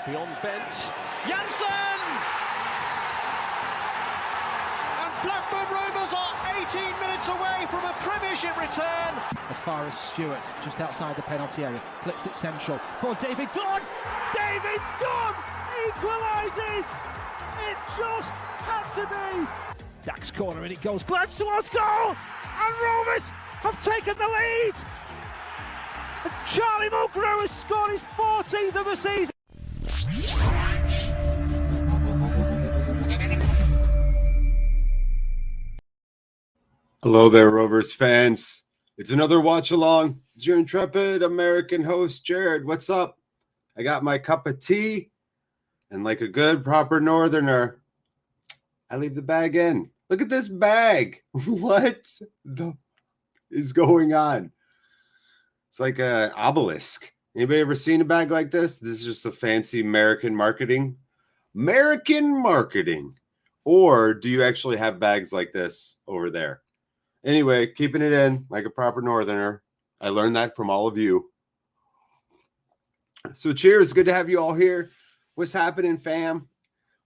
Beyond bent. Janssen! And Blackburn Rovers are 18 minutes away from a Premiership return. As far as Stewart, just outside the penalty area, clips it central for David Dunn. David Dunn equalises. It just had to be. Dax corner and it goes. Glance towards goal, and Rovers have taken the lead. And Charlie Mulgrew has scored his 14th of the season. Hello there, Rovers fans. It's another watch along. It's your intrepid American host, Jared. What's up? I got my cup of tea, and like a good proper northerner, I leave the bag in. Look at this bag. What is going on? It's like an obelisk. Anybody ever seen a bag like this? This is just a fancy American marketing. American marketing. Or do you actually have bags like this over there? Anyway, keeping it in like a proper northerner. I learned that from all of you. So cheers. Good to have you all here. What's happening, fam?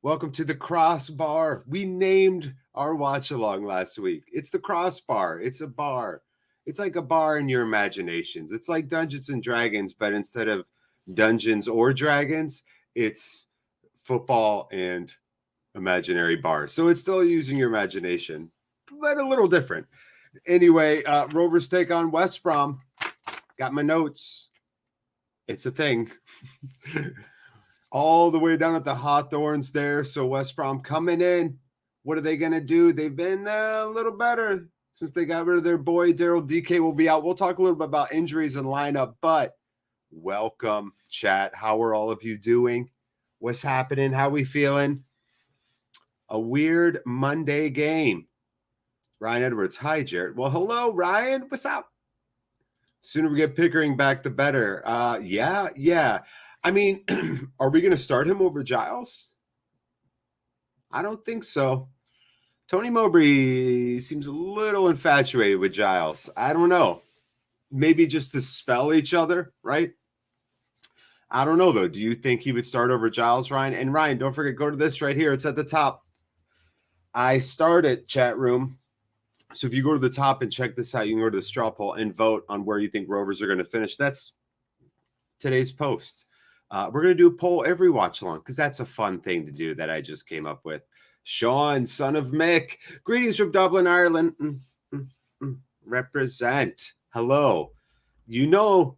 Welcome to the Crossbar. We named our watch along last week. It's the Crossbar. It's a bar. It's like a bar in your imaginations. It's like Dungeons and Dragons, but instead of Dungeons or Dragons, it's football and imaginary bars. So it's still using your imagination, but a little different. Anyway, Rovers take on West Brom. Got my notes. It's a thing. All the way down at the Hawthorns there. So West Brom coming in. What are they going to do? They've been a little better since they got rid of their boy. Daryl DK will be out. We'll talk a little bit about injuries and lineup, but welcome, chat. How are all of you doing? What's happening? How we feeling? A weird Monday game. Ryan Edwards. Hi, Jared. Well, hello, Ryan. What's up? Sooner we get Pickering back, the better. Yeah. I mean, are we going to start him over Giles? I don't think so. Tony Mowbray seems a little infatuated with Giles. I don't know. Maybe just to spell each other, right? I don't know, though. Do you think he would start over Giles, Ryan? And Ryan, don't forget, go to this right here. It's at the top. I started chat room. So if you go to the top and check this out, you can go to the straw poll and vote on where you think Rovers are going to finish. That's today's post. We're going to do a poll every watch along because that's a fun thing to do that I just came up with. Sean, son of Mick, greetings from Dublin, Ireland. Represent. Hello. You know,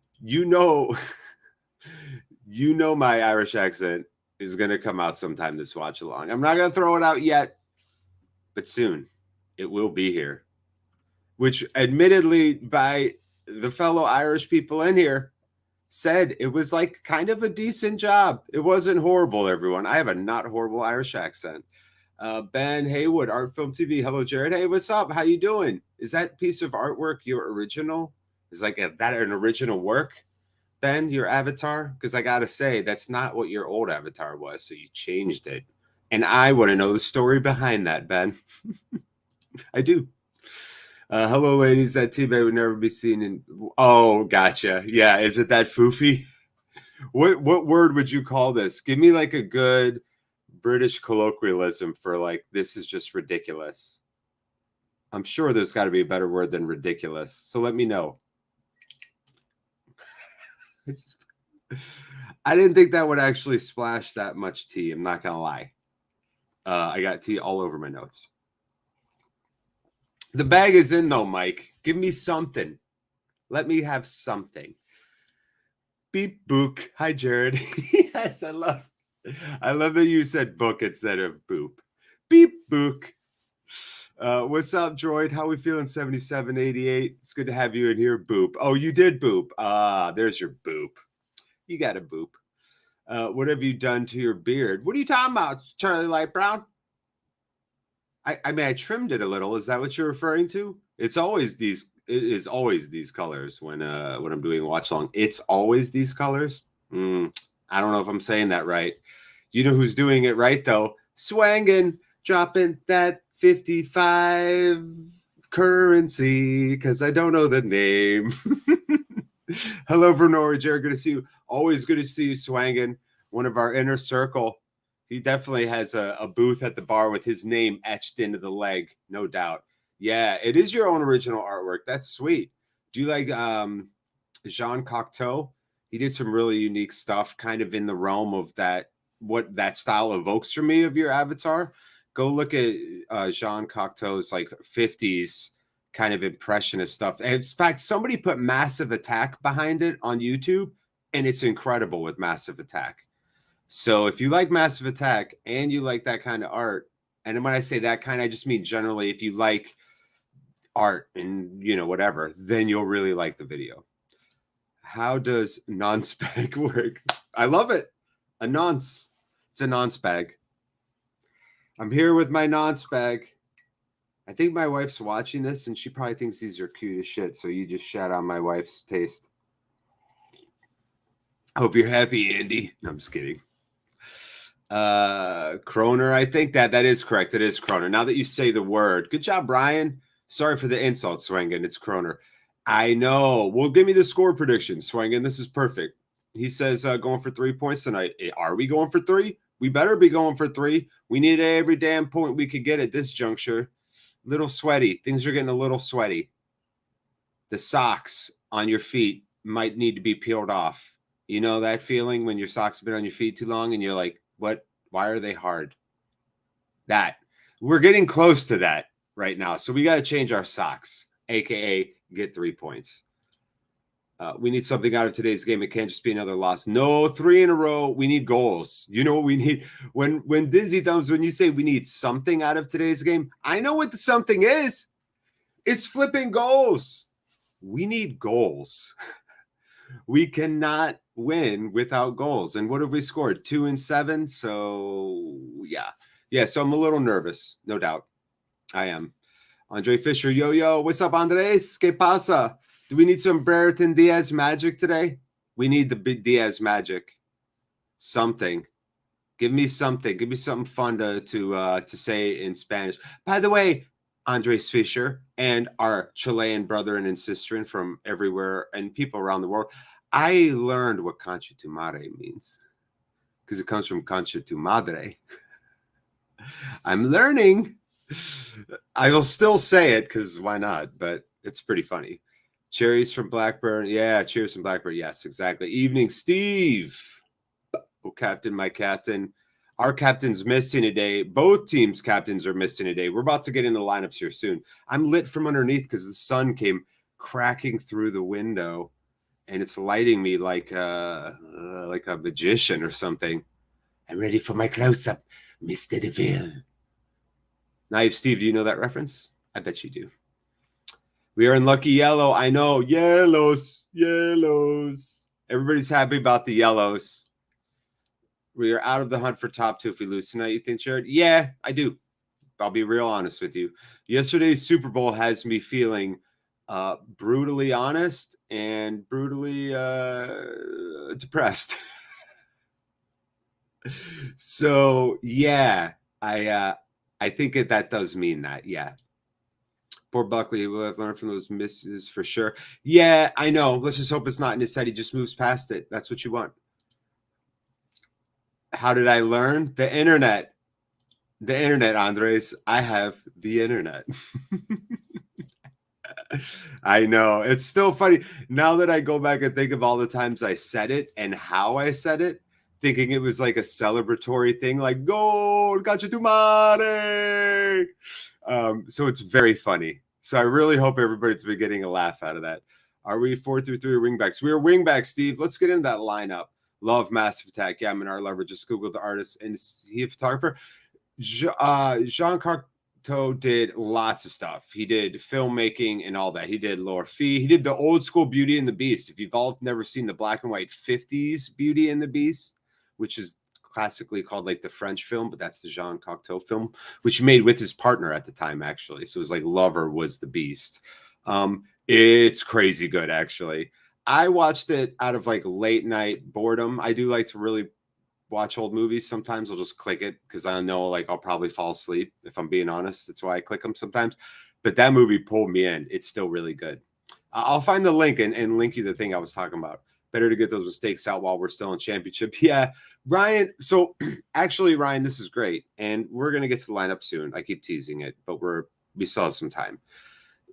my Irish accent is going to come out sometime this watch along. I'm not going to throw it out yet, but soon it will be here, which admittedly by the fellow Irish people in here said it was like kind of a decent job. It wasn't horrible, everyone. I have a not horrible Irish accent. Ben Haywood, Art Film TV. Hello, Jared. Hey, what's up? How you doing? Is that piece of artwork your original? Is like that an original work? Ben, your avatar? Because I got to say, that's not what your old avatar was, so you changed it. And I want to know the story behind that, Ben. I do. Hello, ladies. That teammate would never be seen in... Oh, gotcha. Yeah, is it that foofy? What word would you call this? Give me like a good British colloquialism for like, this is just ridiculous. I'm sure there's got to be a better word than ridiculous. So let me know. I didn't think that would actually splash that much tea. I'm not going to lie. I got tea all over my notes. The bag is in, though, Mike. Give me something. Let me have something. Beep book. Hi, Jared. Yes, I love that you said book instead of boop. Beep book. What's up, Droid? How we feeling? 7788. It's good to have you in here. Boop. Oh, you did boop. There's your boop. You got a boop. What have you done to your beard? What are you talking about, Charlie Light Brown? I mean, I trimmed it a little. Is that what you're referring to? It is always these colors when I'm doing watch long. It's always these colors. I don't know if I'm saying that right. You know who's doing it right though? Swangin', dropping that 55 currency because I don't know the name. Hello, Vernori, Jared. Good to see you. Always good to see you swanging. one of our inner circle. He definitely has a booth at the bar with his name etched into the leg, no doubt. Yeah, it is your own original artwork. That's sweet. Do you like Jean Cocteau? He did some really unique stuff, kind of in the realm of that, what that style evokes for me of your avatar. Go look at Jean Cocteau's like 50s kind of impressionist stuff. And in fact, somebody put Massive Attack behind it on YouTube, and it's incredible with Massive Attack. So if you like Massive Attack and you like that kind of art, and when I say that kind, I just mean generally, if you like art and, you know, whatever, then you'll really like the video. How does non-spag work? I love it. A nonce. It's a non-spag. I'm here with my non-spag. I think my wife's watching this, and she probably thinks these are cute as shit, so you just shout out my wife's taste. Hope you're happy, Andy. No, I'm just kidding. Kroner, I think that is correct. It is Kroner. Now that you say the word. Good job, Brian. Sorry for the insult, Swangan. It's Kroner. I know. Well, give me the score prediction, Swangan. This is perfect. He says going for 3 points tonight. Are we going for 3? We better be going for 3. We need every damn point we could get at this juncture. Little sweaty. Things are getting a little sweaty. The socks on your feet might need to be peeled off. You know that feeling when your socks have been on your feet too long and you're like, what? Why are they hard? That. We're getting close to that right now. So we got to change our socks, a.k.a. get 3 points. We need something out of today's game. It can't just be another loss. No, 3 in a row. We need goals. You know what we need? When Dizzy Thumbs, when you say we need something out of today's game, I know what the something is. It's flipping goals. We need goals. We cannot win without goals. And what have we scored? 2 and 7. So yeah. So I'm a little nervous, no doubt. I am. Andre Fisher, yo. What's up, Andres? ¿Qué pasa? Do we need some Brereton Diaz magic today? We need the big Diaz magic. Something. Give me something. Give me something fun to say in Spanish. By the way, Andres Fisher and our Chilean brethren and sister from everywhere and people around the world, I learned what concha tu madre means because it comes from concha tu madre. I'm learning. I will still say it because why not? But it's pretty funny. Cherries from Blackburn. Yeah, cheers from Blackburn. Yes, exactly. Evening, Steve. Oh, captain, my captain. Our captain's missing today. Both teams' captains are missing today. We're about to get into lineups here soon. I'm lit from underneath because the sun came cracking through the window, and it's lighting me like a magician or something. I'm ready for my close-up, Mr. DeVille. Naive Steve, do you know that reference? I bet you do. We are in lucky yellow. I know. Yellows. Everybody's happy about the yellows. We are out of the hunt for top 2 if we lose tonight, you think, Jared? Yeah, I do. I'll be real honest with you. Yesterday's Super Bowl has me feeling brutally honest and brutally depressed. So, yeah, I think that does mean that, yeah. Poor Buckley will have learned from those misses for sure. Yeah, I know. Let's just hope it's not in his head. He just moves past it. That's what you want. How did I learn? The internet. The internet, Andres. I have the internet. I know. It's still funny. Now that I go back and think of all the times I said it and how I said it, thinking it was like a celebratory thing, like, goal, concha tu madre. So it's very funny. So I really hope everybody's been getting a laugh out of that. Are we 4-3 wingbacks? We are wingbacks, Steve. Let's get into that lineup. Love Massive Attack. Yeah, I'm an art lover. Just Googled the artist and is he a photographer? Jean Cocteau did lots of stuff. He did filmmaking and all that. He did Laura Fee. He did the old school Beauty and the Beast. If you've all never seen the black and white 50s Beauty and the Beast, which is classically called like the French film, but that's the Jean Cocteau film, which he made with his partner at the time, actually. So it was like Lover was the Beast. It's crazy good, actually. I watched it out of like late night boredom. I do like to really watch old movies. Sometimes I'll just click it because I know like I'll probably fall asleep if I'm being honest. That's why I click them sometimes. But that movie pulled me in. It's still really good. I'll find the link and link you the thing I was talking about. Better to get those mistakes out while we're still in championship. Yeah, Ryan. So actually, Ryan, this is great. And we're going to get to the lineup soon. I keep teasing it, but we still have some time.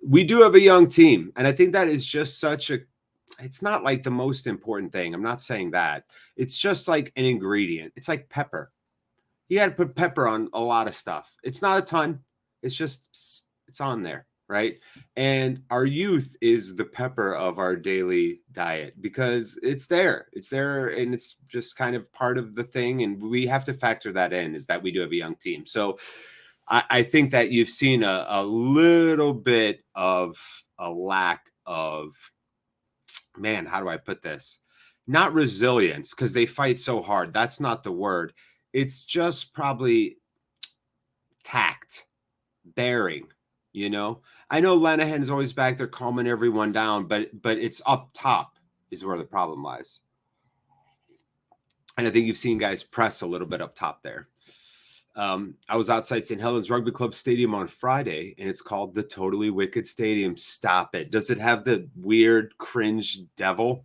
We do have a young team. And I think that is just it's not like the most important thing. I'm not saying that. It's just like an ingredient. It's like pepper. You got to put pepper on a lot of stuff. It's not a ton. It's on there, right? And our youth is the pepper of our daily diet because it's there. It's there, and it's just kind of part of the thing. And we have to factor that in, is that we do have a young team. So I think that you've seen a little bit of a lack of, man, how do I put this? Not resilience, because they fight so hard. That's not the word. It's just probably tact, bearing, you know. I know Lenahan's always back there calming everyone down, but it's up top is where the problem lies. And I think you've seen guys press a little bit up top there. I was outside St. Helens Rugby Club Stadium on Friday, and it's called the Totally Wicked Stadium. Stop it. Does it have the weird cringe devil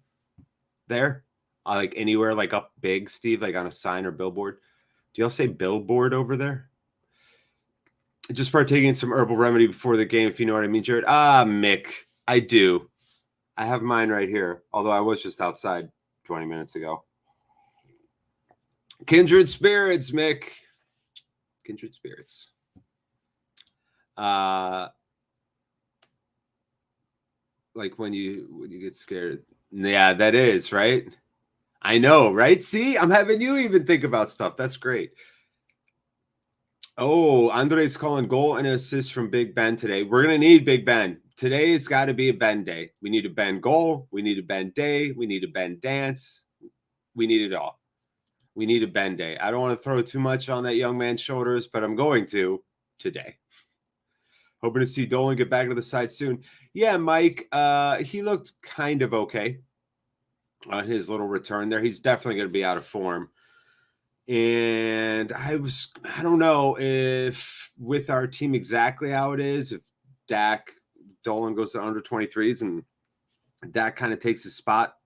there? Like anywhere, like up big, Steve, like on a sign or billboard? Do y'all say billboard over there? Just partaking in some herbal remedy before the game, if you know what I mean, Jared. Mick, I do. I have mine right here, although I was just outside 20 minutes ago. Kindred spirits, Mick. Kindred spirits. Like when you get scared. Yeah, that is, right? I know, right? See, I'm having you even think about stuff. That's great. Oh, Andre's calling goal and assist from Big Ben today. We're going to need Big Ben. Today's got to be a Ben day. We need a Ben goal. We need a Ben day. We need a Ben dance. We need it all. We need a Ben day. I don't want to throw too much on that young man's shoulders, but I'm going to today. Hoping to see Dolan get back to the side soon. Yeah, Mike, he looked kind of okay on his little return there. He's definitely going to be out of form. And I don't know if with our team exactly how it is, if Dolan goes to under 23s and Dak kind of takes his spot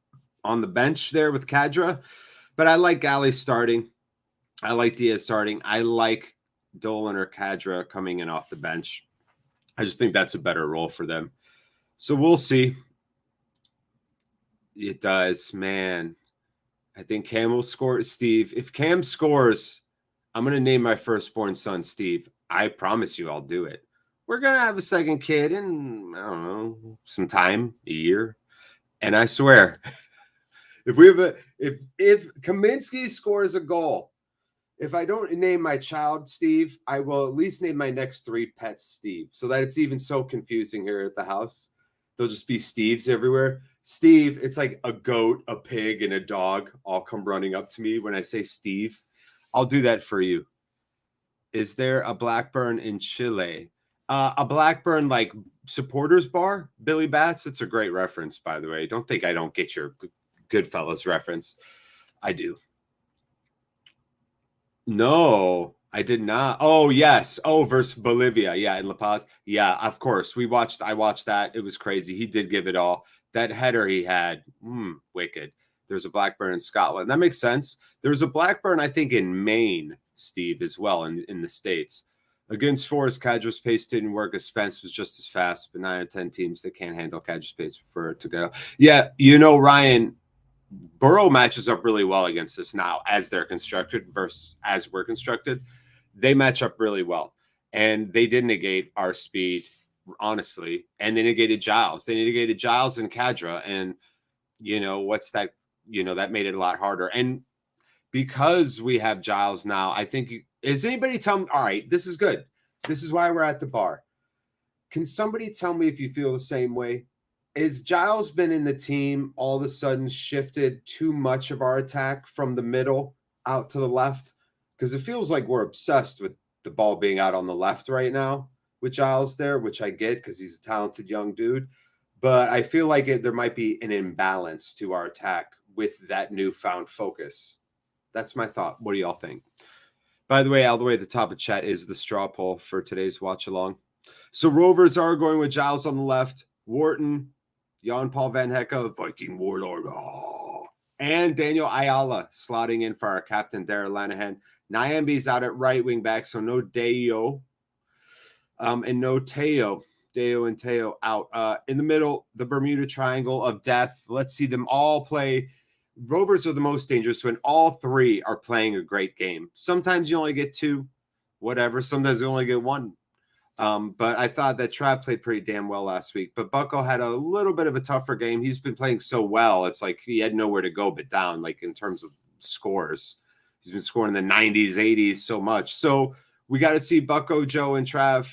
on the bench there with Kadra. But I like Galley starting. I like Diaz starting. I like Dolan or Kadra coming in off the bench. I just think that's a better role for them. So we'll see. It does, man. I think Cam will score. Steve, if Cam scores, I'm going to name my firstborn son Steve. I promise you I'll do it. We're going to have a second kid in, I don't know, some time, a year. And I swear, if Kaminsky scores a goal, if I don't name my child Steve, I will at least name my next 3 pets Steve, so that it's even so confusing here at the house. There'll just be Steves everywhere. Steve, it's like a goat, a pig, and a dog all come running up to me when I say Steve. I'll do that for you. Is there a Blackburn in Chile? A Blackburn like supporters bar? Billy Bats? It's a great reference, by the way. Don't think I don't get your Goodfellas reference. I do. No, I did not. Oh, yes. Oh, versus Bolivia. Yeah, in La Paz. Yeah, of course. I watched that. It was crazy. He did give it all. That header he had, wicked. There's a Blackburn in Scotland. That makes sense. There's a Blackburn, I think, in Maine, Steve, as well, in the States. Against Forest, Kadra's pace didn't work as Spence was just as fast, but 9 out of 10 teams that can't handle Kadra's pace prefer to go. Yeah, Ryan, Burrow matches up really well against us now as they're constructed versus as we're constructed. They match up really well, and they did negate our speed, honestly, and they negated Giles. They negated Giles and Kadra, and what's that? That made it a lot harder. And because we have Giles now, I think is anybody tell me? All right, this is good. This is why we're at the bar. Can somebody tell me if you feel the same way? Is Giles been in the team all of a sudden shifted too much of our attack from the middle out to the left? Because it feels like we're obsessed with the ball being out on the left right now with Giles there, which I get because he's a talented young dude. But I feel like there might be an imbalance to our attack with that newfound focus. That's my thought. What do y'all think? By the way, all the way at the top of chat is the straw poll for today's watch along. So Rovers are going with Giles on the left, Wharton, Jan Paul Van Hecke, Viking Warlord. Oh. And Daniel Ayala slotting in for our captain, Darrell Lanahan. Nyambi's out at right wing back, so no Deo. And no Teo. Deo and Teo out. In the middle, the Bermuda Triangle of Death. Let's see them all play. Rovers are the most dangerous when all three are playing a great game. Sometimes you only get two, whatever. Sometimes you only get one. But I thought that Trav played pretty damn well last week. But Bucko had a little bit of a tougher game. He's been playing so well. It's like he had nowhere to go but down, like in terms of scores. He's been scoring in the 90s, 80s so much. So we got to see Bucko, Joe, and Trav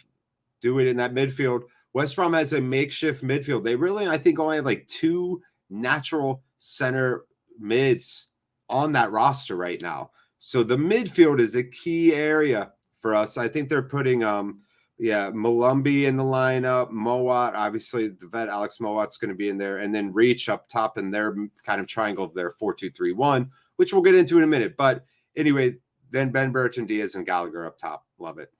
do it in that midfield. West Brom has a makeshift midfield. They really, I think, only have like two natural center mids on that roster right now. So the midfield is a key area for us. I think they're putting Malumbi in the lineup, Mowat, obviously the vet Alex Mowat's going to be in there, and then Reach up top in their kind of triangle of their 4-2-3-1, which we'll get into in a minute. But anyway, then Ben Burton, Diaz, and Gallagher up top. Love it.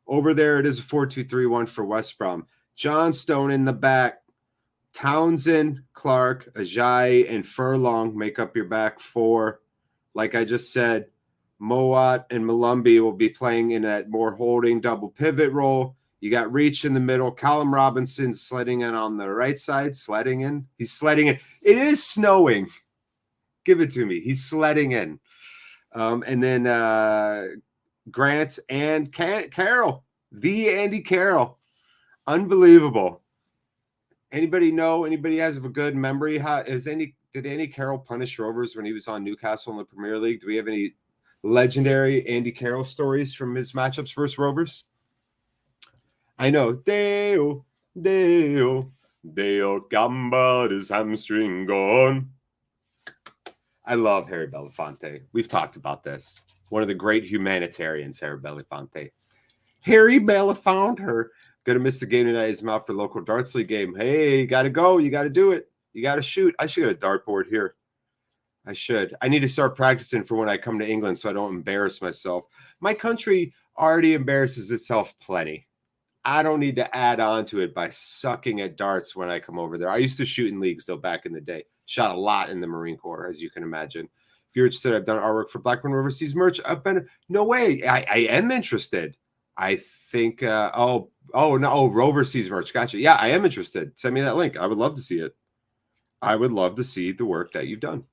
Over there, it is a 4-2-3-1 for West Brom. John Stone in the back. Townsend, Clark, Ajayi, and Furlong make up your back four. Like I just said, Mowat and Malumbi will be playing in that more holding double pivot role. You got Reach in the middle. Callum Robinson sledding in on the right side. Sledding in. He's sledding in. It is snowing. Give it to me. He's sledding in. And then Grant and Carroll. The Andy Carroll. Unbelievable. Anybody know? Anybody has a good memory? Did Andy Carroll punish Rovers when he was on Newcastle in the Premier League? Do we have any legendary Andy Carroll stories from his matchups versus Rovers? I know. Deo Gamba, his hamstring gone. I love Harry Belafonte. We've talked about this. One of the great humanitarians, Harry Belafonte. Harry Belafonte. Gonna miss the game tonight. He's out for local darts league game. Hey, you gotta go. You gotta do it. You gotta shoot. I should get a dartboard here. I should. I need to start practicing for when I come to England so I don't embarrass myself. My country already embarrasses itself plenty. I don't need to add on to it by sucking at darts when I come over there. I used to shoot in leagues, though, back in the day. Shot a lot in the Marine Corps, as you can imagine. If you're interested, I've done artwork for BLACKBURN Overseas merch. No way. I am interested. I think, Roverseas merch. Gotcha. Yeah, I am interested. Send me that link. I would love to see it. I would love to see the work that you've done.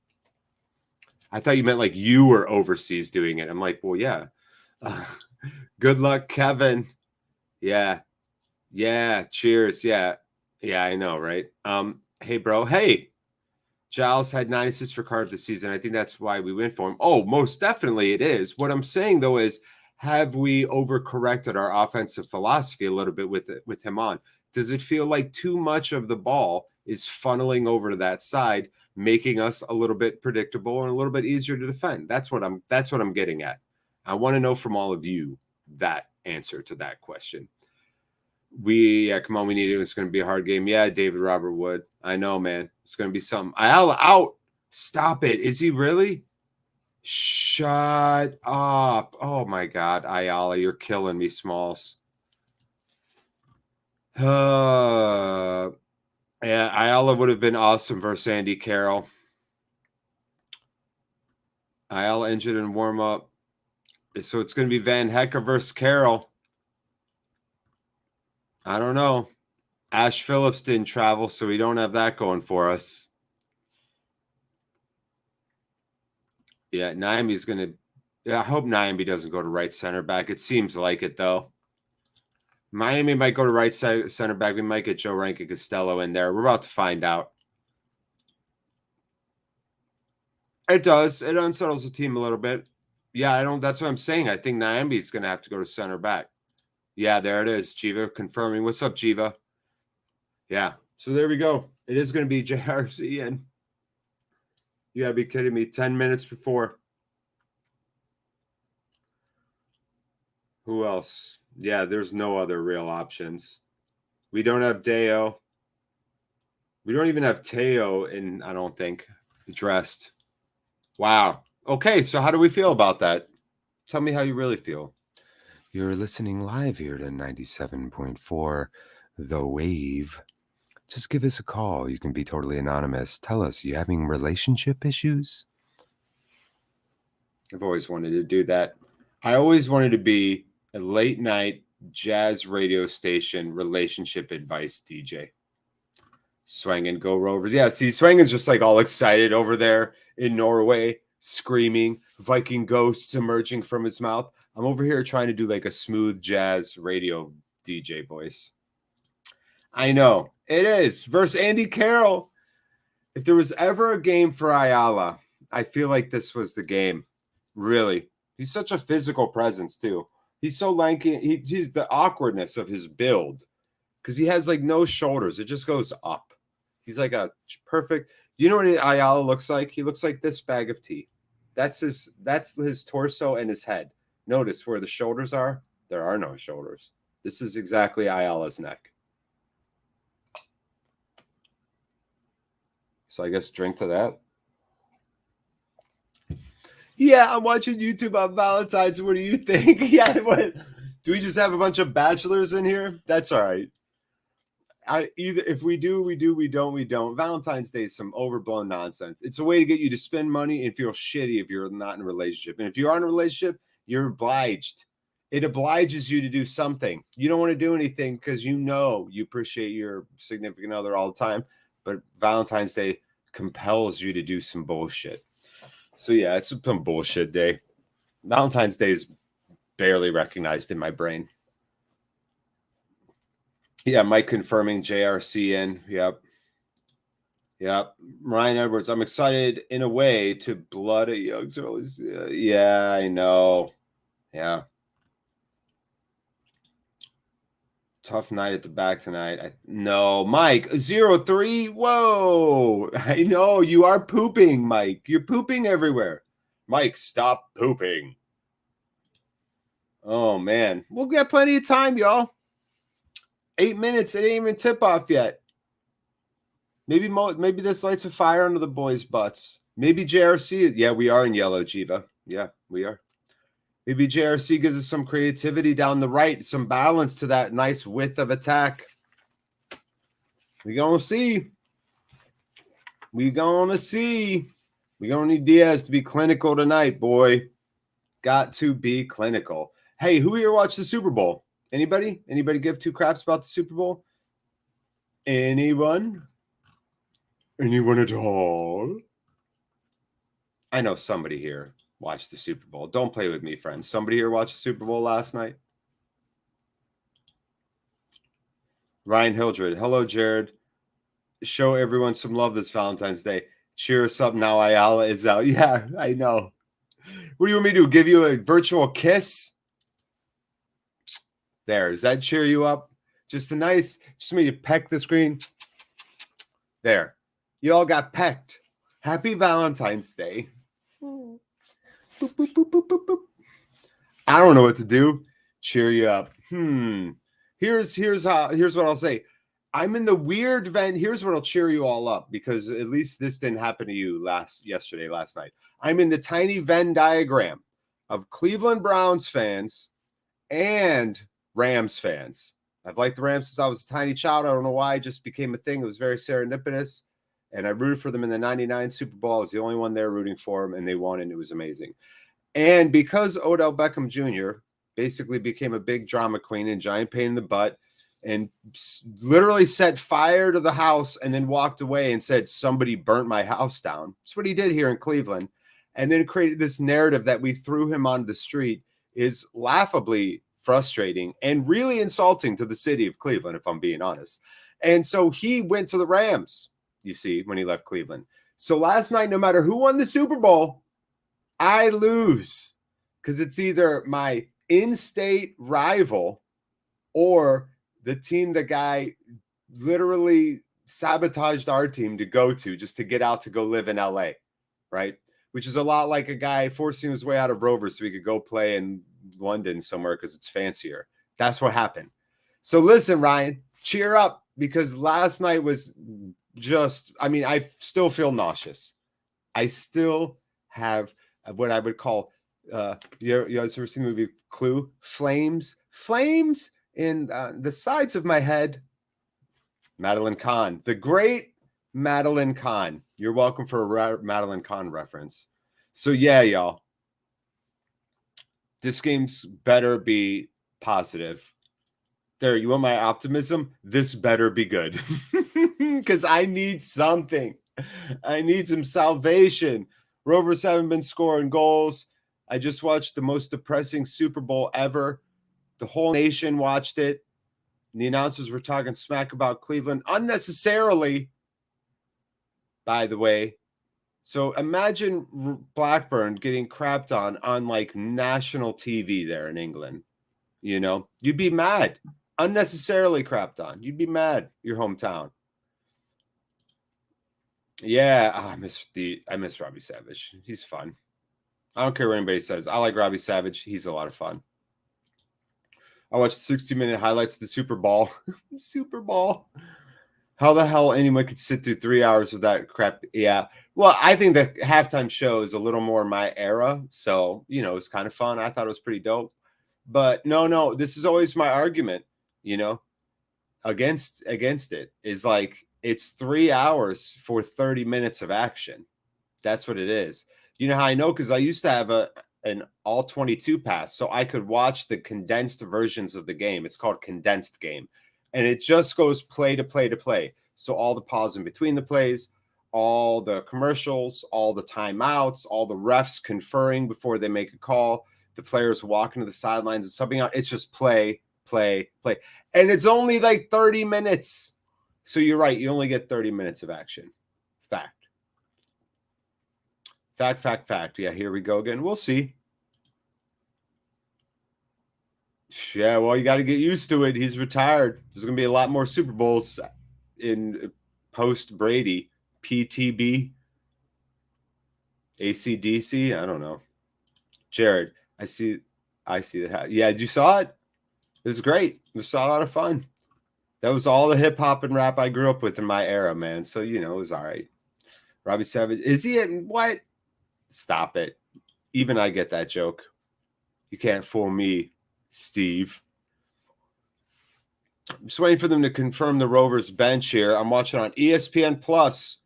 I thought you meant like you were overseas doing it. I'm like, well, yeah. Good luck, Kevin. Yeah. Yeah. Cheers. Yeah. Yeah, I know, right? Hey, bro. Hey. Giles had 9 assists for Cardiff this season. I think that's why we went for him. Oh, most definitely it is. What I'm saying, though, is have we overcorrected our offensive philosophy a little bit with him on? Does it feel like too much of the ball is funneling over to that side, making us a little bit predictable and a little bit easier to defend? That's what I'm getting at. I want to know from all of you that answer to that question. Come on, we need it. It's going to be a hard game. Yeah, David Robert Wood. I know, man. It's going to be something. Ayala out. Stop it. Is he really? Shut up. Oh, my God. Ayala, you're killing me, Smalls. Yeah, Ayala would have been awesome versus Andy Carroll. Ayala injured in warm-up. So it's going to be Van Hecke versus Carroll. I don't know. Ash Phillips didn't travel, so we don't have that going for us. Yeah, Nyambi's going to – yeah, I hope Nyambi doesn't go to right center back. It seems like it, though. Miami might go to right center back. We might get Joe Rankin Costello in there. We're about to find out. It does. It unsettles the team a little bit. Yeah, that's what I'm saying. I think Nyambi's going to have to go to center back. Yeah, there it is. Jiva confirming. What's up, Jiva? Yeah. So there we go. It is going to be JRC, and you got to be kidding me. 10 minutes before. Who else? Yeah, there's no other real options. We don't have Deo. We don't even have Teo in, I don't think, dressed. Wow. Okay, so how do we feel about that? Tell me how you really feel. You're listening live here to 97.4 The Wave. just give us a call. You can be totally anonymous. Tell us, you having relationship issues? I've always wanted to do that. I always wanted to be a late night jazz radio station relationship advice DJ. Swangin', go Rovers. Yeah, see, Swangin's just like all excited over there in Norway, screaming, Viking ghosts emerging from his mouth. I'm over here trying to do like a smooth jazz radio DJ voice. I know, it is. Versus Andy Carroll. If there was ever a game for Ayala, I feel like this was the game. Really. He's such a physical presence, too. He's so lanky. He's the awkwardness of his build because he has like no shoulders. It just goes up. He's like a perfect. You know what Ayala looks like? He looks like this bag of tea. That's his torso and his head. Notice where the shoulders are. There are no shoulders. This is exactly Ayala's neck. So I guess drink to that. Yeah, I'm watching YouTube on Valentine's. What do you think? Yeah, what? Do we just have a bunch of bachelors in here? That's all right. Either if we do, we do. We don't, we don't. Valentine's Day is some overblown nonsense. It's a way to get you to spend money and feel shitty if you're not in a relationship. And if you are in a relationship, you're obliged. It obliges you to do something. You don't want to do anything because you know you appreciate your significant other all the time. But Valentine's Day compels you to do some bullshit. So yeah, it's some bullshit day. Valentine's Day is barely recognized in my brain. Yeah, Mike confirming JRC in. Yep. Ryan Edwards, I'm excited in a way to blood a young girl. Yeah, I know. Yeah. Tough night at the back tonight. No, Mike, 0-3. Whoa. I know you are pooping, Mike. You're pooping everywhere. Mike, stop pooping. Oh, man. We'll get plenty of time, y'all. 8 minutes. It ain't even tip off yet. Maybe this lights a fire under the boys' butts. Maybe JRC. Yeah, we are in yellow, Jiva. Yeah, we are. Maybe JRC gives us some creativity down the right, some balance to that nice width of attack. We gonna see. We gonna see. We gonna need Diaz to be clinical tonight, boy. Got to be clinical. Hey, who here watched the Super Bowl? Anybody? Anybody give two craps about the Super Bowl? Anyone? Anyone at all? I know somebody here watched the Super Bowl. Don't play with me, friends. Somebody here watched the Super Bowl last night? Ryan Hildred. Hello, Jared. Show everyone some love this Valentine's Day. Cheer us up now. Ayala is out. Yeah, I know. What do you want me to do? Give you a virtual kiss? There. Does that cheer you up? Just me to peck the screen. There. You all got pecked. Happy Valentine's Day. Boop, boop, boop, boop, boop, boop. I don't know what to do. Cheer you up. Here's what I'll say. I'm in the weird Venn. Here's what'll cheer you all up, because at least this didn't happen to you last night. I'm in the tiny Venn diagram of Cleveland Browns fans and Rams fans. I've liked the Rams since I was a tiny child. I don't know why. It just became a thing. It was very serendipitous. And I rooted for them in the 99 Super Bowl. I was the only one there rooting for them, and they won, and it was amazing. And because Odell Beckham Jr. basically became a big drama queen and giant pain in the butt and literally set fire to the house and then walked away and said, somebody burnt my house down. That's what he did here in Cleveland. And then created this narrative that we threw him on the street is laughably frustrating and really insulting to the city of Cleveland, if I'm being honest. And so he went to the Rams, you see, when he left Cleveland. So last night, no matter who won the Super Bowl, I lose, because it's either my in-state rival or the team the guy literally sabotaged our team to go to just to get out to go live in LA, right? Which is a lot like a guy forcing his way out of Rovers so he could go play in London somewhere because it's fancier. That's what happened. So listen, Ryan, cheer up, because last night was just, I still feel nauseous. I still have what I would call, you guys ever seen the movie Clue? Flames in the sides of my head. Madeline Kahn, the great Madeline Kahn. You're welcome for a Madeline Kahn reference. So yeah, y'all, this game's better be positive. There, you want my optimism? This better be good. Because I need something. I need some salvation. Rovers haven't been scoring goals. I just watched the most depressing Super Bowl ever. The whole nation watched it. And the announcers were talking smack about Cleveland unnecessarily, by the way. So imagine Blackburn getting crapped on like national TV there in England. You know, you'd be mad. Unnecessarily crapped on. You'd be mad. Your hometown. Yeah, I miss Robbie Savage. He's fun. I don't care what anybody says. I like Robbie Savage. He's a lot of fun. I watched 60-minute highlights of the Super Bowl. Super Bowl. How the hell anyone could sit through 3 hours of that crap? Yeah. Well, I think the halftime show is a little more my era. So, you know, it's kind of fun. I thought it was pretty dope. But no, this is always my argument, you know, against it is like it's 3 hours for 30 minutes of action. That's what it is. You know how I know? Because I used to have an all 22 pass, so I could watch the condensed versions of the game. It's called condensed game, and it just goes play to play to play. So all the pause in between the plays, all the commercials, all the timeouts, all the refs conferring before they make a call, the players walking to the sidelines and subbing out. It's just play, play, play, and it's only like 30 minutes. So you're right. You only get 30 minutes of action. Fact. Yeah, here we go again. We'll see. Yeah, well, you got to get used to it. He's retired. There's going to be a lot more Super Bowls in post-Brady. PTB, ACDC, I don't know. Jared, I see that. Yeah, you saw it? It was great. It was a lot of fun. That was all the hip-hop and rap I grew up with in my era, man. So, you know, it was all right. Robbie Savage, is he at what? Stop it. Even I get that joke. You can't fool me, Steve. I'm just waiting for them to confirm the Rovers bench here. I'm watching on ESPN Plus.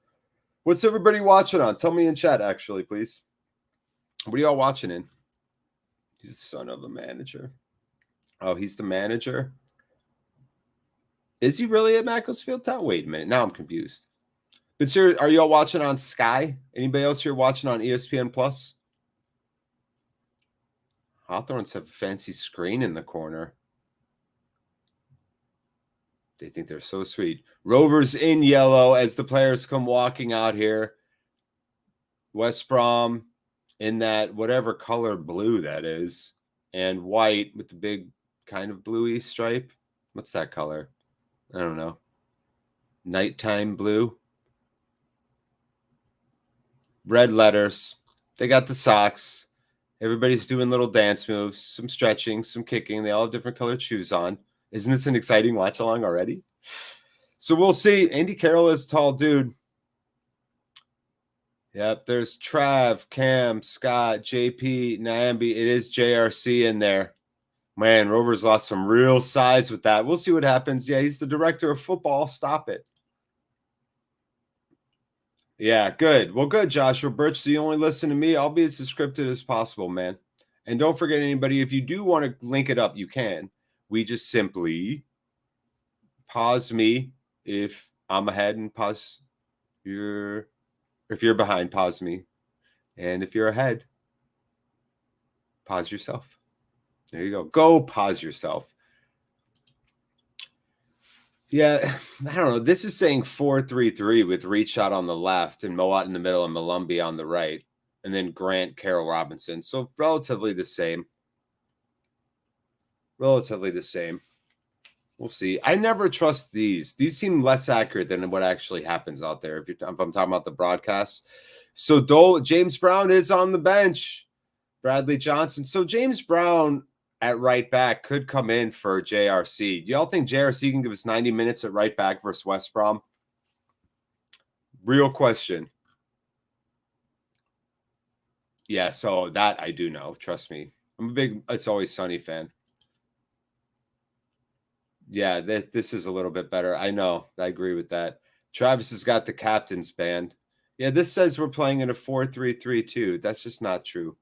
What's everybody watching on? Tell me in chat, actually, please. What are y'all watching in? He's the son of a manager. Oh, he's the manager? Is he really at Macclesfield Town? Wait a minute. Now I'm confused. But sir, are y'all watching on Sky? Anybody else here watching on ESPN Plus? Hawthorns have a fancy screen in the corner. They think they're so sweet. Rovers in yellow as the players come walking out here. West Brom in that whatever color blue that is. And white with the big kind of bluey stripe. What's that color? I don't know. Nighttime blue. Red letters. They got the socks. Everybody's doing little dance moves, some stretching, some kicking. They all have different colored shoes on. Isn't this an exciting watch along already? So we'll see. Andy Carroll is a tall dude. Yep, there's Trav, Cam, Scott, JP, Nyambi. It is JRC in there. Man, Rovers lost some real size with that. We'll see what happens. Yeah, he's the director of football. Stop it. Yeah, good. Well, good, Joshua Birch. So you only listen to me. I'll be as descriptive as possible, man. And don't forget, anybody, if you do want to link it up, you can. We just simply pause me if I'm ahead and pause your... If you're behind, pause me. And if you're ahead, pause yourself. There you go. Go pause yourself. Yeah, I don't know. This is saying 4-3-3 with Reed shot on the left and Moat in the middle and Malumbi on the right. And then Grant, Carroll, Robinson. So relatively the same. Relatively the same. We'll see. I never trust these. These seem less accurate than what actually happens out there. If I'm talking about the broadcast. So James Brown is on the bench. Bradley Johnson. So James Brown at right back could come in for JRC. Do y'all think JRC can give us 90 minutes at right back versus West Brom? Real question. Yeah, so that I do know. Trust me. I'm a big It's Always Sunny fan. Yeah, this is a little bit better. I know. I agree with that. Travis has got the captain's band. Yeah, this says we're playing in a 4-3-3-2. That's just not true.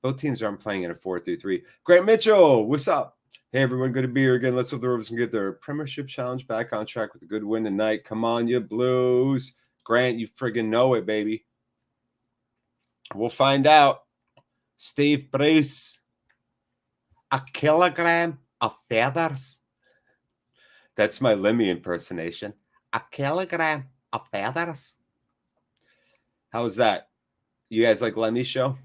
Both teams aren't playing in a 4-3-3. Grant Mitchell, what's up? Hey, everyone, good to be here again. Let's hope the Rovers can get their Premiership Challenge back on track with a good win tonight. Come on, you Blues. Grant, you friggin' know it, baby. We'll find out. Steve Bruce, a kilogram of feathers. That's my Lemmy impersonation. A kilogram of feathers. How's that? You guys like Lemmy's show?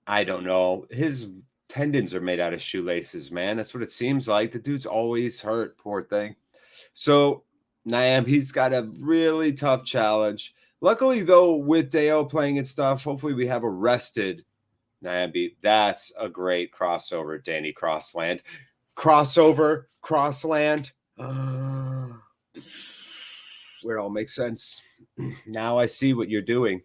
I don't know. His tendons are made out of shoelaces, man. That's what it seems like. The dude's always hurt, poor thing. So, Niam, he's got a really tough challenge. Luckily, though, with Deo playing and stuff, hopefully we have a rested Niambi. That's a great crossover, Danny Crossland. Crossover, Crossland. Where it all makes sense. Now I see what you're doing.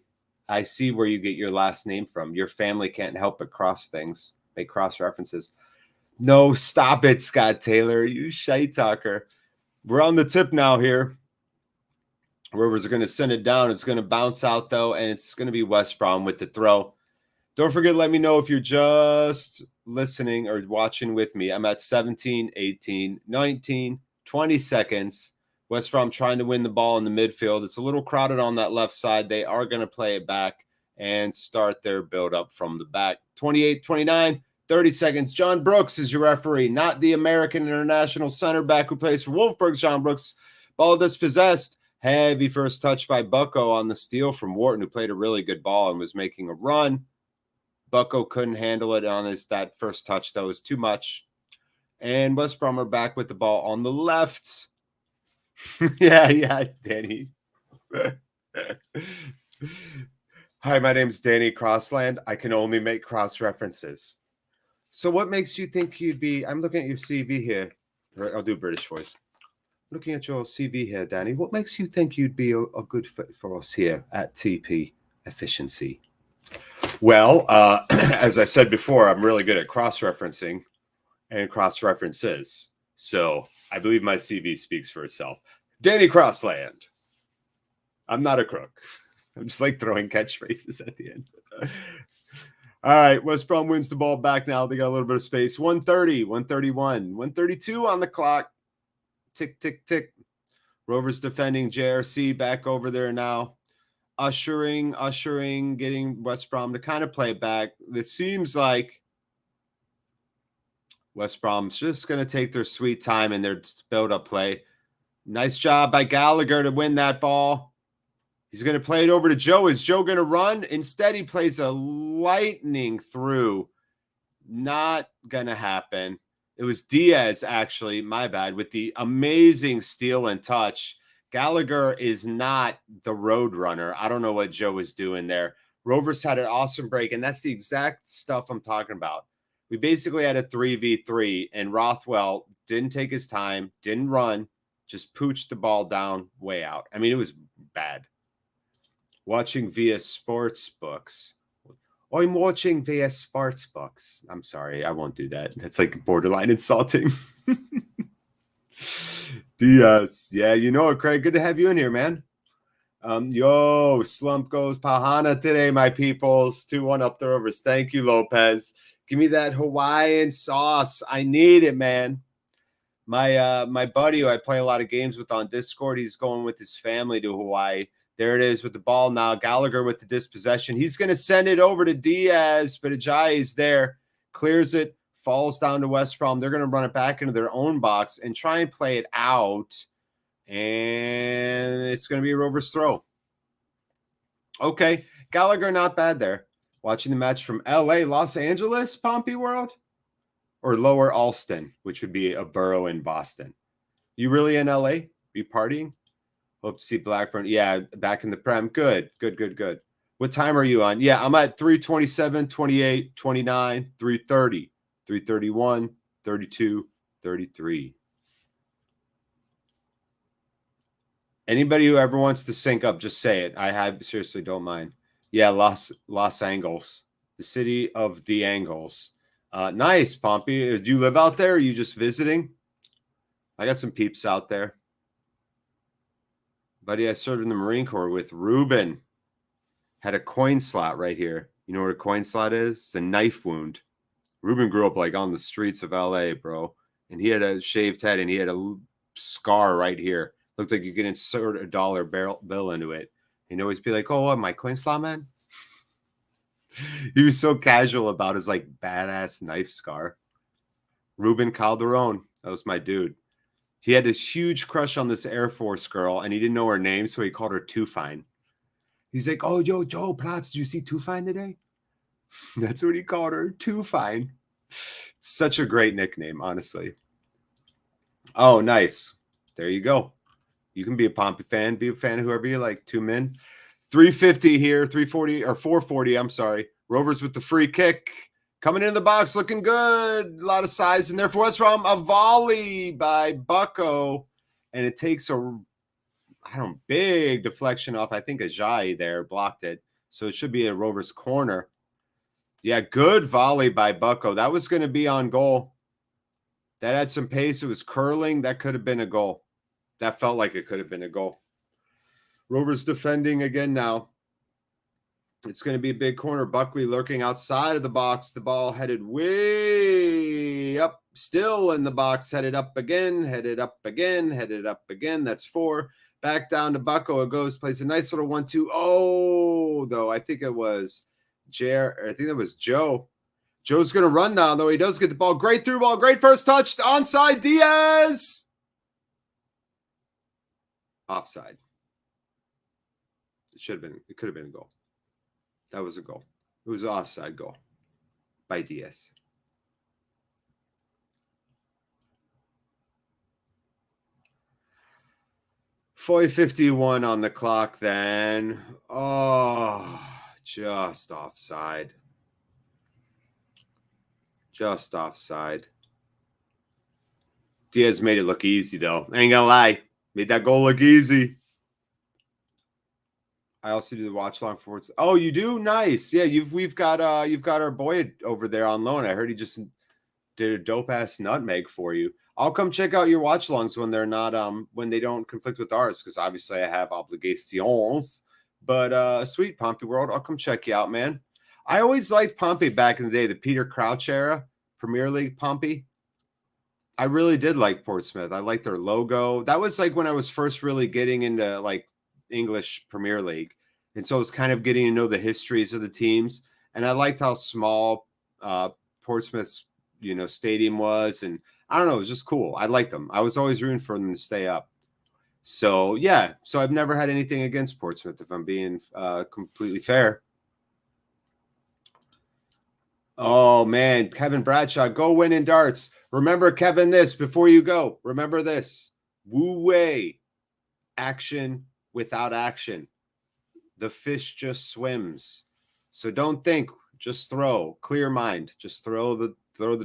I see where you get your last name from. Your family can't help but cross things, make cross references. No, stop it, Scott Taylor. You shite talker. We're on the tip now here. Rovers are going to send it down. It's going to bounce out, though, and it's going to be West Brom with the throw. Don't forget, let me know if you're just listening or watching with me. I'm at 17, 18, 19, 20 seconds. West Brom trying to win the ball in the midfield. It's a little crowded on that left side. They are going to play it back and start their build-up from the back. 28, 29, 30 seconds. John Brooks is your referee, not the American international center back who plays for Wolfsburg. John Brooks, ball dispossessed. Heavy first touch by Bucko on the steal from Wharton, who played a really good ball and was making a run. Bucko couldn't handle it on that first touch. That was too much. And West Brom are back with the ball on the left. yeah, Danny. Hi, my name's Danny Crossland. I can only make cross references. So what makes you think you'd be... I'm looking at your CV here. I'll do British voice. Looking at your CV here, Danny, what makes you think you'd be a good fit for us here at TP Efficiency? Well, as I said before, I'm really good at cross-referencing and cross-references. So I believe my CV speaks for itself. Danny Crossland. I'm not a crook. I'm just like throwing catchphrases at the end. All right, West Brom wins the ball back now. They got a little bit of space. 130, 131, 132 on the clock. Tick, tick, tick. Rovers defending JRC back over there now. Ushering, getting West Brom to kind of play back. It seems like West Brom's just going to take their sweet time in their build-up play. Nice job by Gallagher to win that ball. He's going to play it over to Joe. Is Joe going to run? Instead, he plays a lightning through. Not going to happen. It was Diaz, actually, my bad, with the amazing steal and touch. Gallagher is not the road runner. I don't know what Joe was doing there. Rovers had an awesome break, and that's the exact stuff I'm talking about. We basically had a 3v3, and Rothwell didn't take his time, didn't run, just pooched the ball down way out. I mean, it was bad. Watching via sports books. I'm watching via sports books. I'm sorry, I won't do that. That's like borderline insulting. Diaz. Yeah, you know it, Craig. Good to have you in here, man. Yo, slump goes Pahana today, my peoples. 2-1 up the Rovers. Thank you, Lopez. Give me that Hawaiian sauce. I need it, man. My buddy who I play a lot of games with on Discord, he's going with his family to Hawaii. There it is with the ball now. Gallagher with the dispossession. He's going to send it over to Diaz, but Ajayi is there. Clears it. Falls down to West Brom. They're going to run it back into their own box and try and play it out. And it's going to be a Rovers throw. Okay. Gallagher, not bad there. Watching the match from L.A., Los Angeles, Pompey World, or Lower Alston, which would be a borough in Boston. You really in L.A.? You partying? Hope to see Blackburn. Yeah, back in the Prem. Good. What time are you on? Yeah, I'm at 3:27, 28, 29, 3:30. 3:31, 32, 33. Anybody who ever wants to sync up, just say it. Seriously don't mind. Yeah, Los Angeles, the city of the Angles. Nice, Pompey. Do you live out there? Or are you just visiting? I got some peeps out there. Buddy, I served in the Marine Corps with Ruben. Had a coin slot right here. You know what a coin slot is? It's a knife wound. Ruben grew up like on the streets of LA, bro. And he had a shaved head and he had a scar right here. Looked like you could insert a dollar bill into it. He'd always be like, oh, what, my coin slot, man? He was so casual about his like badass knife scar. Ruben Calderon. That was my dude. He had this huge crush on this Air Force girl and he didn't know her name, so he called her Too Fine. He's like, oh, yo, Joe Platts, did you see Too Fine today? That's what he called her, Too Fine. Such a great nickname, honestly. Oh, nice. There you go. You can be a Pompey fan, be a fan of whoever you like. 2 men. 350 here, 340 or 440. I'm sorry. Rovers with the free kick. Coming into the box, looking good. A lot of size in there for West Brom. A volley by Bucko. And it takes a big deflection off. I think Ajayi there blocked it. So it should be a Rovers corner. Yeah, good volley by Bucko. That was going to be on goal. That had some pace. It was curling. That could have been a goal. That felt like it could have been a goal. Rovers defending again now. It's going to be a big corner. Buckley lurking outside of the box. The ball headed way up. Still in the box. Headed up again. Headed up again. Headed up again. That's 4. Back down to Bucko. It goes. Plays a nice little 1-2. Oh, though. I think it was I think that was Joe. Joe's going to run now, though. He does get the ball. Great through ball. Great first touch. Onside. Diaz. Offside. It could have been a goal. That was a goal. It was an offside goal by Diaz. .51 on the clock then. Oh, just offside. Just offside. Diaz made it look easy, though. I ain't gonna lie. Made that goal look easy. I also do the watch along for it. Oh, you do? Nice. Yeah, you've got our boy over there on loan. I heard he just did a dope ass nutmeg for you. I'll come check out your watch alongs when they're not when they don't conflict with ours, because obviously I have obligations. But sweet Pompey World, I'll come check you out, man. I always liked Pompey back in the day, the Peter Crouch era, Premier League Pompey. I really did like Portsmouth. I liked their logo. That was like when I was first really getting into like English Premier League. And so I was kind of getting to know the histories of the teams. And I liked how small Portsmouth's, stadium was. And I don't know, it was just cool. I liked them. I was always rooting for them to stay up. So, yeah. So I've never had anything against Portsmouth, if I'm being completely fair. Oh, man. Kevin Bradshaw, go win in darts. Remember, Kevin, this before you go. Remember this. Wu Wei. Action without action. The fish just swims. So don't think, just throw. Clear mind. Just throw the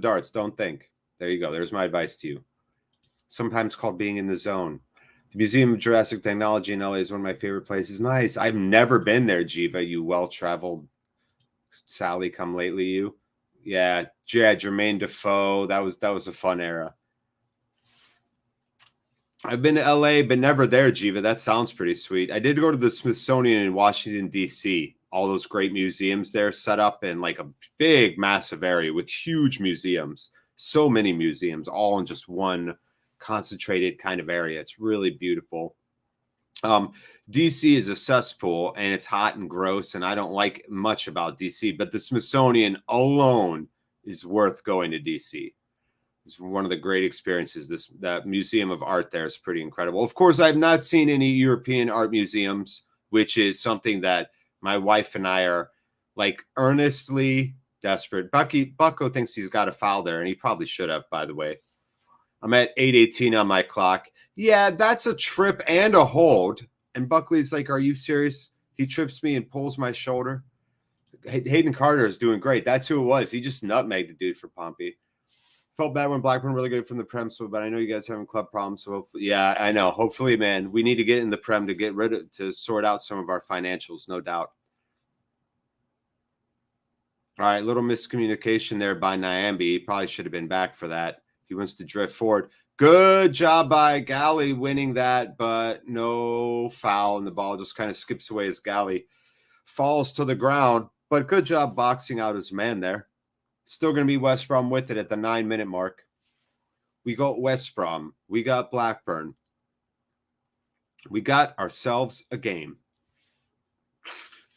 darts. Don't think. There you go. There's my advice to you. Sometimes called being in the zone. The Museum of Jurassic Technology in LA is one of my favorite places. Nice. I've never been there, Jiva, you well-traveled Sally come lately, you. Yeah, Jermaine Defoe. That was a fun era. I've been to LA, but never there, Jiva. That sounds pretty sweet. I did go to the Smithsonian in Washington, D.C. All those great museums there set up in like a big, massive area with huge museums. So many museums, all in just one concentrated kind of area. It's really beautiful. DC is a cesspool and it's hot and gross, and I don't like much about DC, but the Smithsonian alone is worth going to DC. It's one of the great experiences. That Museum of Art there is pretty incredible. Of course, I've not seen any European art museums, which is something that my wife and I are like earnestly desperate. Bucko thinks he's got a foul there, and he probably should have, by the way. I'm at 8:18 on my clock. Yeah, that's a trip and a hold. And Buckley's like, are you serious? He trips me and pulls my shoulder. Hayden Carter is doing great. That's who it was. He just nutmegged the dude for Pompey. Felt bad when Blackburn really good from the Prem, but I know you guys are having club problems. So hopefully, yeah, I know. Hopefully, man, we need to get in the Prem to sort out some of our financials, no doubt. All right, little miscommunication there by Nyambi. He probably should have been back for that. He wants to drift forward. Good job by Galley winning that, but no foul, and the ball just kind of skips away as Galley falls to the ground. But good job boxing out his man there. Still going to be West Brom with it at the 9-minute mark. We got West Brom. We got Blackburn. We got ourselves a game.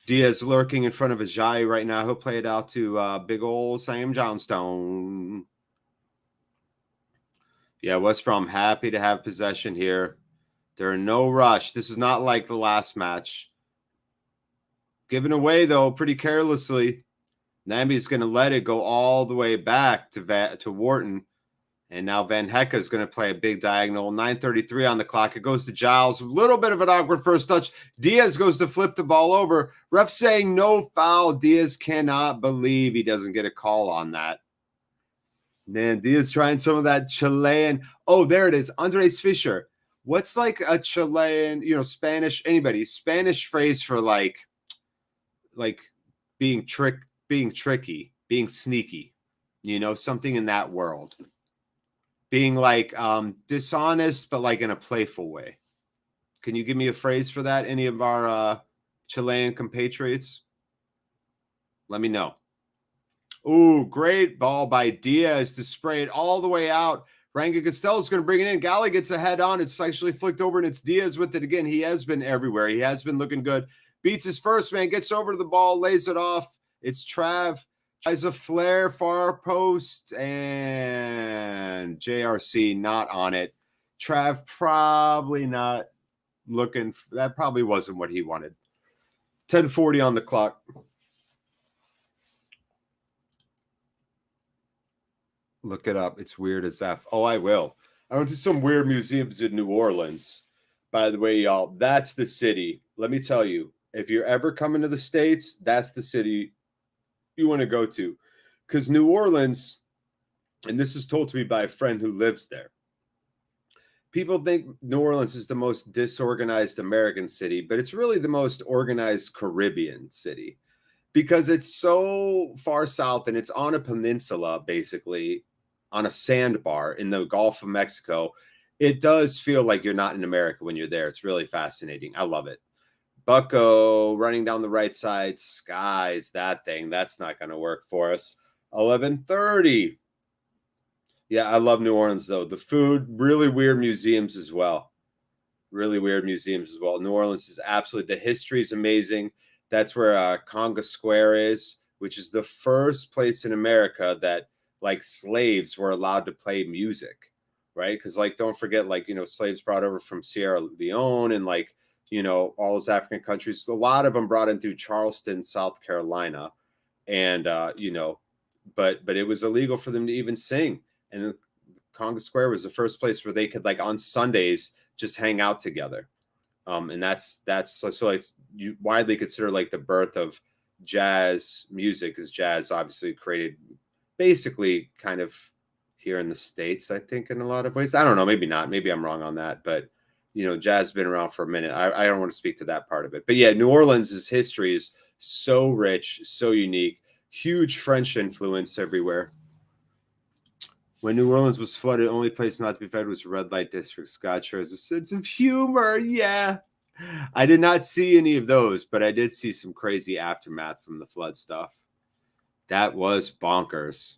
Diaz lurking in front of Ajayi right now. He'll play it out to big old Sam Johnstone. Yeah, West Brom happy to have possession here. They're in no rush. This is not like the last match. Given away, though, pretty carelessly. Nambi's going to let it go all the way back to Wharton. And now Van Hecke is going to play a big diagonal. 9:33 on the clock. It goes to Giles. A little bit of an awkward first touch. Diaz goes to flip the ball over. Ref saying no foul. Diaz cannot believe he doesn't get a call on that. Man, Diaz trying some of that Chilean. Oh, there it is. Andres Fischer. What's like a Chilean, Spanish, Spanish phrase for like being tricky, being sneaky, something in that world. Being like dishonest, but like in a playful way. Can you give me a phrase for that? Any of our Chilean compatriots? Let me know. Ooh, great ball by Diaz to spray it all the way out. Ranga Costello's going to bring it in. Galley gets a head on. It's actually flicked over, and it's Diaz with it again. He has been everywhere. He has been looking good. Beats his first man, gets over to the ball, lays it off. It's Trav. Tries a flare, far post, and JRC not on it. Trav probably not looking. That probably wasn't what he wanted. 10:40 on the clock. Look it up. It's weird as F. Oh, I will. I went to some weird museums in New Orleans. By the way, y'all, that's the city. Let me tell you, if you're ever coming to the States, that's the city you want to go to. Because New Orleans, and this is told to me by a friend who lives there, people think New Orleans is the most disorganized American city, but it's really the most organized Caribbean city because it's so far south and it's on a peninsula, basically, on a sandbar in the Gulf of Mexico. It does feel like you're not in America when you're there. It's really fascinating. I love it. Bucko running down the right side. Skies that thing. That's not going to work for us. 11:30. Yeah, I love New Orleans, though. The food, really weird museums as well. Really weird museums as well. New Orleans is absolutely, the history is amazing. That's where Conga Square is, which is the first place in America that, like, slaves were allowed to play music, right? Because, like, don't forget, like, slaves brought over from Sierra Leone and, like, all those African countries. A lot of them brought in through Charleston, South Carolina. And, but it was illegal for them to even sing. And Conga Square was the first place where they could, like, on Sundays just hang out together. And that's so like you widely considered like the birth of jazz music, because jazz obviously created basically kind of here in the States, I think, in a lot of ways. I don't know, maybe not. Maybe I'm wrong on that, but jazz has been around for a minute. I don't want to speak to that part of it. But yeah, New Orleans' history is so rich, so unique, huge French influence everywhere. When New Orleans was flooded, the only place not to be fed was red light district. Scott shows a sense of humor. Yeah. I did not see any of those, but I did see some crazy aftermath from the flood stuff. That was bonkers.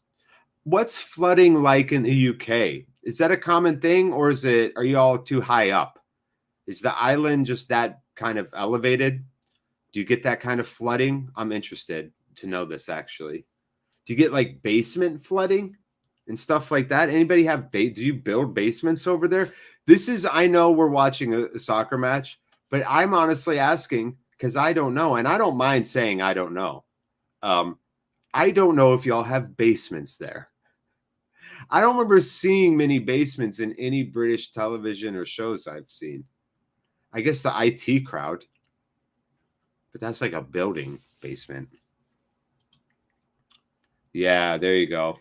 What's flooding like in the UK? Is that a common thing, or are you all too high up? Is the island just that kind of elevated? Do you get that kind of flooding? I'm interested to know this, actually. Do you get like basement flooding and stuff like that? Anybody have do you build basements over there? I know we're watching a soccer match, but I'm honestly asking because I don't know, and I don't mind saying I don't know. I don't know if y'all have basements there. I don't remember seeing many basements in any British television or shows I've seen. I guess the IT crowd, but that's like a building basement. Yeah, there you go.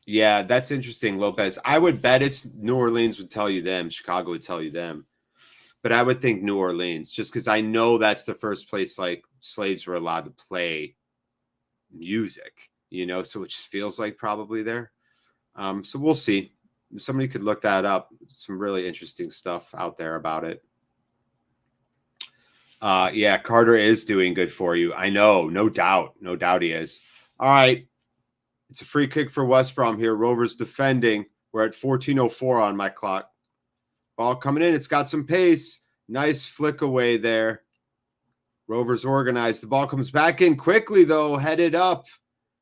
Yeah, that's interesting, Lopez. I would bet it's New Orleans would tell you them. Chicago would tell you them. But I would think New Orleans, just because I know that's the first place like slaves were allowed to play music, so it just feels like probably there. So we'll see. Somebody could look that up. Some really interesting stuff out there about it. Yeah, Carter is doing good for you. I know, no doubt. No doubt he is. All right. It's a free kick for West Brom here. Rovers defending. We're at 14:04 on my clock. Ball coming in. It's got some pace. Nice flick away there. Rovers organized. The ball comes back in quickly, though, headed up.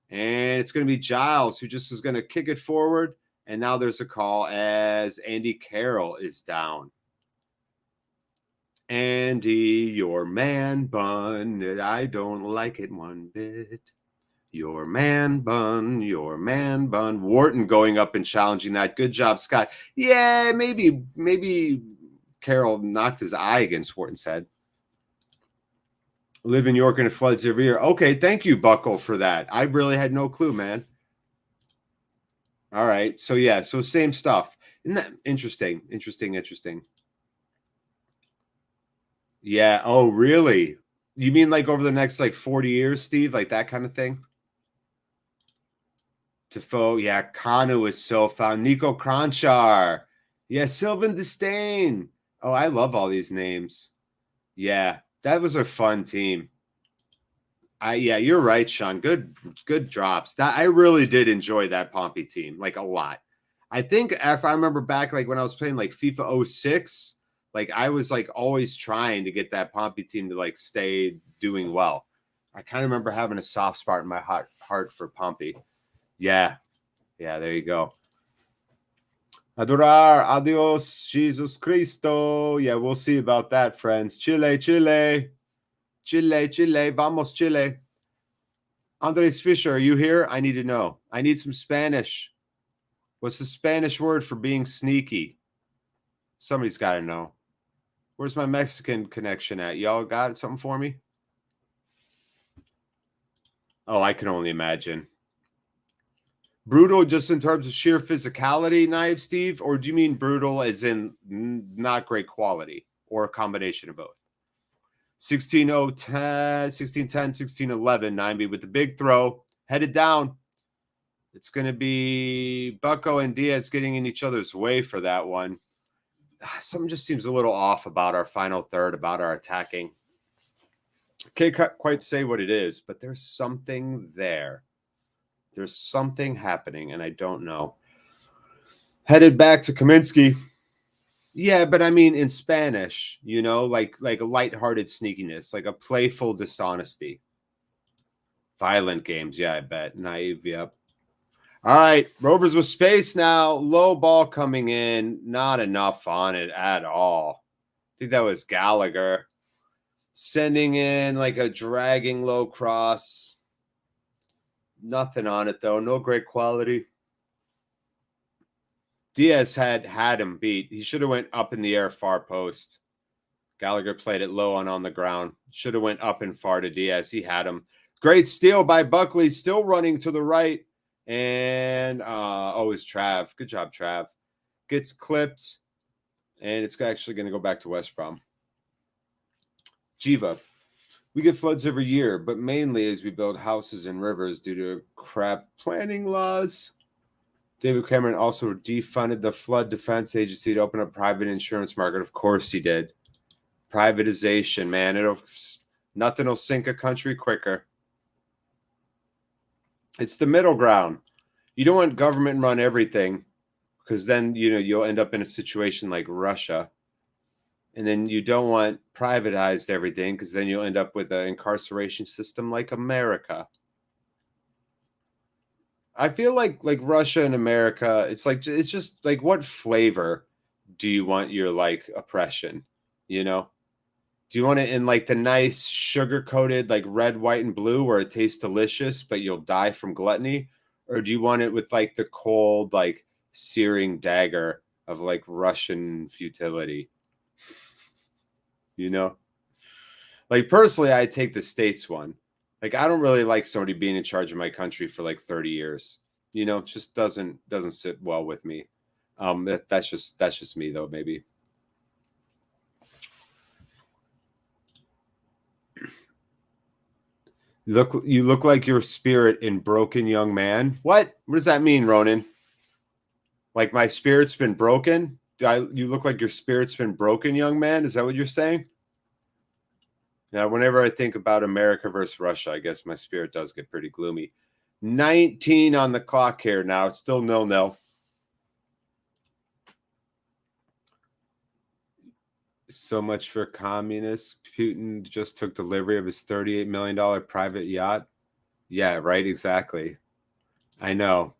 And it's going to be Giles who just is going to kick it forward. And now there's a call as Andy Carroll is down. Andy, your man bun. I don't like it one bit. Your man bun, your man bun. Wharton going up and challenging that. Good job, Scott. Yeah, maybe Carroll knocked his eye against Wharton's head. Live in York and it floods every year. Okay, thank you, Buckle, for that. I really had no clue, man. All right, so yeah, so same stuff. Isn't that interesting? Interesting. Yeah, oh, really? You mean like over the next like 40 years, Steve? Like that kind of thing? Defoe, yeah, Kanu is so found. Nico Kranchar. Yeah, Sylvan Disdain. Oh, I love all these names. Yeah, that was a fun team. Yeah, you're right, Sean. Good drops. That I really did enjoy that Pompey team, like a lot. I think if I remember back, like when I was playing like FIFA 06, like I was like always trying to get that Pompey team to like stay doing well. I kind of remember having a soft spot in my heart for Pompey. Yeah, there you go. Adorar, adios, Jesus Cristo. Yeah, we'll see about that, friends. Chile, vamos, Chile. Andres Fisher, are you here? I need to know. I need some Spanish. What's the Spanish word for being sneaky? Somebody's got to know. Where's my Mexican connection at? Y'all got something for me? Oh, I can only imagine. Brutal just in terms of sheer physicality, Knife Steve? Or do you mean brutal as in not great quality or a combination of both? 16-11, 9B with the big throw. Headed down. It's going to be Bucco and Diaz getting in each other's way for that one. Something just seems a little off about our final third, about our attacking. Can't quite say what it is, but there's something there. There's something happening, and I don't know. Headed back to Kaminsky. Yeah, but I mean in Spanish, you know, like a lighthearted sneakiness, like a playful dishonesty. Violent games, yeah, I bet. Naive, yep. All right, Rovers with space now. Low ball coming in. Not enough on it at all. I think that was Gallagher. Sending in like a dragging low cross. Nothing on it, though. No great quality. Diaz had him beat. He should have went up in the air far post. Gallagher played it low and on the ground. Should have went up and far to Diaz. He had him. Great steal by Buckley. Still running to the right. And, it's Trav. Good job, Trav. Gets clipped. And it's actually going to go back to West Brom. Jiva. We get floods every year, but mainly as we build houses and rivers due to crap planning laws. David Cameron also defunded the Flood Defense Agency to open up private insurance market. Of course he did. Privatization, man. Nothing will sink a country quicker. It's the middle ground. You don't want government run everything because then, you'll end up in a situation like Russia. And then you don't want privatized everything because then you'll end up with an incarceration system like America. I feel like Russia and America, it's just like, what flavor do you want your like oppression? Do you want it in like the nice sugar-coated like red, white, and blue where it tastes delicious, but you'll die from gluttony? Or do you want it with like the cold, like searing dagger of like Russian futility? Like personally, I take the States one. Like I don't really like somebody being in charge of my country for like 30 years. It just doesn't sit well with me. That's just me though, maybe. You look like your spirit in Broken Young Man. What does that mean, Ronan? Like my spirit's been broken? You look like your spirit's been broken, young man? Is that what you're saying? Now, whenever I think about America versus Russia, I guess my spirit does get pretty gloomy. 19 on the clock here now. It's still 0-0. So much for communists. Putin just took delivery of his $38 million private yacht. Yeah, right, exactly. I know.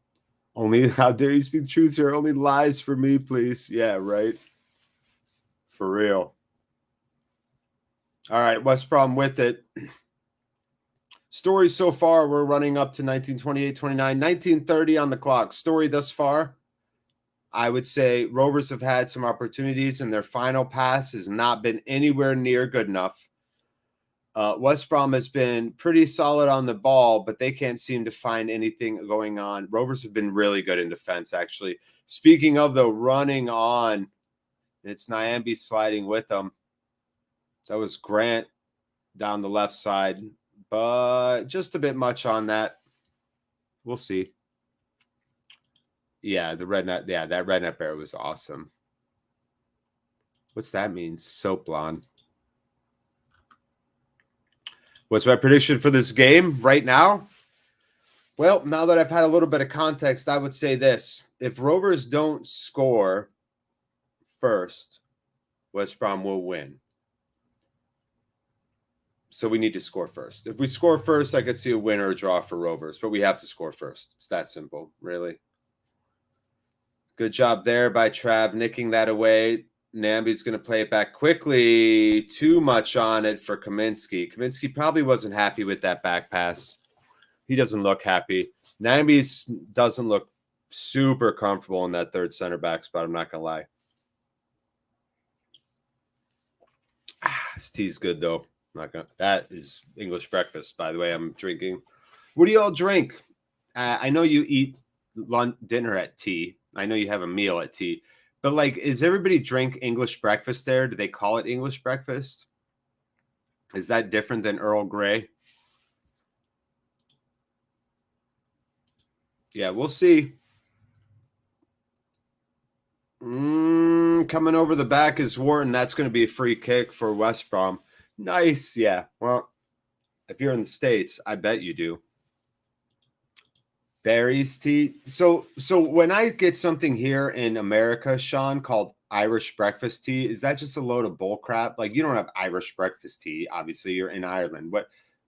Only, how dare you speak the truth here? Only lies for me, please. Yeah, right. For real. All right, West Brom with it. Stories so far, we're running up to 1928, 29, 1930 on the clock. Story thus far, I would say Rovers have had some opportunities and their final pass has not been anywhere near good enough. West Brom has been pretty solid on the ball, but they can't seem to find anything going on. Rovers have been really good in defense, actually. Speaking of, though, running on, it's Nyambe sliding with them. That was Grant down the left side, but just a bit much on that. We'll see. Yeah, the red net. Yeah, that red net bear was awesome. What's that mean? Soap blonde. What's my prediction for this game right now? Well, now that I've had a little bit of context, I would say this. If Rovers don't score first, West Brom will win. So we need to score first. If we score first, I could see a win or a draw for Rovers, but we have to score first. It's that simple, really. Good job there by Trav, nicking that away. Namby's going to play it back quickly. Too much on it for Kaminsky. Kaminsky probably wasn't happy with that back pass. He doesn't look happy. Namby doesn't look super comfortable in that third center back spot. I'm not going to lie. This tea's good, though. I'm not gonna. That is English breakfast, by the way. I'm drinking. What do you all drink? I know you eat dinner at tea. I know you have a meal at tea. But, like, is everybody drink English breakfast there? Do they call it English breakfast? Is that different than Earl Grey? Yeah, we'll see. Coming over the back is Wharton. That's going to be a free kick for West Brom. Nice. Yeah. Well, if you're in the States, I bet you do. Berries tea. So when I get something here in America, Sean, called Irish breakfast tea, is that just a load of bull crap? Like, you don't have Irish breakfast tea. Obviously, you're in Ireland. What,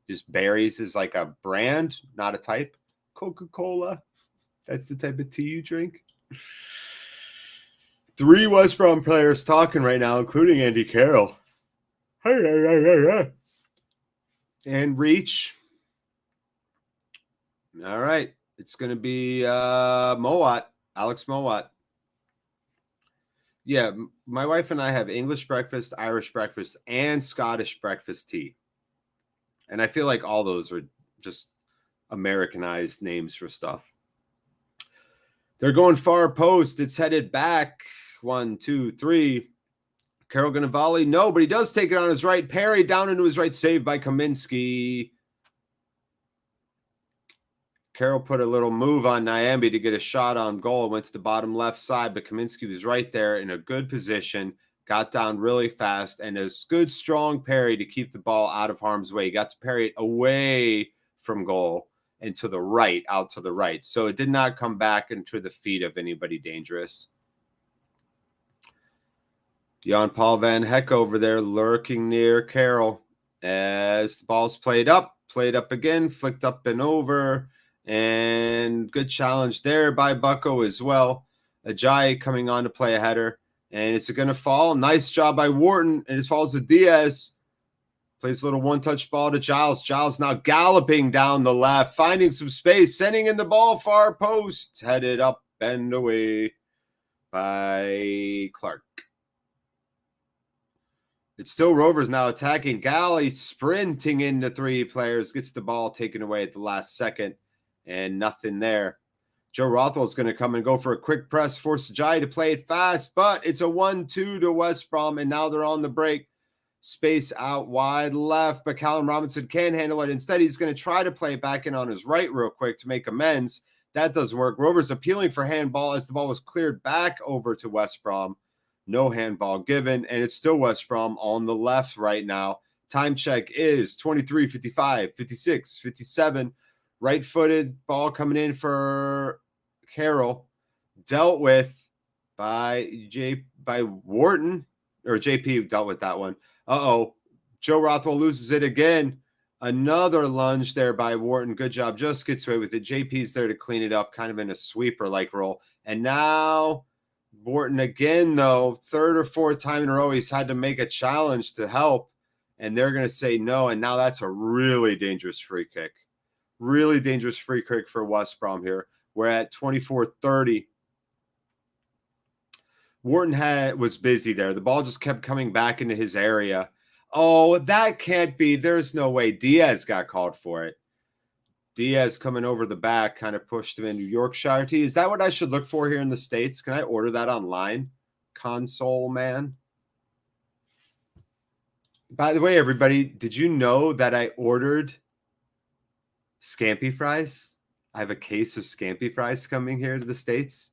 just berries is like a brand, not a type? Coca-Cola. That's the type of tea you drink? 3 West Brom players talking right now, including Andy Carroll. And Reach. All right. It's going to be Mowat, Alex Mowat. Yeah, my wife and I have English breakfast, Irish breakfast, and Scottish breakfast tea. And I feel like all those are just Americanized names for stuff. They're going far post. It's headed back. 1, 2, 3. Carroll going to volley. No, but he does take it on his right. Parry down into his right. Saved by Kaminsky. Carroll put a little move on Nyambe to get a shot on goal. Went to the bottom left side, but Kaminsky was right there in a good position. Got down really fast and a good, strong parry to keep the ball out of harm's way. He got to parry it away from goal and to the right, out to the right. So it did not come back into the feet of anybody dangerous. Jan-Paul Van Heck over there lurking near Carroll as the ball's played up again, flicked up and over. And good challenge there by Bucko as well. Ajayi coming on to play a header. And it's going to fall. Nice job by Wharton. And it falls to Diaz. Plays a little one-touch ball to Giles. Giles now galloping down the left, finding some space, sending in the ball far post. Headed up and away by Clark. It's still Rovers now attacking. Galley sprinting into 3 players. Gets the ball taken away at the last second. And nothing there. Joe Rothwell's going to come and go for a quick press. Force Ajayi to play it fast. But it's a 1-2 to West Brom. And now they're on the break. Space out wide left. But Callum Robinson can't handle it. Instead, he's going to try to play it back in on his right real quick to make amends. That doesn't work. Rovers appealing for handball as the ball was cleared back over to West Brom. No handball given, and it's still West Brom on the left right now. Time check is 23, 55, 56, 57. Right-footed ball coming in for Carroll. Dealt with by Wharton, or JP dealt with that one. Uh-oh. Joe Rothwell loses it again. Another lunge there by Wharton. Good job. Just gets away with it. JP's there to clean it up, kind of in a sweeper-like role. And now Wharton again, though, third or fourth time in a row, he's had to make a challenge to help, and they're going to say no. And now that's a really dangerous free kick. Really dangerous free kick for West Brom here. We're at 24-30. Wharton was busy there. The ball just kept coming back into his area. Oh, that can't be. There's no way. Diaz got called for it. Diaz coming over the back kind of pushed him into Yorkshire tea. Is that what I should look for here in the States? Can I order that online? Console man. By the way, everybody, did you know that I ordered Scampi fries? I have a case of Scampi fries coming here to the States.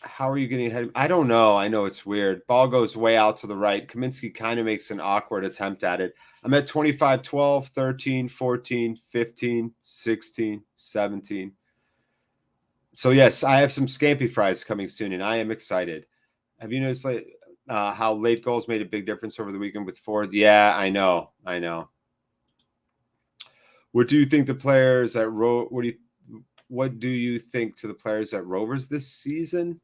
How are you getting ahead? I don't know. I know it's weird. Ball goes way out to the right. Kaminsky kind of makes an awkward attempt at it. I'm at 25, 12, 13, 14, 15, 16, 17. So, yes, I have some Scampi fries coming soon, and I am excited. Have you noticed how late goals made a big difference over the weekend with Ford? Yeah, I know. What do you think the players at what do you think to the players at Rovers this season?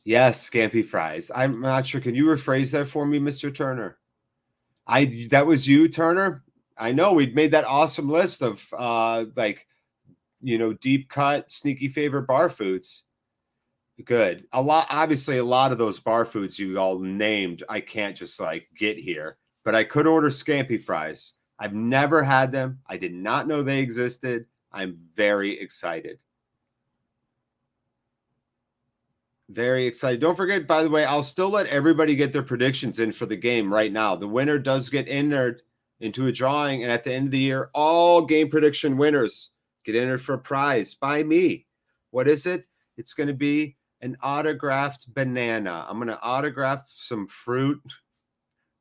Yes, Scampi fries. I'm not sure. Can you rephrase that for me, Mr. Turner? That was you, Turner? I know we'd made that awesome list of deep cut, sneaky favorite bar foods. Good. Obviously, a lot of those bar foods you all named, I can't just get here, but I could order Scampi fries. I've never had them. I did not know they existed. I'm very excited. Very excited. Don't forget, by the way, I'll still let everybody get their predictions in for the game right now. The winner does get entered into a drawing, and at the end of the year, all game prediction winners get entered for a prize by me. What is it? It's going to be an autographed banana. I'm going to autograph some fruit,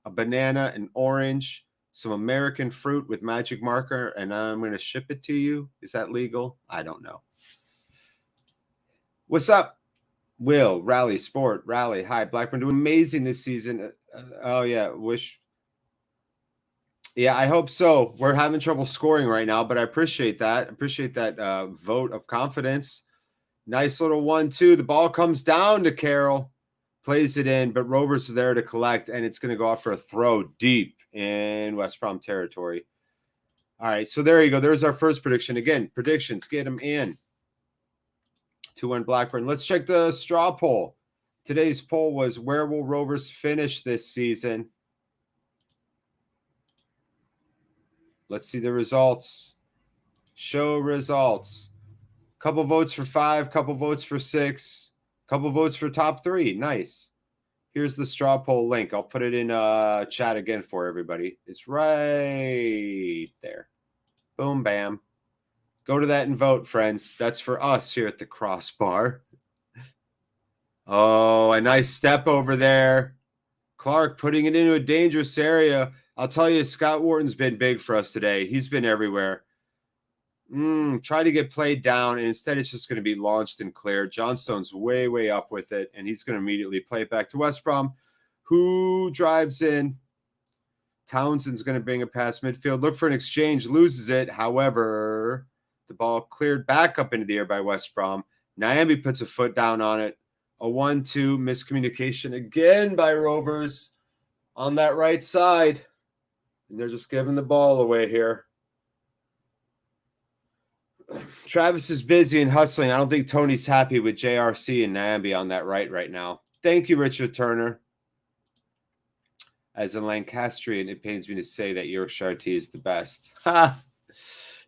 a banana, an orange, some American fruit with magic marker, and I'm going to ship it to you. Is that legal? I don't know. What's up? Will, Rally, Sport, Rally. Hi, Blackburn doing amazing this season. Oh, yeah. Yeah, I hope so. We're having trouble scoring right now, but I appreciate that. Vote of confidence. Nice little 1-2. The ball comes down to Carroll. Plays it in, but Rovers are there to collect, and it's going to go off for a throw deep in West Brom territory. All right, so there you go. There's our first prediction. Again, predictions, get them in. 2-1 Blackburn. Let's check the straw poll. Today's poll was, where will Rovers finish this season? Let's see the results. Show results. Couple votes for 5, couple votes for 6, couple votes for top 3. Nice. Here's the straw poll link. I'll put it in chat again for everybody. It's right there. Boom, bam. Go to that and vote, friends. That's for us here at the Crossbar. Oh, a nice step over there. Clark putting it into a dangerous area. I'll tell you, Scott Wharton's been big for us today. He's been everywhere. Try to get played down, and instead it's just going to be launched and cleared. Johnstone's way, way up with it, and he's going to immediately play it back to West Brom, who drives in. Townsend's going to bring it past midfield. Look for an exchange, loses it. However, the ball cleared back up into the air by West Brom. Nyambe puts a foot down on it. A 1-2 miscommunication again by Rovers on that right side. And they're just giving the ball away here. Travis is busy and hustling. I don't think Tony's happy with JRC and Nyambe on that right now. Thank you, Richard Turner. As a Lancastrian, it pains me to say that Yorkshire tea is the best. Ha!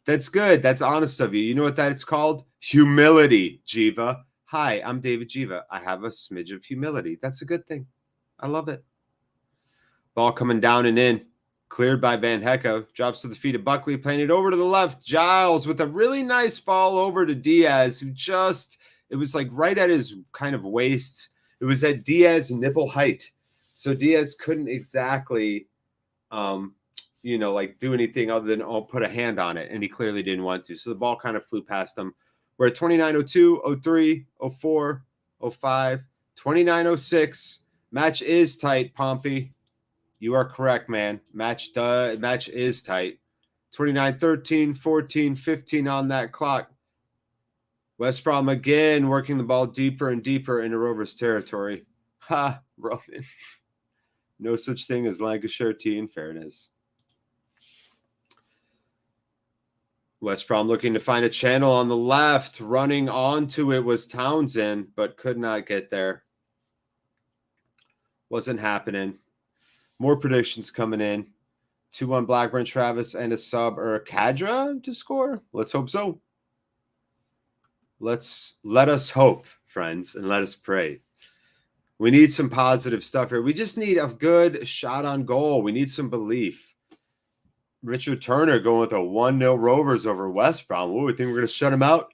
That's good. That's honest of you. You know what that's called? Humility, Jiva. Hi, I'm David Jiva. I have a smidge of humility. That's a good thing. I love it. Ball coming down and in. Cleared by Van Hecke. Drops to the feet of Buckley, playing it over to the left. Giles with a really nice ball over to Diaz, who just, it was like right at his kind of waist. It was at Diaz nipple height. So Diaz couldn't exactly, you know, like do anything other than put a hand on it. And he clearly didn't want to. So the ball kind of flew past him. We're at 29:02, 03, 04, 05, 29:06. Match is tight, Pompey. You are correct, man. Match is tight. 29-13, 14-15 on that clock. West Brom again working the ball deeper and deeper into Rovers territory. Ha, Roman. No such thing as Lancashire tea in fairness. West Brom looking to find a channel on the left. Running onto it was Townsend, but could not get there. Wasn't happening. More predictions coming in. 2-1 Blackburn, Travis, and a sub or a Cadra to score. Let's hope so. Let us hope, friends, and let us pray. We need some positive stuff here. We just need a good shot on goal. We need some belief. Richard Turner going with a 1-0 Rovers over West Brom. What, we think we're going to shut him out?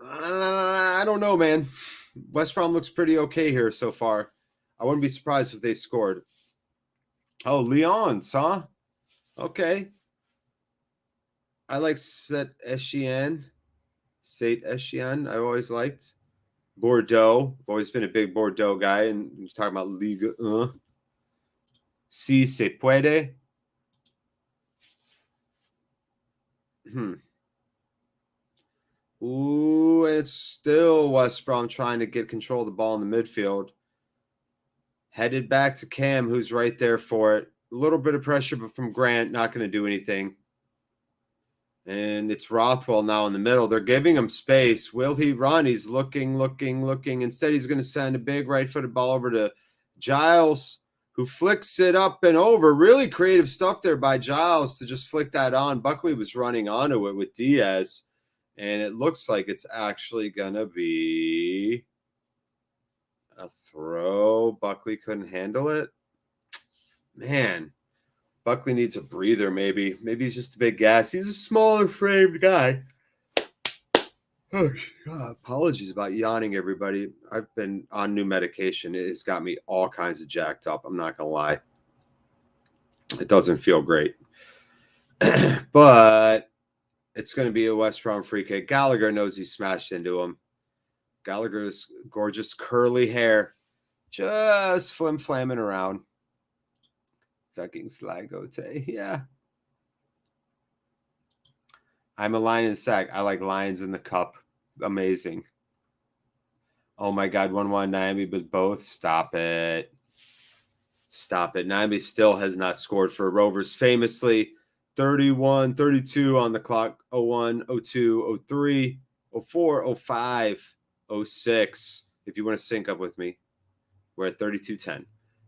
I don't know, man. West Brom looks pretty okay here so far. I wouldn't be surprised if they scored. Oh, Lyons, huh? Okay. I like Saint Etienne. I always liked. Bordeaux. I've always been a big Bordeaux guy. And you're talking about Ligue 1. Si se puede. Ooh, and it's still West Brom trying to get control of the ball in the midfield. Headed back to Cam, who's right there for it. A little bit of pressure, but from Grant, not going to do anything. And it's Rothwell now in the middle. They're giving him space. Will he run? He's looking. Instead, he's going to send a big right-footed ball over to Giles, who flicks it up and over. Really creative stuff there by Giles to just flick that on. Buckley was running onto it with Diaz, and it looks like it's actually going to be a throw. Buckley couldn't handle it. Man, Buckley needs a breather maybe. Maybe he's just a big gas. He's a smaller framed guy. Oh, God. Apologies about yawning, everybody. I've been on new medication. It's got me all kinds of jacked up. I'm not going to lie. It doesn't feel great. But it's going to be a West Brom free kick. Gallagher knows he smashed into him. Gallagher's gorgeous curly hair just flim-flamming around. Fucking Sligo Tay. Yeah. I'm a lion in the sack. I like lions in the cup. Amazing. Oh my God. 1-1 Miami with both. Stop it. Stop it. Miami still has not scored for Rovers. Famously, 31-32 on the clock. 01, 02, 03, 04, 05, 06. If you want to sync up with me, we're at 32-10.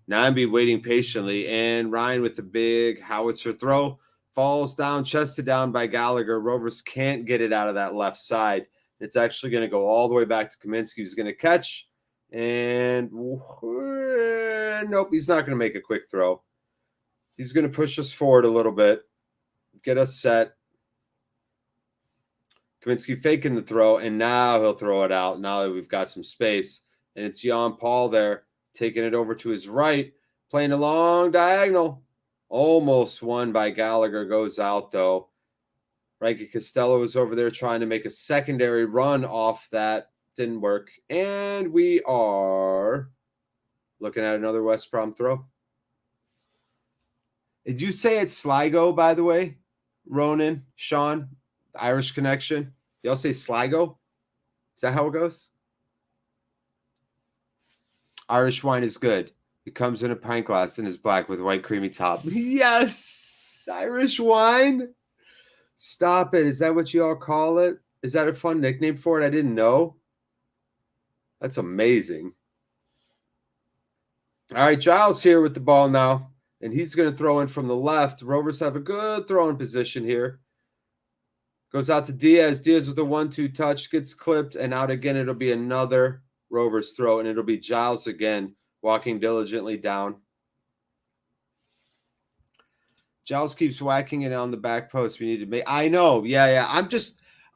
Nambi waiting patiently, and Ryan with the big howitzer throw falls down, chested down by Gallagher. Rovers can't get it out of that left side. It's actually going to go all the way back to Kaminsky, who's going to catch. And nope, he's not going to make a quick throw. He's going to push us forward a little bit, get us set. Kaminsky faking the throw, and now he'll throw it out now that we've got some space. And it's Jan Paul there, taking it over to his right, playing a long diagonal. Almost won by Gallagher, goes out though. Frankie Costello was over there trying to make a secondary run off that. Didn't work. And we are looking at another West Brom throw. Did you say it's Sligo, by the way? Ronan, Sean, the Irish connection. Y'all say Sligo? Is that how it goes? Irish wine is good. It comes in a pint glass and is black with white creamy top. Yes! Irish wine? Stop it. Is that what you all call it? Is that a fun nickname for it? I didn't know. That's amazing. All right, Giles here with the ball now, and he's going to throw in from the left. Rovers have a good throwing position here. Goes out to Diaz. Diaz with a 1-2 touch, gets clipped, and out again. It'll be another Rovers throw, and it'll be Giles again walking diligently down. Giles keeps whacking it on the back post. We need to make. I know. Yeah.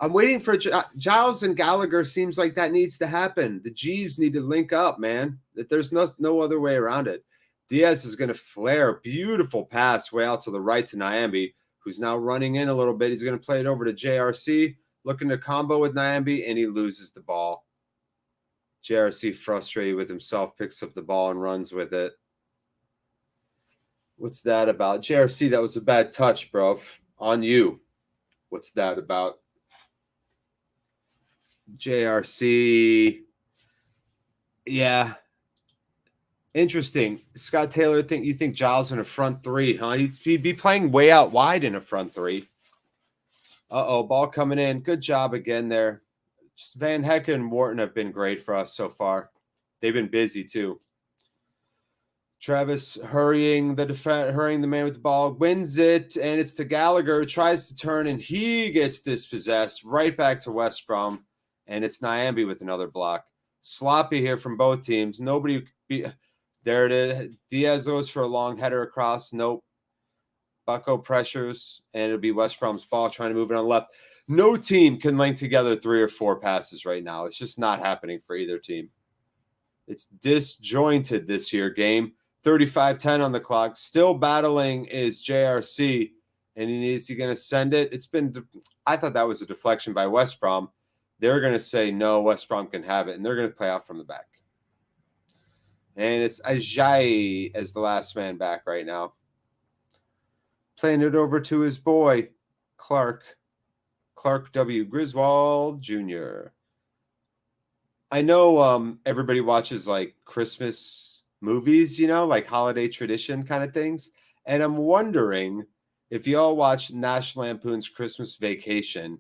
I'm waiting for Giles and Gallagher. Seems like that needs to happen. The G's need to link up, man. That there's no other way around it. Diaz is going to flare. Beautiful pass way out to the right to Nyambe, who's now running in a little bit. He's going to play it over to JRC, looking to combo with Nyambe, and he loses the ball. JRC, frustrated with himself, picks up the ball and runs with it. What's that about? JRC, that was a bad touch, bro. On you. What's that about? JRC. Yeah. Interesting. Scott Taylor, you think Giles in a front three, huh? He'd be playing way out wide in a front three. Uh-oh, ball coming in. Good job again there. Just Van Hecken and Wharton have been great for us so far. They've been busy too. Travis hurrying the man with the ball, wins it, and it's to Gallagher, tries to turn, and he gets dispossessed right back to West Brom, and it's Nyambe with another block. Sloppy here from both teams. There it is. Diaz goes for a long header across. Nope. Bucko pressures, and it'll be West Brom's ball trying to move it on the left. No team can link together 3 or 4 passes right now. It's just not happening for either team. It's disjointed this year, game. 35-10 on the clock. Still battling is JRC, and is he going to send it? I thought that was a deflection by West Brom. They're going to say, no, West Brom can have it, and they're going to play out from the back. And it's Ajayi as the last man back right now. Playing it over to his boy, Clark W. Griswold Jr. I know everybody watches like Christmas movies, like holiday tradition kind of things. And I'm wondering if you all watch National Lampoon's Christmas Vacation,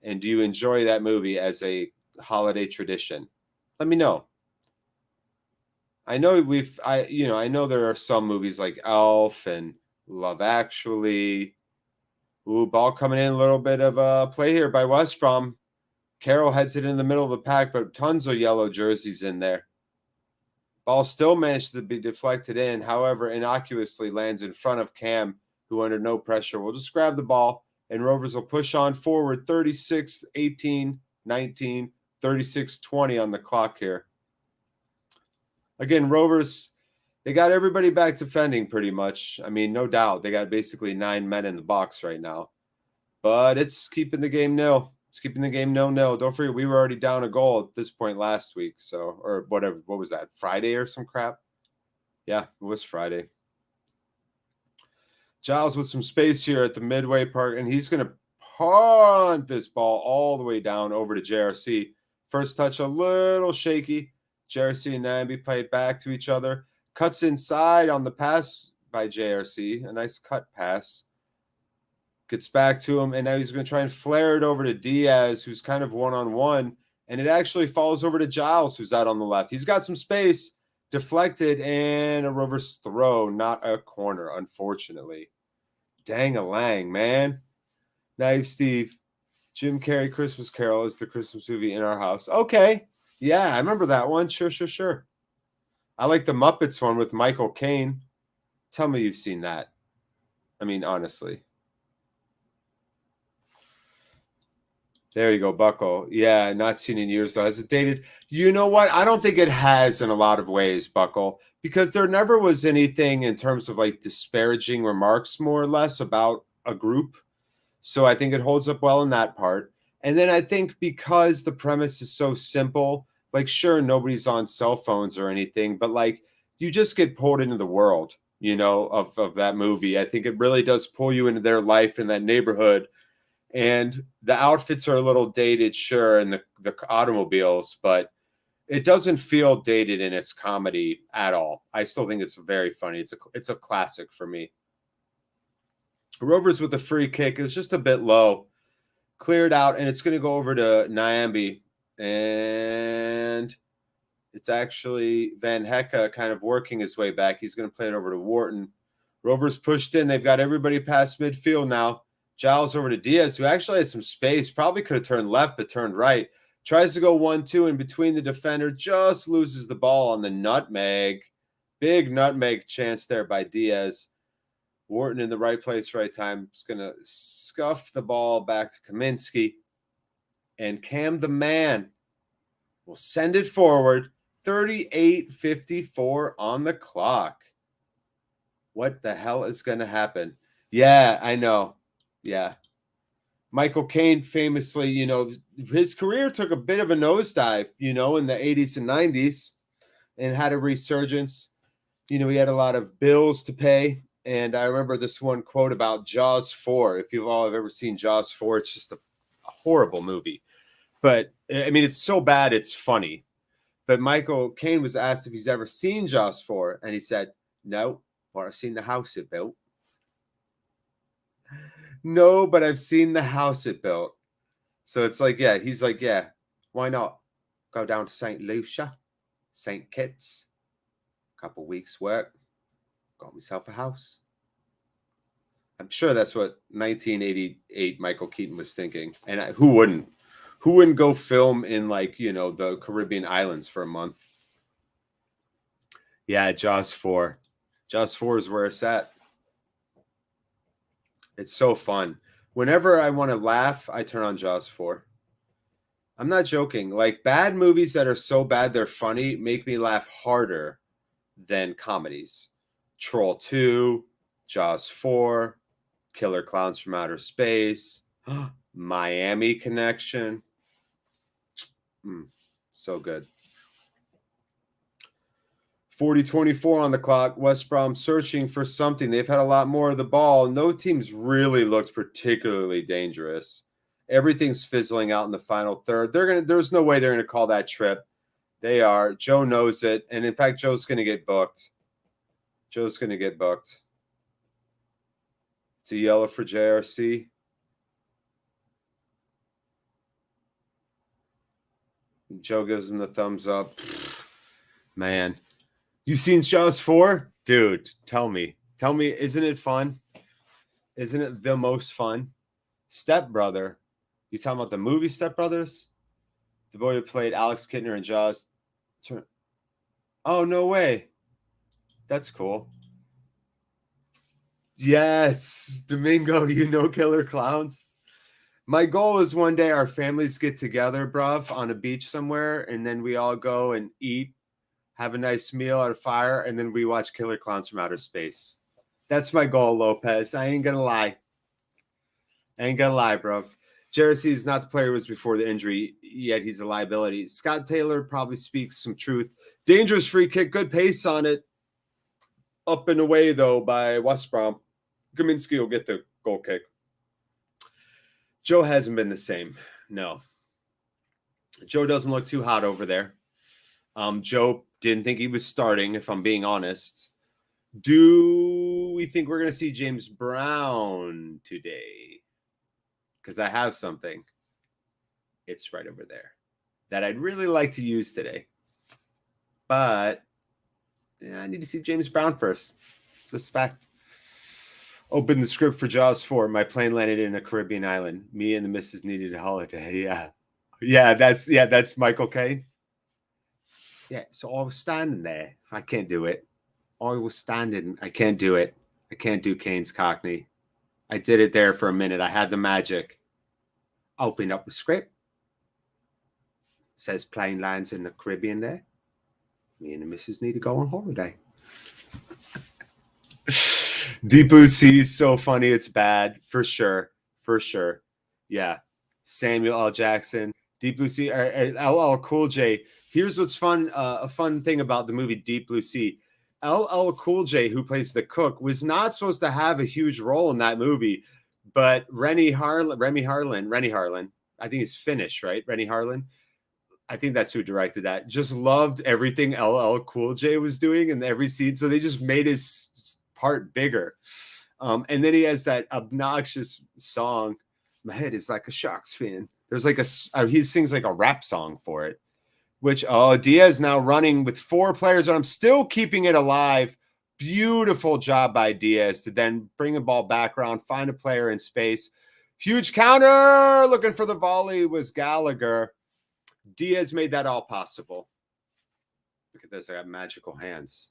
and do you enjoy that movie as a holiday tradition? Let me know. I know I know there are some movies like Elf and Love Actually. Ooh, ball coming in, a little bit of a play here by West Brom. Carroll heads it in the middle of the pack, but tons of yellow jerseys in there. Ball still managed to be deflected in, however, innocuously lands in front of Cam, who under no pressure will just grab the ball, and Rovers will push on forward 36-18, 19, 36-20 on the clock here. Again, Rovers, they got everybody back defending pretty much. I mean, no doubt. They got basically 9 men in the box right now. But it's keeping the game nil. It's keeping the game 0-0. Don't forget, we were already down a goal at this point last week. Or whatever. What was that? Friday or some crap? Yeah, it was Friday. Giles with some space here at the midway part, and he's going to punt this ball all the way down over to JRC. First touch a little shaky. JRC and Nyambe play it back to each other. Cuts inside on the pass by JRC. A nice cut pass. Gets back to him, and now he's going to try and flare it over to Diaz, who's kind of one-on-one, and it actually falls over to Giles, who's out on the left. He's got some space, deflected, and a Rovers throw, not a corner, unfortunately. Dang-a-lang, man. Naive Steve. Jim Carrey Christmas Carol is the Christmas movie in our house. Okay. Yeah, I remember that one. Sure. I like the Muppets one with Michael Caine. Tell me you've seen that. I mean, honestly. There you go, Bucko. Yeah, not seen in years, though. Has it dated? You know what? I don't think it has in a lot of ways, Bucko, because there never was anything in terms of like disparaging remarks, more or less, about a group. So I think it holds up well in that part. And then I think because the premise is so simple, like, sure, nobody's on cell phones or anything, but like you just get pulled into the world, of that movie. I think it really does pull you into their life in that neighborhood. And the outfits are a little dated, sure, and the automobiles, but it doesn't feel dated in its comedy at all. I still think it's very funny. It's a classic for me. Rovers with the free kick. It was just a bit low. Cleared out, and it's going to go over to Nyambe. And it's actually Van Hecke kind of working his way back. He's going to play it over to Wharton. Rovers pushed in. They've got everybody past midfield now. Giles over to Diaz, who actually had some space. Probably could have turned left, but turned right. Tries to go 1-2 in between the defender. Just loses the ball on the nutmeg. Big nutmeg chance there by Diaz. Wharton in the right place, right time. Is going to scuff the ball back to Kaminsky. And Cam the man will send it forward. 38:54 on the clock. What the hell is going to happen? Yeah, I know. Yeah. Michael Caine famously, you know, his career took a bit of a nosedive, you know, in the 80s and 90s and had a resurgence. You know, he had a lot of bills to pay. And I remember this one quote about Jaws 4. If you've all ever seen Jaws 4, it's just a horrible movie. But, I mean, it's so bad, it's funny. But Michael Caine was asked if he's ever seen Jaws 4, and he said, no, but I've seen the house it built. No, but I've seen the house it built. So it's like, yeah, he's like, yeah, why not? Go down to St. Lucia, St. Kitts, couple weeks work, got myself a house. I'm sure that's what 1988 Michael Keaton was thinking. And who wouldn't? Who wouldn't go film in, like, you know, the Caribbean islands for a month? Yeah, Jaws 4. Jaws 4 is where it's at. It's so fun. Whenever I want to laugh, I turn on Jaws 4. I'm not joking. Like, bad movies that are so bad they're funny make me laugh harder than comedies. Troll 2, Jaws 4, Killer Clowns from Outer Space, Miami Connection. So good. 40-24 on the clock. West Brom searching for something. They've had a lot more of the ball. No team's really looked particularly dangerous. Everything's fizzling out in the final third. There's no way they're gonna call that trip. They are. Joe knows it, and in fact, Joe's gonna get booked. Joe's gonna get booked. It's a yellow for JRC. Joe gives him the thumbs up. Man. You seen Jaws 4? Dude, tell me. Tell me, isn't it fun? Isn't it the most fun? Step Brother. You talking about the movie Step Brothers? The boy who played Alex Kintner in Jaws. Oh, no way. That's cool. Yes. Domingo, you know Killer Clowns? My goal is one day our families get together, bruv, on a beach somewhere, and then we all go and eat, have a nice meal at a fire, and then we watch Killer Clowns from Outer Space. That's my goal, Lopez. I ain't gonna lie. Bruv. Jersey is not the player who was before the injury, yet he's a liability. Scott Taylor probably speaks some truth. Dangerous free kick, good pace on it. Up and away, though, by West Brom. Kaminsky will get the goal kick. Joe hasn't been the same. No. Joe doesn't look too hot over there. Joe didn't think he was starting, if I'm being honest. Do we think we're going to see James Brown today? Because I have something. It's right over there that I'd really like to use today. But yeah, I need to see James Brown first. It's a fact. Open the script for Jaws 4. My plane landed in a Caribbean island. Me and the missus needed a holiday. Yeah, that's Michael Caine. Yeah, so I was standing there. I can't do it. I was standing. I can't do it. I can't do Caine's Cockney. I did it there for a minute. I had the magic. Opened up the script. Says plane lands in the Caribbean there. Me and the missus need to go on holiday. Deep Blue Sea is so funny. It's bad. For sure. Yeah. Samuel L. Jackson. Deep Blue Sea. LL Cool J. Here's what's fun. A fun thing about the movie Deep Blue Sea. LL Cool J, who plays the cook, was not supposed to have a huge role in that movie. But Rennie Harlin. I think he's Finnish, right? Rennie Harlin. I think that's who directed that. Just loved everything LL Cool J was doing in every scene. So they just made his part bigger. And then he has that obnoxious song, My Head is Like a Shark's Fin. There's like he sings like a rap song for it, which, Diaz now running with 4 players, and I'm still keeping it alive. Beautiful job by Diaz to then bring the ball back around, find a player in space. Huge counter, looking for the volley was Gallagher. Diaz made that all possible. Look at this, I got magical hands.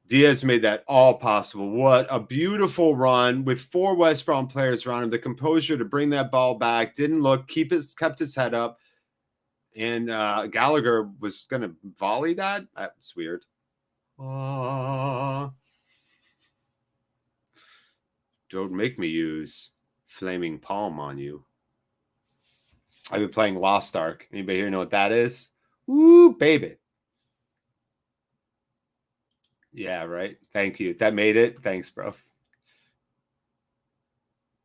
Diaz made that all possible. What a beautiful run with 4 West Brom players around him. The composure to bring that ball back, didn't look, kept his head up. And Gallagher was going to volley that. That's weird. Don't make me use Flaming Palm on you. I've been playing Lost Ark. Anybody here know what that is? Woo, baby. Yeah, right. Thank you. That made it. Thanks, bro.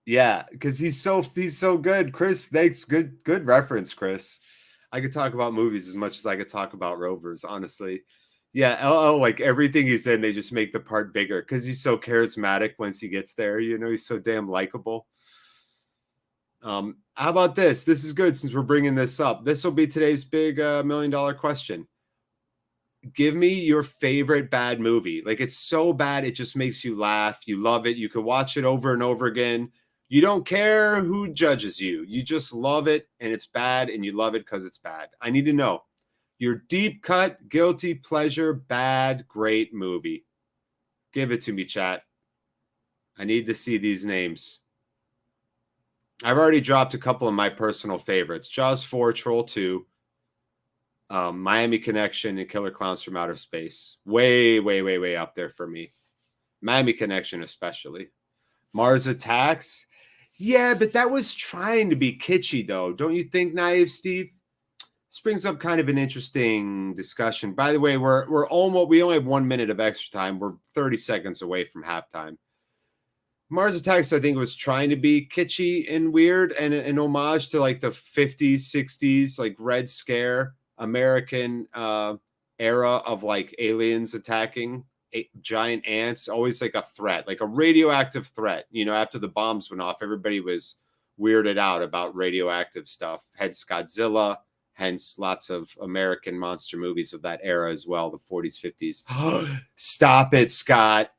Yeah, because he's so good. Chris, thanks. Good reference, Chris. I could talk about movies as much as I could talk about Rovers, honestly. Yeah, LL, like everything he's in, they just make the part bigger because he's so charismatic once he gets there. You know, he's so damn likable. How about this? This is good since we're bringing this up. This will be today's big $1 million question. Give me your favorite bad movie. Like, it's so bad, it just makes you laugh. You love it. You can watch it over and over again. You don't care who judges you. You just love it, and it's bad, and you love it because it's bad. I need to know your deep cut, guilty pleasure, bad, great movie. Give it to me, chat. I need to see these names. I've already dropped a couple of my personal favorites. Jaws 4, Troll 2, Miami Connection, and Killer Clowns from Outer Space. Way, way, way, way up there for me. Miami Connection especially. Mars Attacks. Yeah, but that was trying to be kitschy, though. Don't you think, Naive Steve? This brings up kind of an interesting discussion. By the way, we only have 1 minute of extra time. We're 30 seconds away from halftime. Mars Attacks, I think, was trying to be kitschy and weird and an homage to like the 50s, 60s, like Red Scare American era of like aliens attacking giant ants, always like a threat, like a radioactive threat. You know, after the bombs went off, everybody was weirded out about radioactive stuff. Hence Godzilla, hence lots of American monster movies of that era as well, the 40s, 50s. Stop it, Scott.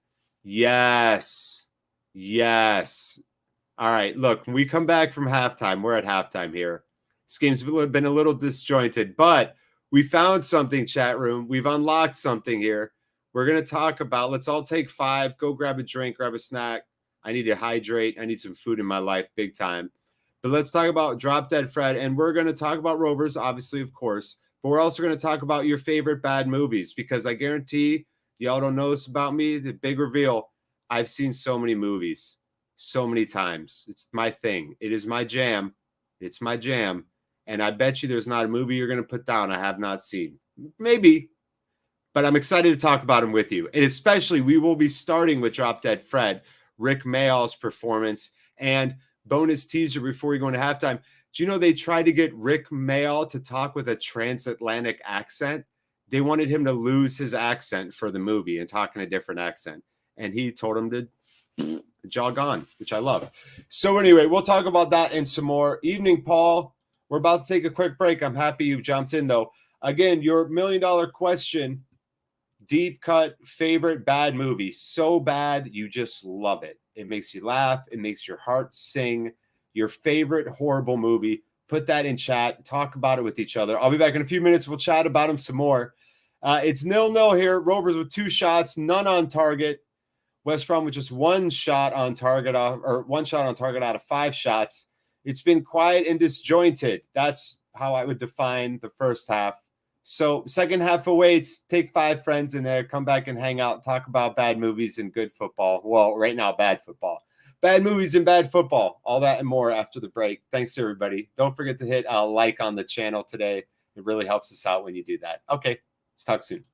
Yes. Yes. All right. Look, when we come back from halftime, we're at halftime here. This game's been a little disjointed, but we found something, chat room. We've unlocked something here. We're going to talk about, let's all take 5, go grab a drink, grab a snack. I need to hydrate. I need some food in my life big time. But let's talk about Drop Dead Fred, and we're going to talk about Rovers, obviously, of course. But we're also going to talk about your favorite bad movies because I guarantee y'all don't know this about me. The big reveal. I've seen so many movies, so many times. It's my thing. It is my jam. It's my jam. And I bet you there's not a movie you're going to put down I have not seen. Maybe. But I'm excited to talk about them with you. And especially, we will be starting with Drop Dead Fred, Rick Mayall's performance. And bonus teaser before we go into halftime. Do you know they tried to get Rick Mayall to talk with a transatlantic accent? They wanted him to lose his accent for the movie and talk in a different accent. And he told him to jog on, which I love. So anyway, we'll talk about that and some more. Evening, Paul. We're about to take a quick break. I'm happy you jumped in, though. Again, your $1 million question, deep cut, favorite bad movie. So bad, you just love it. It makes you laugh. It makes your heart sing. Your favorite horrible movie. Put that in chat. Talk about it with each other. I'll be back in a few minutes. We'll chat about them some more. It's 0-0 here. Rovers with 2 shots, none on target. West Brom with just 1 shot on target, or 1 shot on target out of 5 shots. It's been quiet and disjointed. That's how I would define the first half. So second half awaits. Take 5 friends in there. Come back and hang out. Talk about bad movies and good football. Well, right now, bad football. Bad movies and bad football. All that and more after the break. Thanks, everybody. Don't forget to hit a like on the channel today. It really helps us out when you do that. Okay, let's talk soon.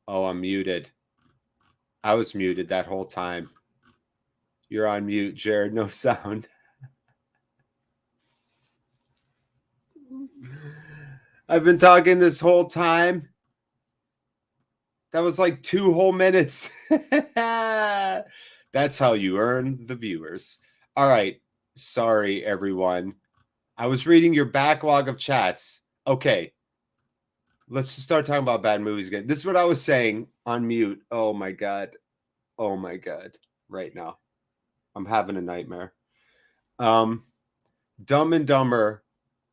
Oh, I'm muted. I was muted that whole time. You're on mute, Jared. No sound. I've been talking this whole time. That was like 2 whole minutes. That's how you earn the viewers. All right. Sorry, everyone. I was reading your backlog of chats. Okay. Let's just start talking about bad movies again. This is what I was saying on mute. Oh, my God. Oh, my God. Right now. I'm having a nightmare. Dumb and Dumber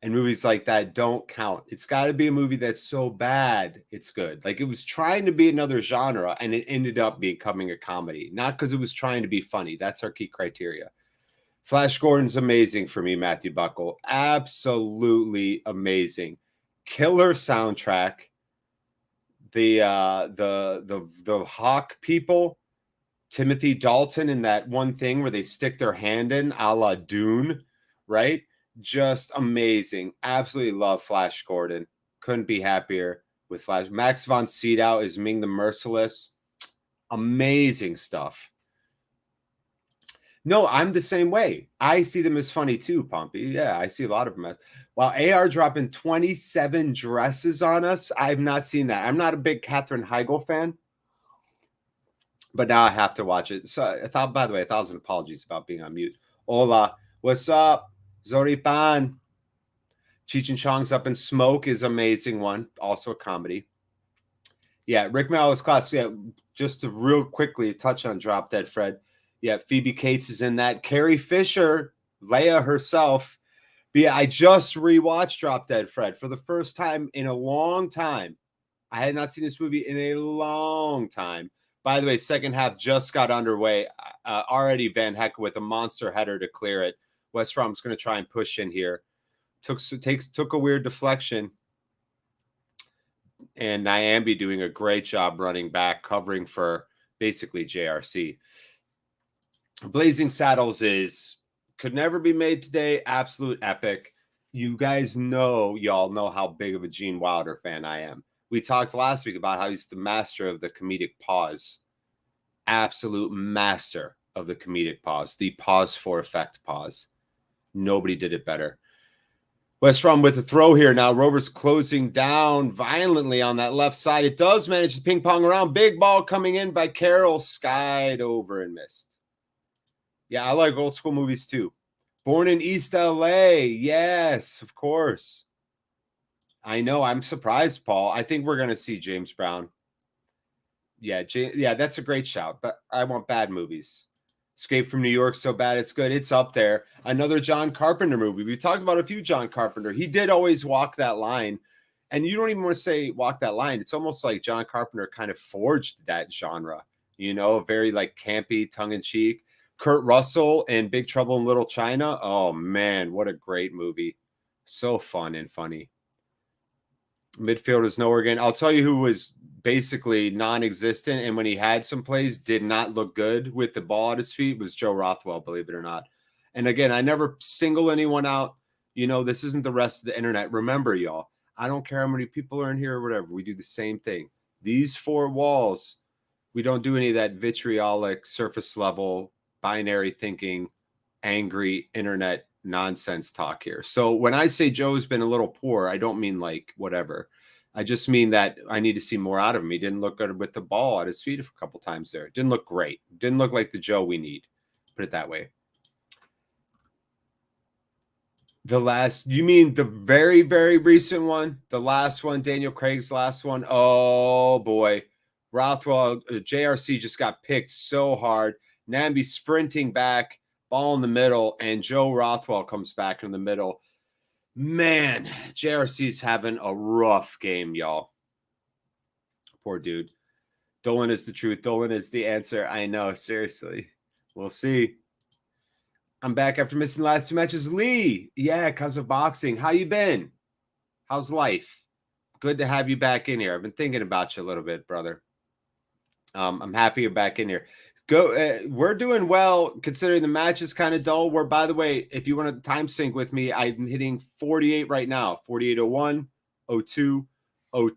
and movies like that don't count. It's got to be a movie that's so bad it's good. Like, it was trying to be another genre and it ended up becoming a comedy, not because it was trying to be funny. That's our key criteria. Flash Gordon's amazing for me, Matthew Buckle. Absolutely amazing. Killer soundtrack. The Hawk people, Timothy Dalton in that one thing where they stick their hand in, a la Dune, right? Just amazing. Absolutely love Flash Gordon. Couldn't be happier with Flash. Max von Sydow is Ming the Merciless. Amazing stuff. No, I'm the same way. I see them as funny too, Pompey. Yeah, I see a lot of them. While AR dropping 27 dresses on us, I've not seen that. I'm not a big Katherine Heigl fan, but now I have to watch it. So I thought, by the way, 1,000 apologies about being on mute. Hola, what's up? Zoripan. Cheech and Chong's Up in Smoke is amazing one. Also a comedy. Yeah, Rick Mallow's class. Yeah, just to real quickly touch on Drop Dead Fred. Yeah, Phoebe Cates is in that. Carrie Fisher, Leia herself. But yeah, I just rewatched Drop Dead Fred for the first time in a long time. I had not seen this movie in a long time. By the way, second half just got underway. Already Van Heck with a monster header to clear it. West Brom's going to try and push in here. Took a weird deflection. And Nyambi doing a great job running back, covering for basically JRC. Blazing Saddles could never be made today. Absolute epic. You guys know, y'all know how big of a Gene Wilder fan I am. We talked last week about how he's the master of the comedic pause. Absolute master of the comedic pause. The pause for effect pause. Nobody did it better. West Brom with a throw here now. Rovers closing down violently on that left side. It does manage to ping pong around. Big ball coming in by Carroll. Skied over and missed. Yeah, I like old school movies too. Born in East LA. Yes, of course. I know. I'm surprised, Paul. I think we're going to see James Brown. Yeah, that's a great shout, but I want bad movies. Escape from New York, so bad it's good. It's up there. Another John Carpenter movie. We talked about a few John Carpenter. He did always walk that line. And you don't even want to say walk that line. It's almost like John Carpenter kind of forged that genre. You know, very like campy, tongue-in-cheek. Kurt Russell and Big Trouble in Little China. Oh, man, what a great movie. So fun and funny. Midfielders nowhere again. I'll tell you who was basically non-existent, and when he had some plays, did not look good with the ball at his feet, was Joe Rothwell, believe it or not. And again, I never single anyone out. You know, this isn't the rest of the internet. Remember, y'all, I don't care how many people are in here or whatever. We do the same thing. These 4 walls, we don't do any of that vitriolic, surface level, binary thinking, angry internet nonsense talk here. So when I say Joe's been a little poor, I don't mean like whatever. I just mean that I need to see more out of him. He didn't look good with the ball at his feet a couple times there. It didn't look great. Didn't look like the Joe we need. Put it that way. The last, you mean the very, very recent one? The last one, Daniel Craig's last one? Oh, boy. Rothwell, JRC just got picked so hard. Nambi sprinting back, ball in the middle, and Joe Rothwell comes back in the middle. Man, JRC's having a rough game, y'all. Poor dude. Dolan is the truth. Dolan is the answer. I know, seriously. We'll see. I'm back after missing the last 2 matches. Lee, yeah, because of boxing. How you been? How's life? Good to have you back in here. I've been thinking about you a little bit, brother. I'm happy you're back in here. We're doing well considering the match is kind of dull. Where, by the way, if you want to time sync with me, I'm hitting 48 right now. 48:01, 02,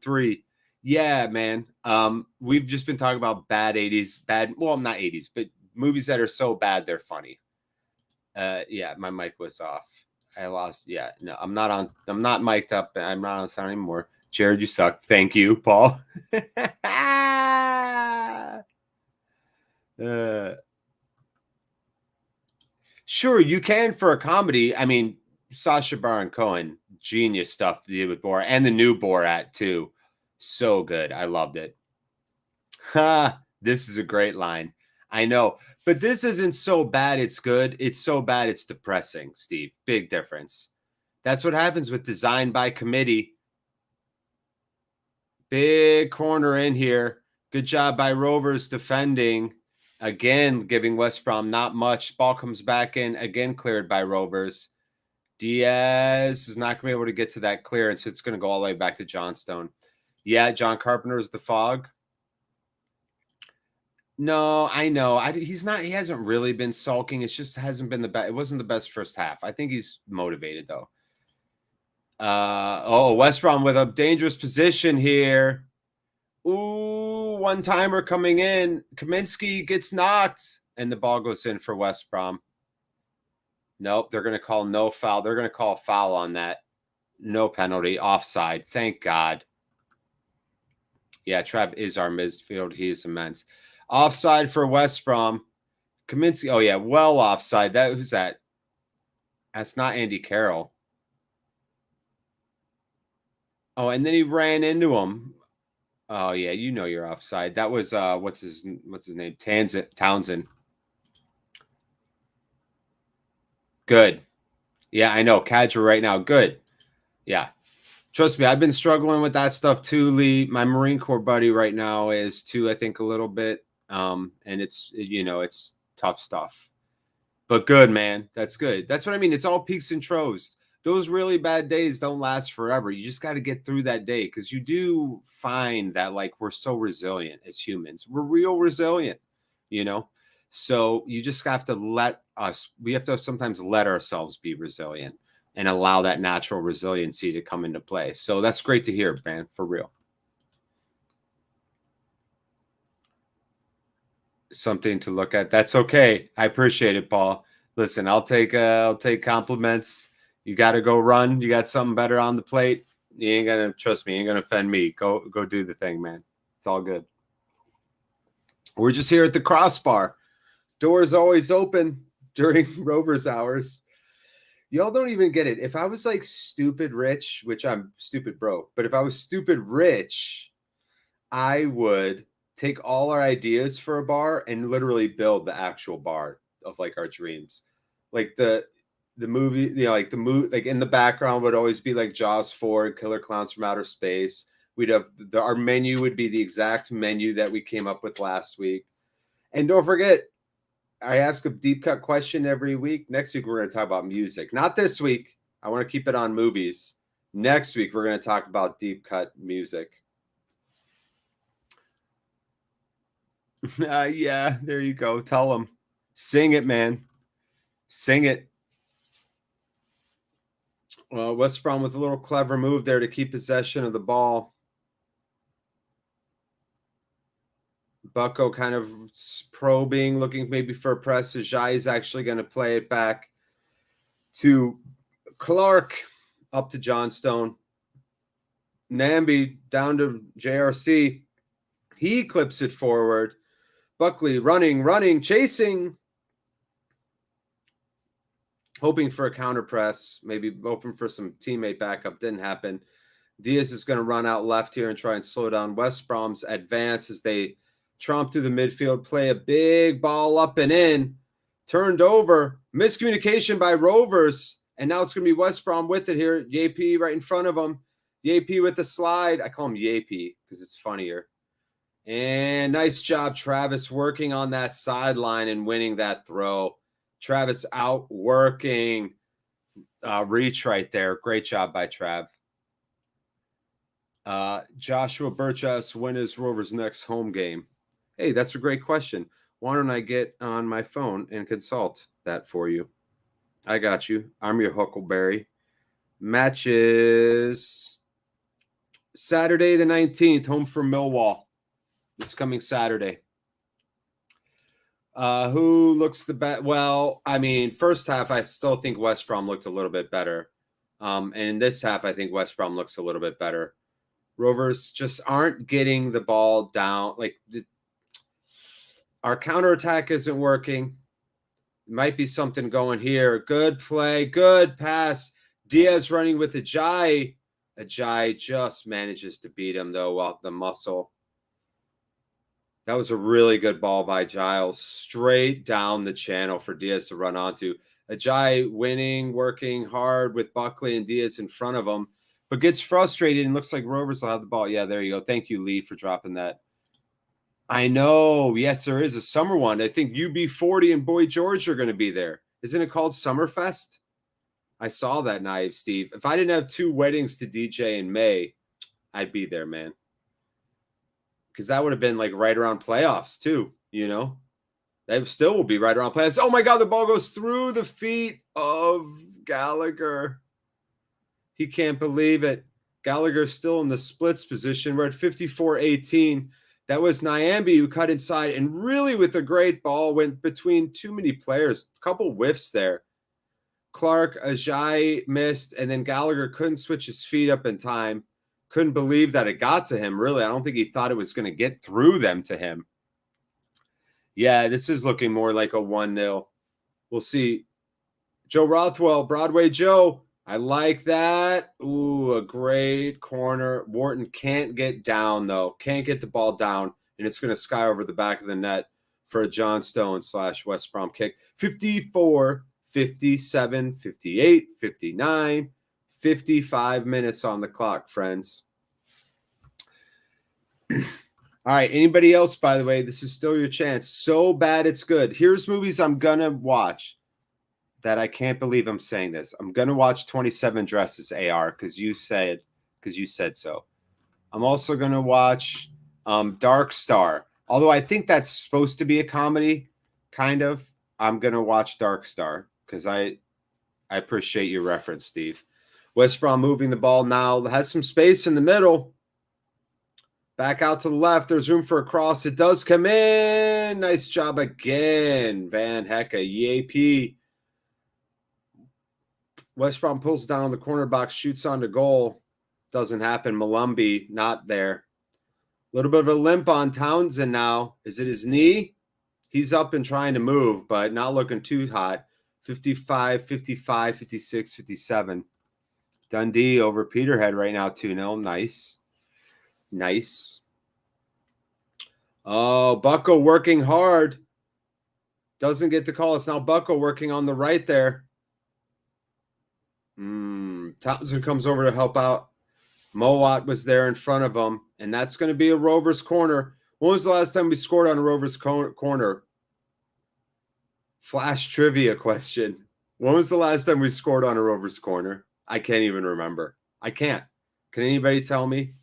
03. Yeah, man. We've just been talking about bad 80s, well, not 80s, but movies that are so bad they're funny. Yeah, my mic was off. I lost. Yeah, no, I'm not mic'd up. I'm not on sound anymore. Jared, you suck. Thank you, Paul. Sure, you can for a comedy. I mean, Sacha Baron Cohen, genius stuff he did with Borat, and the new Borat too. So good. I loved it. Ha, this is a great line. I know, but this isn't so bad it's good. It's so bad it's depressing, Steve. Big difference. That's what happens with Design by Committee. Big corner in here. Good job by Rovers defending. Again, giving West Brom not much. Ball comes back in. Again, cleared by Rovers. Diaz is not going to be able to get to that clearance. It's going to go all the way back to Johnstone. Yeah, John Carpenter's the fog. No, I know. He's not. He hasn't really been sulking. It just hasn't been the best. It wasn't the best first half. I think he's motivated though. West Brom with a dangerous position here. Ooh, one-timer coming in. Kaminsky gets knocked, and the ball goes in for West Brom. Nope, they're going to call no foul. They're going to call a foul on that. No penalty. Offside. Thank God. Yeah, Trav is our midfield. He is immense. Offside for West Brom. Kaminsky. Oh, yeah, well offside. Who's that? That's not Andy Carroll. Oh, and then he ran into him. Oh, yeah, you know you're offside. That was, what's his name? Townsend. Good. Yeah, I know. Cadger right now. Good. Yeah. Trust me, I've been struggling with that stuff too, Lee. My Marine Corps buddy right now is too, I think, a little bit. And it's, it's tough stuff. But good, man. That's good. That's what I mean. It's all peaks and troughs. Those really bad days don't last forever. You just got to get through that day because you do find that, like, we're so resilient as humans. We're real resilient, So you just have to we have to sometimes let ourselves be resilient and allow that natural resiliency to come into play. So that's great to hear, man, for real. Something to look at. That's okay. I appreciate it, Paul. Listen, I'll take compliments. You got to go run. You got something better on the plate. You ain't gonna trust me. You ain't gonna offend me. Go do the thing, man. It's all good. We're just here at the crossbar. Doors always open during Rovers hours. Y'all don't even get it. If I was like stupid rich, which I'm stupid broke, but if I was stupid rich, I would take all our ideas for a bar and literally build the actual bar of like our dreams. Like the movie, like the movie, like in the background would always be like Jaws 4, Killer Clowns from Outer Space. We'd have our menu would be the exact menu that we came up with last week. And don't forget, I ask a deep cut question every week. Next week, we're going to talk about music. Not this week. I want to keep it on movies. Next week, we're going to talk about deep cut music. Yeah, there you go. Tell them. Sing it, man. Sing it. Well, West Brom with a little clever move there to keep possession of the ball. Bucko kind of probing, looking maybe for a press. Ajay is actually going to play it back to Clark, up to Johnstone. Namby down to JRC. He clips it forward. Buckley running, chasing. Hoping for a counter press, maybe hoping for some teammate backup. Didn't happen. Diaz is going to run out left here and try and slow down West Brom's advance as they tromp through the midfield, play a big ball up and in, turned over, miscommunication by Rovers, and now it's going to be West Brom with it here. JP right in front of them. JP with the slide. I call him JP because it's funnier. And nice job, Travis, working on that sideline and winning that throw. Travis out working reach right there. Great job by Trav. Joshua Burchess, when is Rovers' next home game? Hey, that's a great question. Why don't I get on my phone and consult that for you? I got you. I'm your Huckleberry. Matches Saturday the 19th, home for Millwall. This coming Saturday. Who looks the best? Well, I mean, first half, I still think West Brom looked a little bit better. And in this half, I think West Brom looks a little bit better. Rovers just aren't getting the ball down. Like, our counterattack isn't working. Might be something going here. Good play, good pass. Diaz running with Ajayi. Ajayi just manages to beat him, though, off the muscle. That was a really good ball by Giles. Straight down the channel for Diaz to run onto. Ajayi winning, working hard with Buckley and Diaz in front of him, but gets frustrated and looks like Rovers will have the ball. Yeah, there you go. Thank you, Lee, for dropping that. I know. Yes, there is a summer one. I think UB40 and Boy George are going to be there. Isn't it called Summerfest? I saw that, Naive Steve. If I didn't have 2 weddings to DJ in May, I'd be there, man. Because that would have been like right around playoffs too, you know? That still will be right around playoffs. Oh my God, the ball goes through the feet of Gallagher. He can't believe it. Gallagher's still in the splits position. We're at 54-18. That was Nyambi who cut inside and really with a great ball went between too many players. A couple whiffs there. Clark, Ajayi missed, and then Gallagher couldn't switch his feet up in time. Couldn't believe that it got to him, really. I don't think he thought it was going to get through them to him. Yeah, this is looking more like a 1-0. We'll see. Joe Rothwell, Broadway Joe. I like that. Ooh, a great corner. Wharton can't get down, though. Can't get the ball down, and it's going to sky over the back of the net for a John Stone / West Brom kick. 54, 57, 58, 59. 55 minutes on the clock, friends. All right. Anybody else, by the way, this is still your chance. So bad it's good. Here's movies I'm going to watch that I can't believe I'm saying this. I'm going to watch 27 Dresses, AR, because you said so. I'm also going to watch Dark Star. Although I think that's supposed to be a comedy, kind of. I'm going to watch Dark Star because I appreciate your reference, Steve. West Brom moving the ball now. Has some space in the middle. Back out to the left. There's room for a cross. It does come in. Nice job again. Van Hecke. Yap. West Brom pulls down the corner box. Shoots on the goal. Doesn't happen. Malumbi not there. A little bit of a limp on Townsend now. Is it his knee? He's up and trying to move, but not looking too hot. 55, 55, 56, 57. Dundee over Peterhead right now, 2-0. Nice. Nice. Oh, Bucko working hard. Doesn't get the call. It's now Bucko working on the right there. Townsend comes over to help out. Mowat was there in front of him, and that's going to be a Rovers corner. When was the last time we scored on a Rovers corner? Flash trivia question. When was the last time we scored on a Rovers corner? I can't even remember. I can't. Can anybody tell me?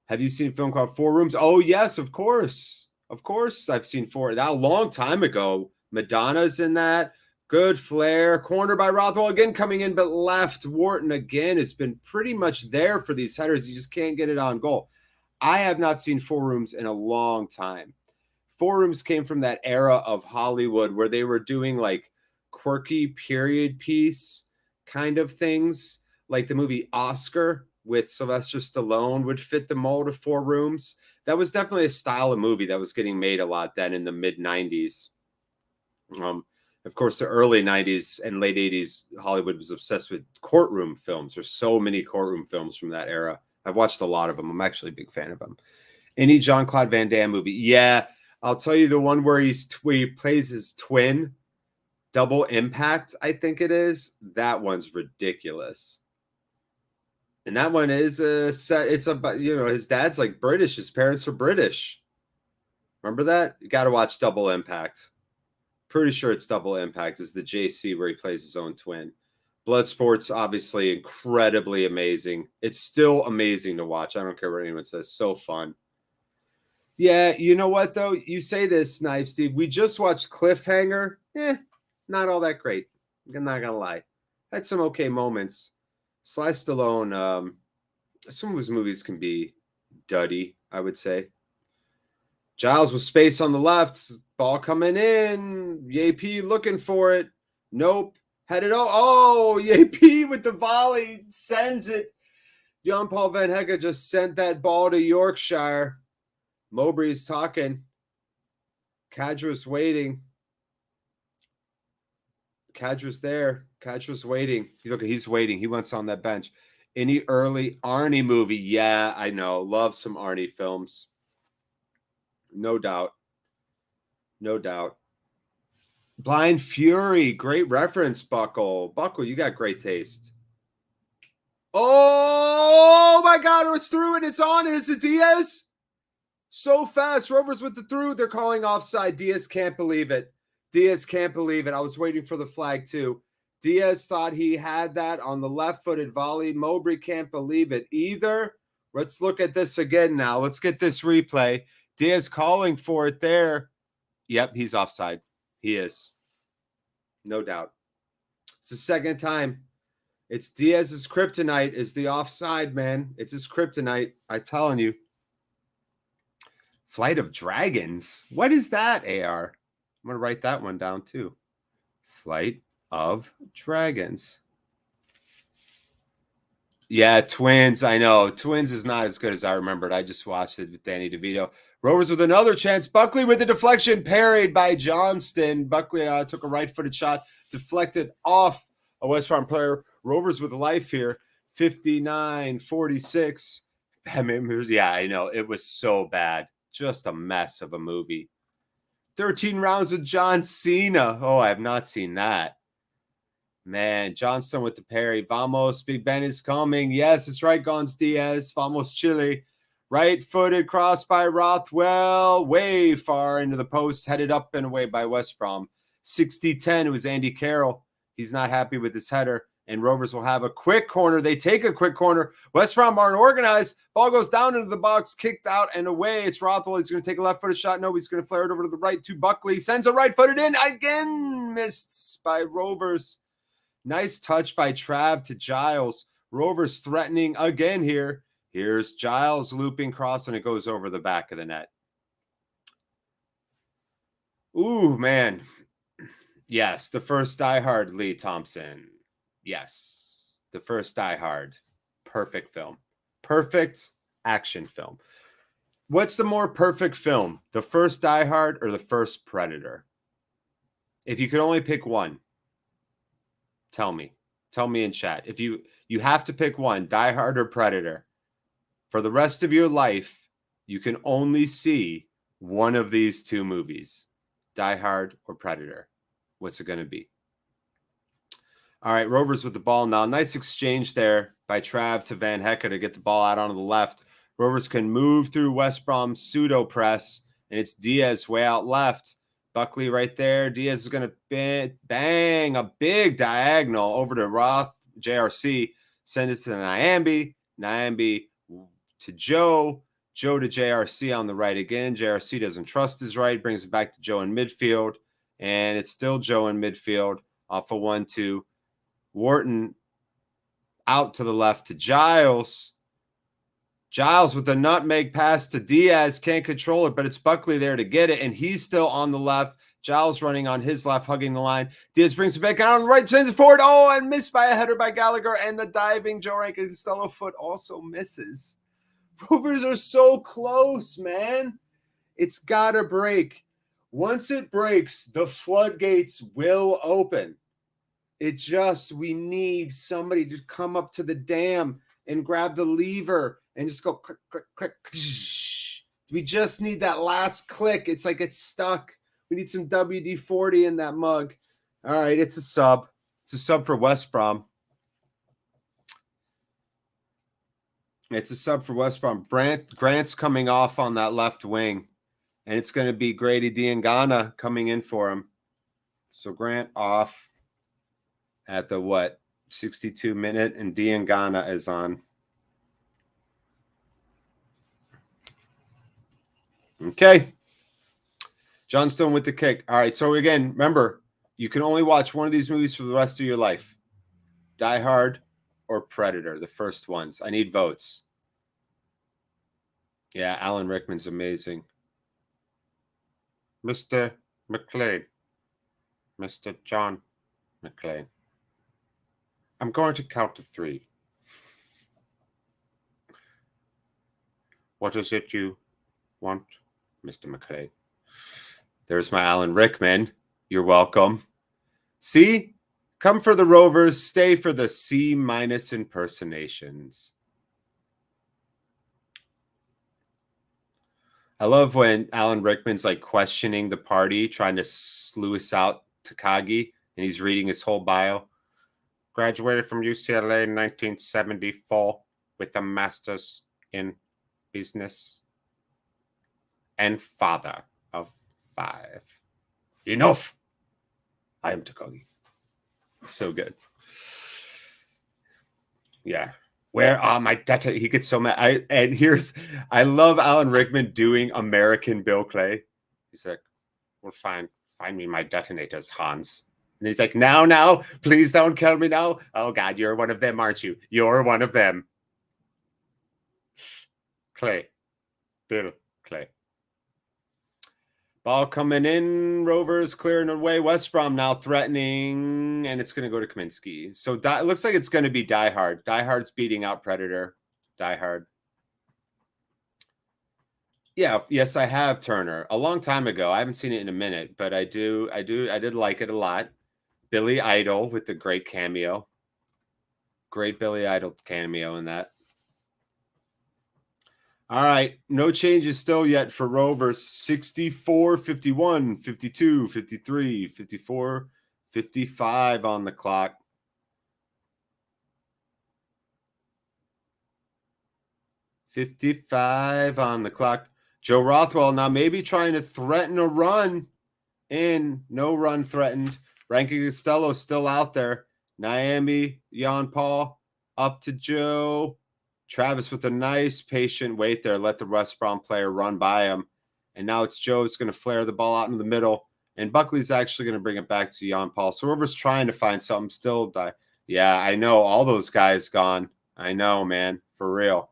Have you seen a film called Four Rooms? Oh, yes, of course. Of course I've seen Four. That a long time ago. Madonna's in that. Good flare. Corner by Rothwell again coming in, but left. Wharton again has been pretty much there for these headers. You just can't get it on goal. I have not seen Four Rooms in a long time. Four Rooms came from that era of Hollywood where they were doing like quirky period piece kind of things, like the movie Oscar with Sylvester Stallone would fit the mold of Four Rooms. That was definitely a style of movie that was getting made a lot then in the mid-90s. Of course, the early 90s and late 80s, Hollywood was obsessed with courtroom films. There's so many courtroom films from that era. I've watched a lot of them. I'm actually a big fan of them. Any Jean-Claude Van Damme movie? Yeah, I'll tell you the one where he plays his twin, Double Impact, I think it is. That one's ridiculous. And that one is it's about, his dad's like British. His parents are British. Remember that? You got to watch Double Impact. Pretty sure it's Double Impact is the JC where he plays his own twin. Bloodsport's obviously incredibly amazing. It's still amazing to watch. I don't care what anyone says. So fun. Yeah, you know what, though? You say this, Knife Steve. We just watched Cliffhanger. Not all that great. I'm not going to lie. Had some okay moments. Sly Stallone, Some of his movies can be duddy, I would say. Giles with space on the left. Ball coming in. Yap looking for it. Nope. Headed. Oh, Yap with the volley. Sends it. Jan Paul Van Hecke just sent that ball to Yorkshire. Mowbray's talking. Kadra's waiting. Kadra's there. Kadra's waiting. Look, he's waiting. He wants on that bench. Any early Arnie movie? Yeah, I know. Love some Arnie films. No doubt. No doubt. Blind Fury. Great reference, Buckle. Buckle, you got great taste. Oh, my God. It's through and it's on. Is it Diaz? So fast. Rovers with the through. They're calling offside. Diaz can't believe it. Diaz can't believe it. I was waiting for the flag, too. Diaz thought he had that on the left-footed volley. Mowbray can't believe it either. Let's look at this again now. Let's get this replay. Diaz calling for it there. Yep, he's offside. He is. No doubt. It's the second time. It's Diaz's kryptonite is the offside, man. It's his kryptonite. I'm telling you. Flight of Dragons. What is that, AR? I'm going to write that one down, too. Flight of Dragons. Yeah, Twins. I know. Twins is not as good as I remembered. I just watched it with Danny DeVito. Rovers with another chance. Buckley with the deflection, parried by Johnston. Buckley took a right-footed shot, deflected off a West Brom player. Rovers with life here. 59-46. Yeah, I know. It was so bad. Just a mess of a movie. 13 rounds with John Cena. Oh, I have not seen that. Man, Johnston with the parry. Vamos, Big Ben is coming. Yes, it's right, Gons Diaz. Vamos, Chile. Right-footed cross by Rothwell. Way far into the post. Headed up and away by West Brom. 60-10. It was Andy Carroll. He's not happy with his header. And Rovers will have a quick corner. They take a quick corner. West Brom aren't organized. Ball goes down into the box, kicked out and away. It's Rothwell. He's going to take a left-footed shot. No, he's going to flare it over to the right to Buckley. Sends a right-footed in. Again, missed by Rovers. Nice touch by Trav to Giles. Rovers threatening again here. Here's Giles looping cross, and it goes over the back of the net. Ooh, man. Yes, the first Die Hard, Lee Thompson. Yes, the first Die Hard. Perfect film. Perfect action film. What's the more perfect film? The first Die Hard or the first Predator? If you could only pick one, tell me. Tell me in chat. If you have to pick one, Die Hard or Predator, for the rest of your life, you can only see one of these two movies, Die Hard or Predator. What's it going to be? All right, Rovers with the ball now. Nice exchange there by Trav to Van Hecke to get the ball out onto the left. Rovers can move through West Brom's pseudo press, and it's Diaz way out left. Buckley right there. Diaz is going to bang a big diagonal over to Roth, JRC. Send it to Nyambi. Nyambi to Joe. Joe to JRC on the right again. JRC doesn't trust his right. Brings it back to Joe in midfield. And it's still Joe in midfield off a 1-2. Wharton out to the left to Giles. Giles with the nutmeg pass to Diaz. Can't control it, but it's Buckley there to get it, and he's still on the left. Giles running on his left, hugging the line. Diaz brings it back out on the right, sends it forward. Oh, and missed by a header by Gallagher, and the diving Joe Rankin-Costello foot also misses. Rovers are so close, man. It's got to break. Once it breaks, the floodgates will open. We need somebody to come up to the dam and grab the lever and just go click, click, click. We just need that last click. It's like it's stuck. We need some WD-40 in that mug. All right, it's a sub. It's a sub for West Brom. It's a sub for West Brom. Grant's coming off on that left wing, and it's going to be Grady Diangana coming in for him. So Grant off at the 62 minute, and Diangana is on. Okay. Johnston with the kick. All right. So again, remember, you can only watch one of these movies for the rest of your life. Die Hard or Predator, the first ones. I need votes. Yeah, Alan Rickman's amazing. Mr. McLean. Mr. John McLean. I'm going to count to 3. What is it you want, Mr. McLean? There's my Alan Rickman. You're welcome. See? Come for the Rovers. Stay for the C- impersonations. I love when Alan Rickman's like questioning the party, trying to sluice out Takagi, and he's reading his whole bio. Graduated from UCLA in 1974 with a master's in business and father of 5. Enough! I am Takagi. So good. Yeah. Where are my data? He gets so mad. I love Alan Rickman doing American Bill Clay. He's like, well, fine. Find me my detonators, Hans. And he's like, now, please don't kill me now. Oh, God, you're one of them, aren't you? You're one of them. Clay. Bill Clay. Ball coming in. Rovers clearing away. West Brom now threatening. And it's going to go to Kaminsky. So it looks like it's going to be Die Hard. Die Hard's beating out Predator. Die Hard. Yeah, yes, I have Turner. A long time ago. I haven't seen it in a minute, but I did like it a lot. Billy Idol with the great cameo. Great Billy Idol cameo in that. All right, no changes still yet for Rovers. 64, 51, 52, 53, 54, 55 on the clock. $55 on the clock. Joe Rothwell now maybe trying to threaten a run. No run threatened. Rankin Costello still out there. Naomi, Jan Paul, up to Joe. Travis with a nice patient wait there. Let the West Brom player run by him. And now it's Joe's going to flare the ball out in the middle. And Buckley's actually going to bring it back to Jan Paul. So Rovers trying to find something still. Yeah, I know. All those guys gone. I know, man. For real.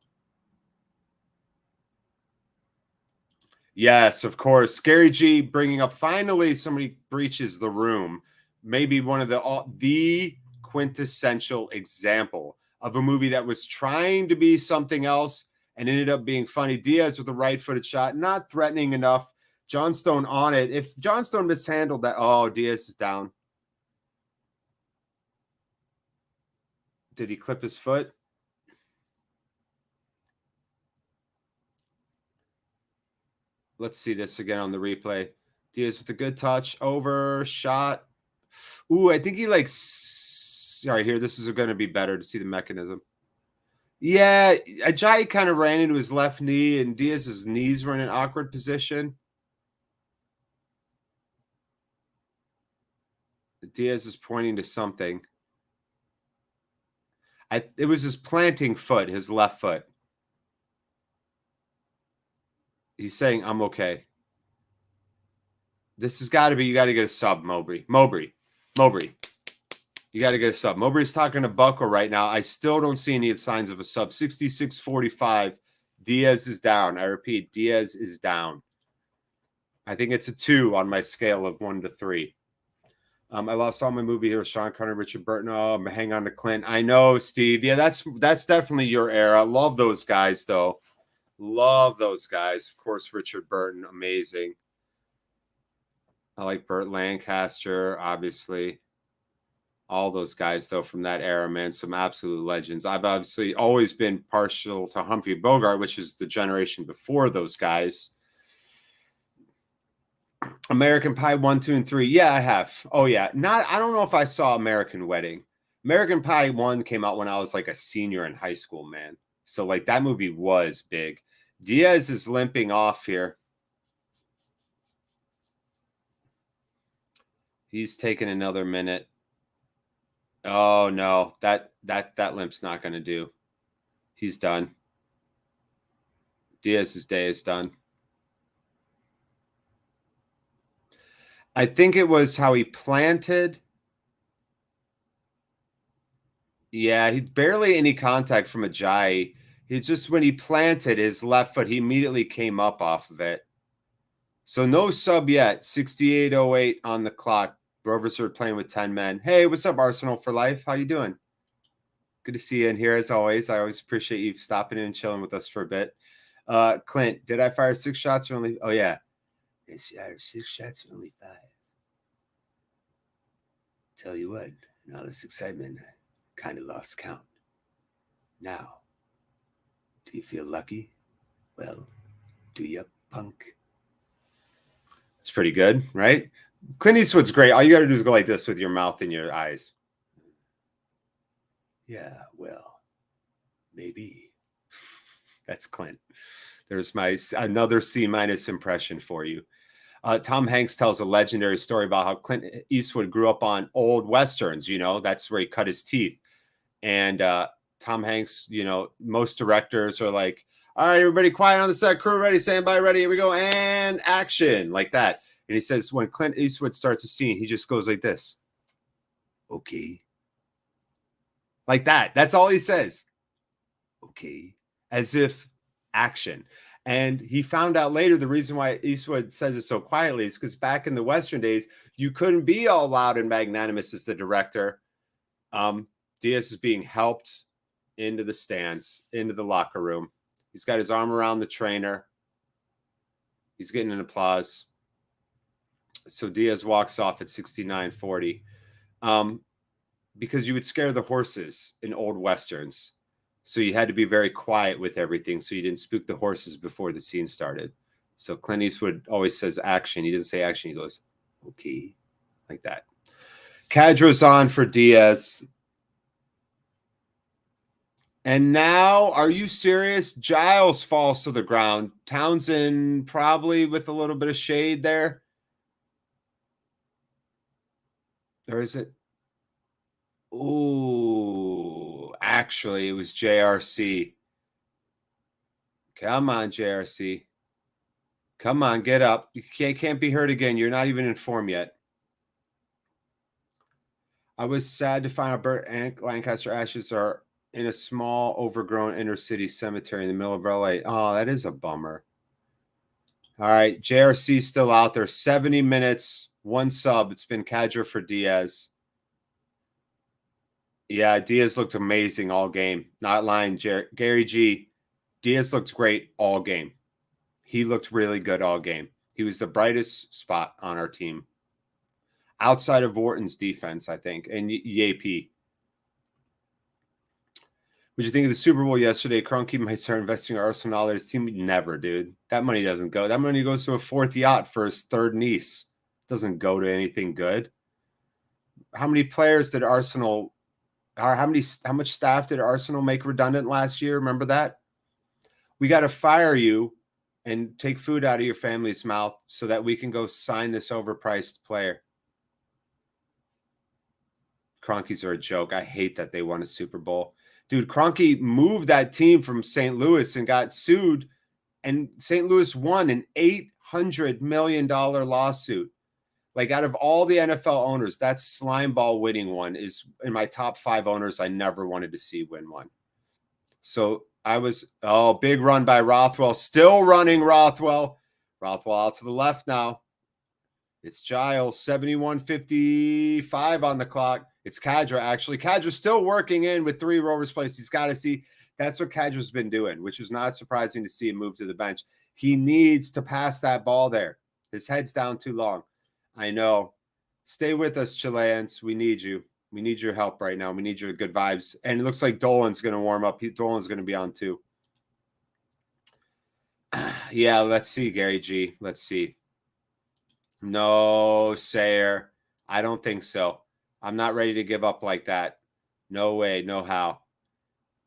Yes, of course. Scary G bringing up finally somebody breaches the room. Maybe one of the quintessential example of a movie that was trying to be something else and ended up being funny. Diaz with a right-footed shot, not threatening enough. Johnstone on it. If Johnstone mishandled that, oh, Diaz is down. Did he clip his foot? Let's see this again on the replay. Diaz with a good touch. Over. Shot. Ooh, I think he all right, here. This is going to be better to see the mechanism. Yeah, Ajayi kind of ran into his left knee, and Diaz's knees were in an awkward position. Diaz is pointing to something. It was his planting foot, his left foot. He's saying, I'm okay. This has got to be, you got to get a sub, Mowbray. You got to get a sub. Mowbray's talking to Buckle right now. I still don't see any signs of a sub. 66-45. Diaz is down. I repeat, Diaz is down. I think it's a 2 on my scale of 1 to 3. I lost all my movie here. Sean Connery, Richard Burton. Oh, hang on to Clint. I know, Steve. Yeah, that's definitely your era. Love those guys, though. Love those guys. Of course, Richard Burton, amazing. I like Burt Lancaster, obviously. All those guys, though, from that era, man, some absolute legends. I've obviously always been partial to Humphrey Bogart, which is the generation before those guys. American Pie 1, 2, and 3. Yeah, I have. Oh, yeah. I don't know if I saw American Wedding. American Pie 1 came out when I was like a senior in high school, man. So, like, that movie was big. Diaz is limping off here. He's taking another minute. Oh, no. That limp's not going to do. He's done. Diaz's day is done. I think it was how he planted. Yeah, he barely any contact from Ajayi. He just, when he planted his left foot, he immediately came up off of it. So no sub yet. 68:08 on the clock. Rovers are playing with 10 men. Hey, what's up, Arsenal for life? How you doing? Good to see you in here as always. I always appreciate you stopping in and chilling with us for a bit. Clint, did I fire 6 shots or only? Oh yeah, yes, I fired 6 shots or only 5. Tell you what, in all this excitement, I kind of lost count. Now, do you feel lucky? Well, do you, punk? It's pretty good, right? Clint Eastwood's great. All you got to do is go like this with your mouth and your eyes. Yeah, well, maybe. That's Clint. There's my another C- impression for you. Tom Hanks tells a legendary story about how Clint Eastwood grew up on old Westerns. You know, that's where he cut his teeth. And Tom Hanks, you know, most directors are like, all right, everybody quiet on the set, crew ready, standby ready, here we go, and action, like that. And he says when Clint Eastwood starts a scene, he just goes like this. Okay. Like that. That's all he says. Okay. As if action. And he found out later the reason why Eastwood says it so quietly is because back in the Western days, you couldn't be all loud and magnanimous as the director. Diaz is being helped into the stands, into the locker room. He's got his arm around the trainer. He's getting an applause. So Diaz walks off at 69:40. Because you would scare the horses in old Westerns. So you had to be very quiet with everything so you didn't spook the horses before the scene started. So Clint Eastwood always says action. He doesn't say action. He goes, okay, like that. Cadra's on for Diaz. And now, are you serious? Giles falls to the ground. Townsend probably with a little bit of shade there. Or is it? Ooh, actually, it was JRC. Come on, JRC. Come on, get up. You can't be hurt again. You're not even in form yet. I was sad to find out Burt and Lancaster ashes are in a small, overgrown inner city cemetery in the middle of LA. Oh, that is a bummer. All right, JRC still out there. 70 minutes, 1 sub. It's been Cadra for Diaz. Yeah, Diaz looked amazing all game. Not lying, Gary G. Diaz looked great all game. He looked really good all game. He was the brightest spot on our team. Outside of Wharton's defense, I think, and Yape. What'd you think of the Super Bowl yesterday? Kroenke might start investing in Arsenal. His team, never, dude. That money doesn't go. That money goes to a 4th yacht for his 3rd niece. It doesn't go to anything good. How many players did Arsenal... How much staff did Arsenal make redundant last year? Remember that? We got to fire you and take food out of your family's mouth so that we can go sign this overpriced player. Cronkies are a joke. I hate that they won a Super Bowl. Dude, Kroenke moved that team from St. Louis and got sued, and St. Louis won an $800 million lawsuit. Like, out of all the NFL owners, that slime ball winning one is in my top 5 owners I never wanted to see win one. So I was, big run by Rothwell. Still running Rothwell. Rothwell out to the left now. It's Giles, 71:55 on the clock. It's Cadra, actually. Cadra's still working in with 3 Rovers plays. He's got to see. That's what Cadra's been doing, which was not surprising to see him move to the bench. He needs to pass that ball there. His head's down too long. I know. Stay with us, Chileans. We need you. We need your help right now. We need your good vibes. And it looks like Dolan's going to warm up. Dolan's going to be on too. Yeah, let's see, Gary G. Let's see. No, Sayer. I don't think so. I'm not ready to give up like that. No way, no how.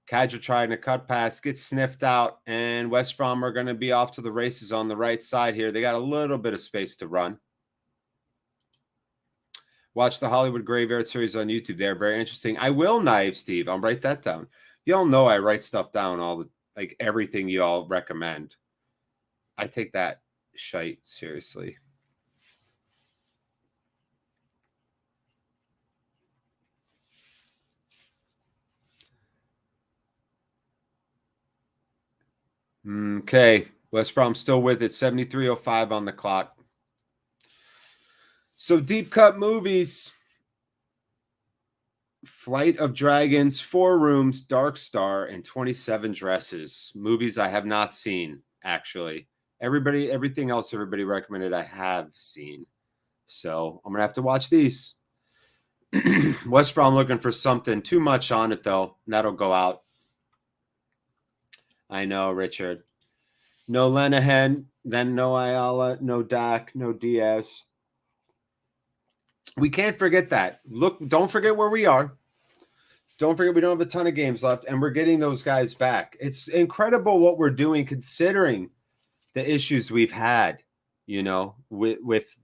Cadra trying to cut pass, gets sniffed out, and West Brom are going to be off to the races on the right side here. They got a little bit of space to run. Watch the Hollywood Graveyard series on YouTube. They're very interesting. I will, Naive Steve. I'll write that down. Y'all know I write stuff down, all the everything you all recommend. I take that shite seriously. Okay. West Brom still with it. 73:05 on the clock. So deep cut movies. Flight of Dragons, 4 Rooms, Dark Star, and 27 Dresses. Movies I have not seen, actually. Everything else everybody recommended I have seen. So I'm going to have to watch these. West Brom looking for something. Too much on it, though. And that'll go out. I know, Richard. No Lenahan, then no Ayala, no Dak, no Diaz. We can't forget that. Look, don't forget where we are. Don't forget we don't have a ton of games left, and we're getting those guys back. It's incredible what we're doing considering the issues we've had, you know, with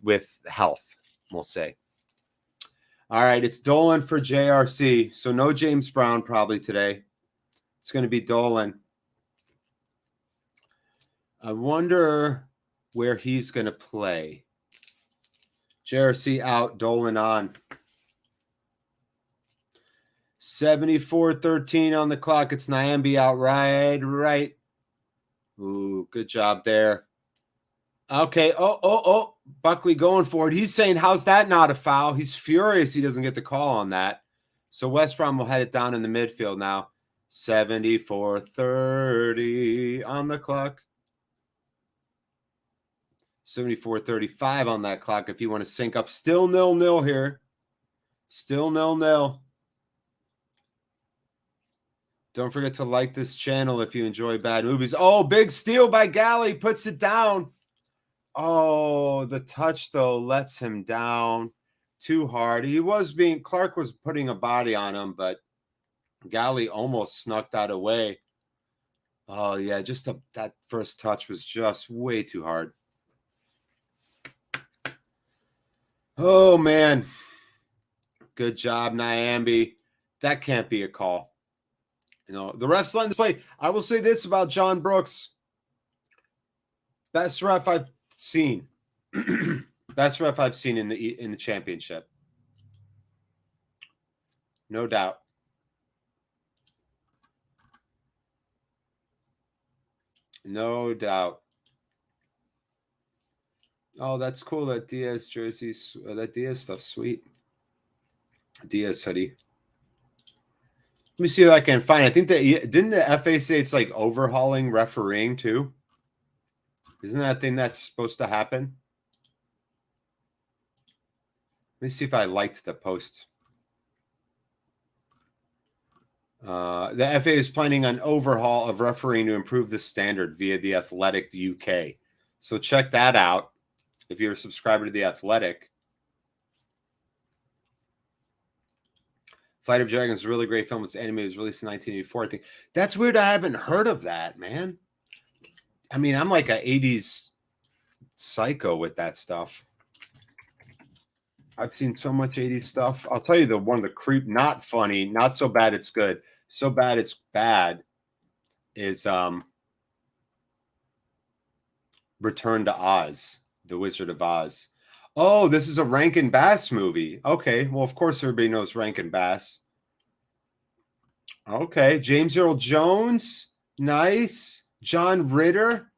health, we'll say. All right, it's Dolan for JRC. So no James Brown probably today. It's going to be Dolan. I wonder where he's going to play. JRC out, Dolan on. 74-13 on the clock. It's Nyambi out right. Ooh, good job there. Okay. Oh. Buckley going for it. He's saying, how's that not a foul? He's furious he doesn't get the call on that. So West Brom will head it down in the midfield now. 74-30 on the clock. 74-35 on that clock if you want to sync up. Still 0-0 here. Still 0-0. Don't forget to like this channel if you enjoy bad movies. Oh, big steal by Galley. Puts it down. Oh, the touch, though, lets him down too hard. Clark was putting a body on him, but Galley almost snuck that away. Oh, yeah, that first touch was just way too hard. Oh, man. Good job, Nyambi. That can't be a call. You know, the refs letting this play. I will say this about John Brooks. Best ref I've seen. Best ref I've seen in the championship. No doubt. No doubt. Oh, that's cool. That Diaz jersey, that Diaz stuff's sweet. Diaz hoodie. Let me see if I can find. I think that didn't the FA say it's like overhauling refereeing too? Isn't that a thing that's supposed to happen? Let me see if I liked the post. The FA is planning an overhaul of refereeing to improve the standard via the Athletic UK. So check that out if you're a subscriber to the Athletic. Flight of Dragons is a really great film. It's animated. It was released in 1984, I think. That's weird. I haven't heard of that, man. I mean, I'm like an 80s psycho with that stuff. I've seen so much 80s stuff. I'll tell you the one, the creep, not funny, not so bad it's good, so bad it's bad, is Return to Oz, The Wizard of Oz. Oh, this is a Rankin Bass movie. Okay, well, of course everybody knows Rankin Bass. Okay, James Earl Jones, nice. John Ritter,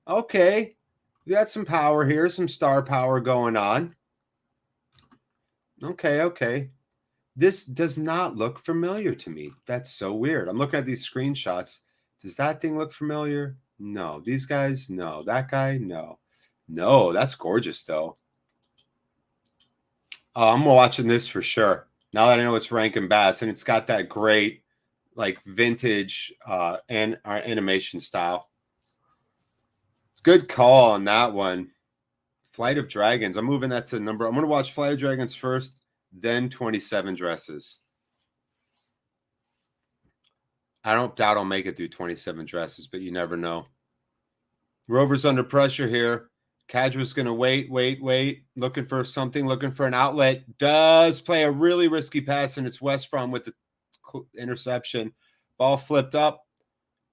okay. We got some power here, some star power going on. Okay. This does not look familiar to me. That's so weird. I'm looking at these screenshots. Does that thing look familiar? No. These guys? No. That guy? No. No, that's gorgeous, though. Oh, I'm watching this for sure. Now that I know it's Rankin Bass, and it's got that great, like, vintage animation style. Good call on that one. Flight of Dragons. I'm moving that to number. I'm going to watch Flight of Dragons first, then 27 Dresses. I don't doubt I'll make it through 27 Dresses, but you never know. Rovers under pressure here. Cadra's going to wait. Looking for something, looking for an outlet. Does play a really risky pass, and it's West Brom with the interception. Ball flipped up.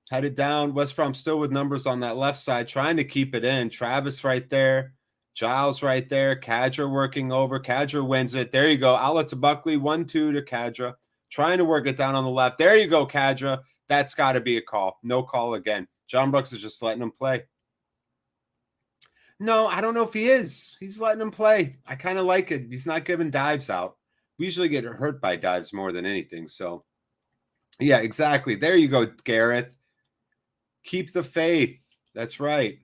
Headed down. West Brom still with numbers on that left side, trying to keep it in. Travis right there. Giles right there. Cadra working over. Cadra wins it. There you go. Outlet to Buckley. 1-2 to Cadra. Trying to work it down on the left. There you go, Cadra. That's got to be a call. No call again. John Brooks is just letting him play. No, I don't know if he is. He's letting him play. I kind of like it. He's not giving dives out. We usually get hurt by dives more than anything. So, yeah, exactly. There you go, Gareth. Keep the faith. That's right.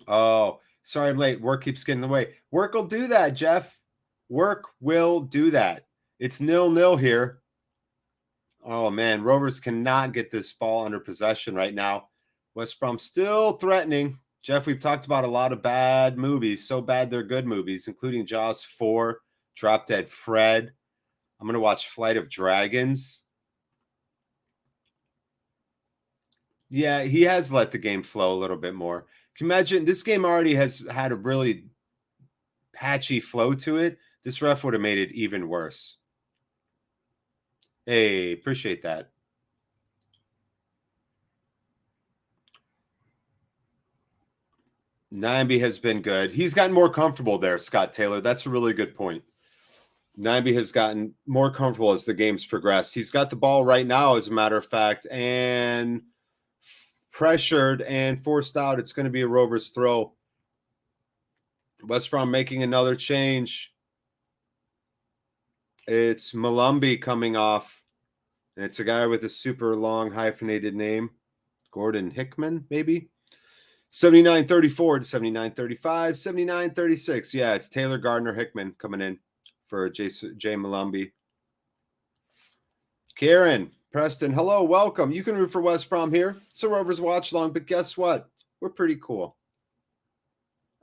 Oh, sorry I'm late. Work keeps getting in the way. Work will do that, Jeff. Work will do that. It's 0-0 here. Oh, man. Rovers cannot get this ball under possession right now. West Brom still threatening. Jeff, we've talked about a lot of bad movies. So bad they're good movies, including Jaws 4, Drop Dead Fred. I'm going to watch Flight of Dragons. Yeah, he has let the game flow a little bit more. Can you imagine? This game already has had a really patchy flow to it. This ref would have made it even worse. Hey, appreciate that. Nyambi has been good. He's gotten more comfortable there, Scott Taylor. That's a really good point. Nyambi has gotten more comfortable as the game's progressed. He's got the ball right now, as a matter of fact, and pressured and forced out. It's going to be a Rovers throw. West Brom making another change. It's Malumbi coming off. And it's a guy with a super long hyphenated name. Gordon Hickman, maybe? 79-34 to 79-35, 79-36. Yeah, it's Taylor Gardner Hickman coming in for Jay Malumbi. Karen, Preston, hello, welcome. You can root for West Brom here. It's a Rovers watch along, but guess what? We're pretty cool.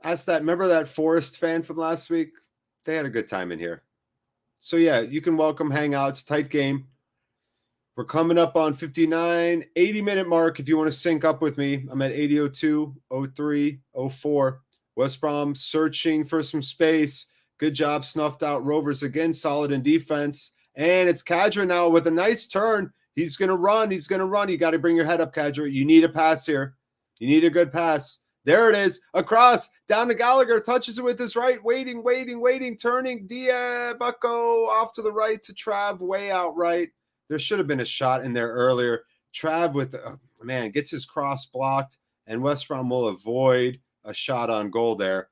Remember that Forest fan from last week? They had a good time in here. So yeah, you can welcome, hang out. It's a tight game. We're coming up on 59, 80-minute mark if you want to sync up with me. I'm at 80:02, 03, 04. West Brom searching for some space. Good job, snuffed out Rovers again, solid in defense. And it's Kadra now with a nice turn. He's going to run. He's going to run. You got to bring your head up, Kadra. You need a pass here. You need a good pass. There it is. Across. Down to Gallagher. Touches it with his right. Waiting. Turning. Bucko off to the right to Trav. Way out right. There should have been a shot in there earlier. Trav with, gets his cross blocked, and West Brom will avoid a shot on goal there.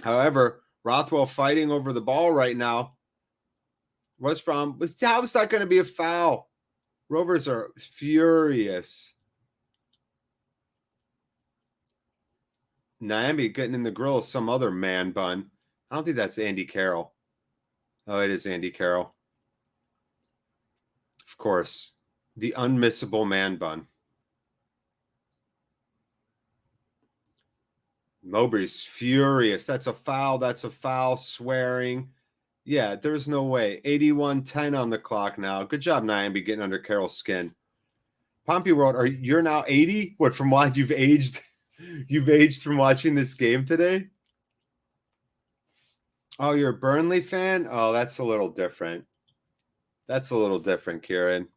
However, Rothwell fighting over the ball right now. West Brom, how is that going to be a foul? Rovers are furious. Nyambi getting in the grill of some other man bun. I don't think that's Andy Carroll. Oh, it is Andy Carroll. Of course, the unmissable man bun. Mowbray's furious. That's a foul. That's a foul. Swearing. Yeah, there's no way. 81-10 on the clock now. Good job, Nyambi, getting under Carroll's skin. Pompey World, you're now 80? What, from what you've aged? You've aged from watching this game today? Oh, you're a Burnley fan? Oh, that's a little different. That's a little different, Kieran.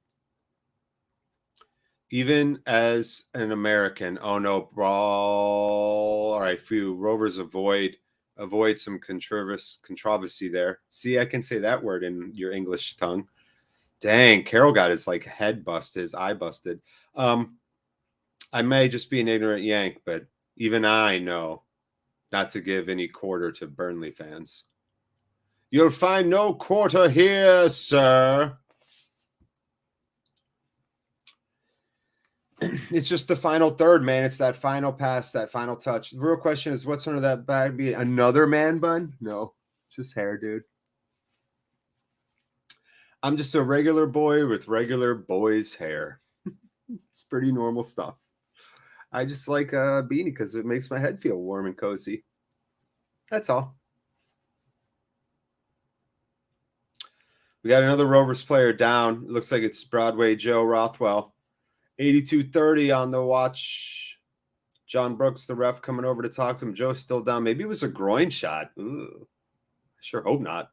Even as an American, oh no, brawl. All right, few Rovers avoid some controversy there. See, I can say that word in your English tongue. Dang, Carroll got his head busted, his eye busted. I may just be an ignorant Yank, but even I know not to give any quarter to Burnley fans. You'll find no quarter here, sir. It's just the final third, man. It's that final pass, that final touch. The real question is, what's under that bag? Be another man bun? No, just hair, dude. I'm just a regular boy with regular boy's hair. It's pretty normal stuff. I just like a beanie because it makes my head feel warm and cozy. That's all. We got another Rovers player down. It looks like it's Broadway Joe Rothwell. 82-30 on the watch. John Brooks, the ref, coming over to talk to him. Joe's still down. Maybe it was a groin shot. Ooh, I sure hope not.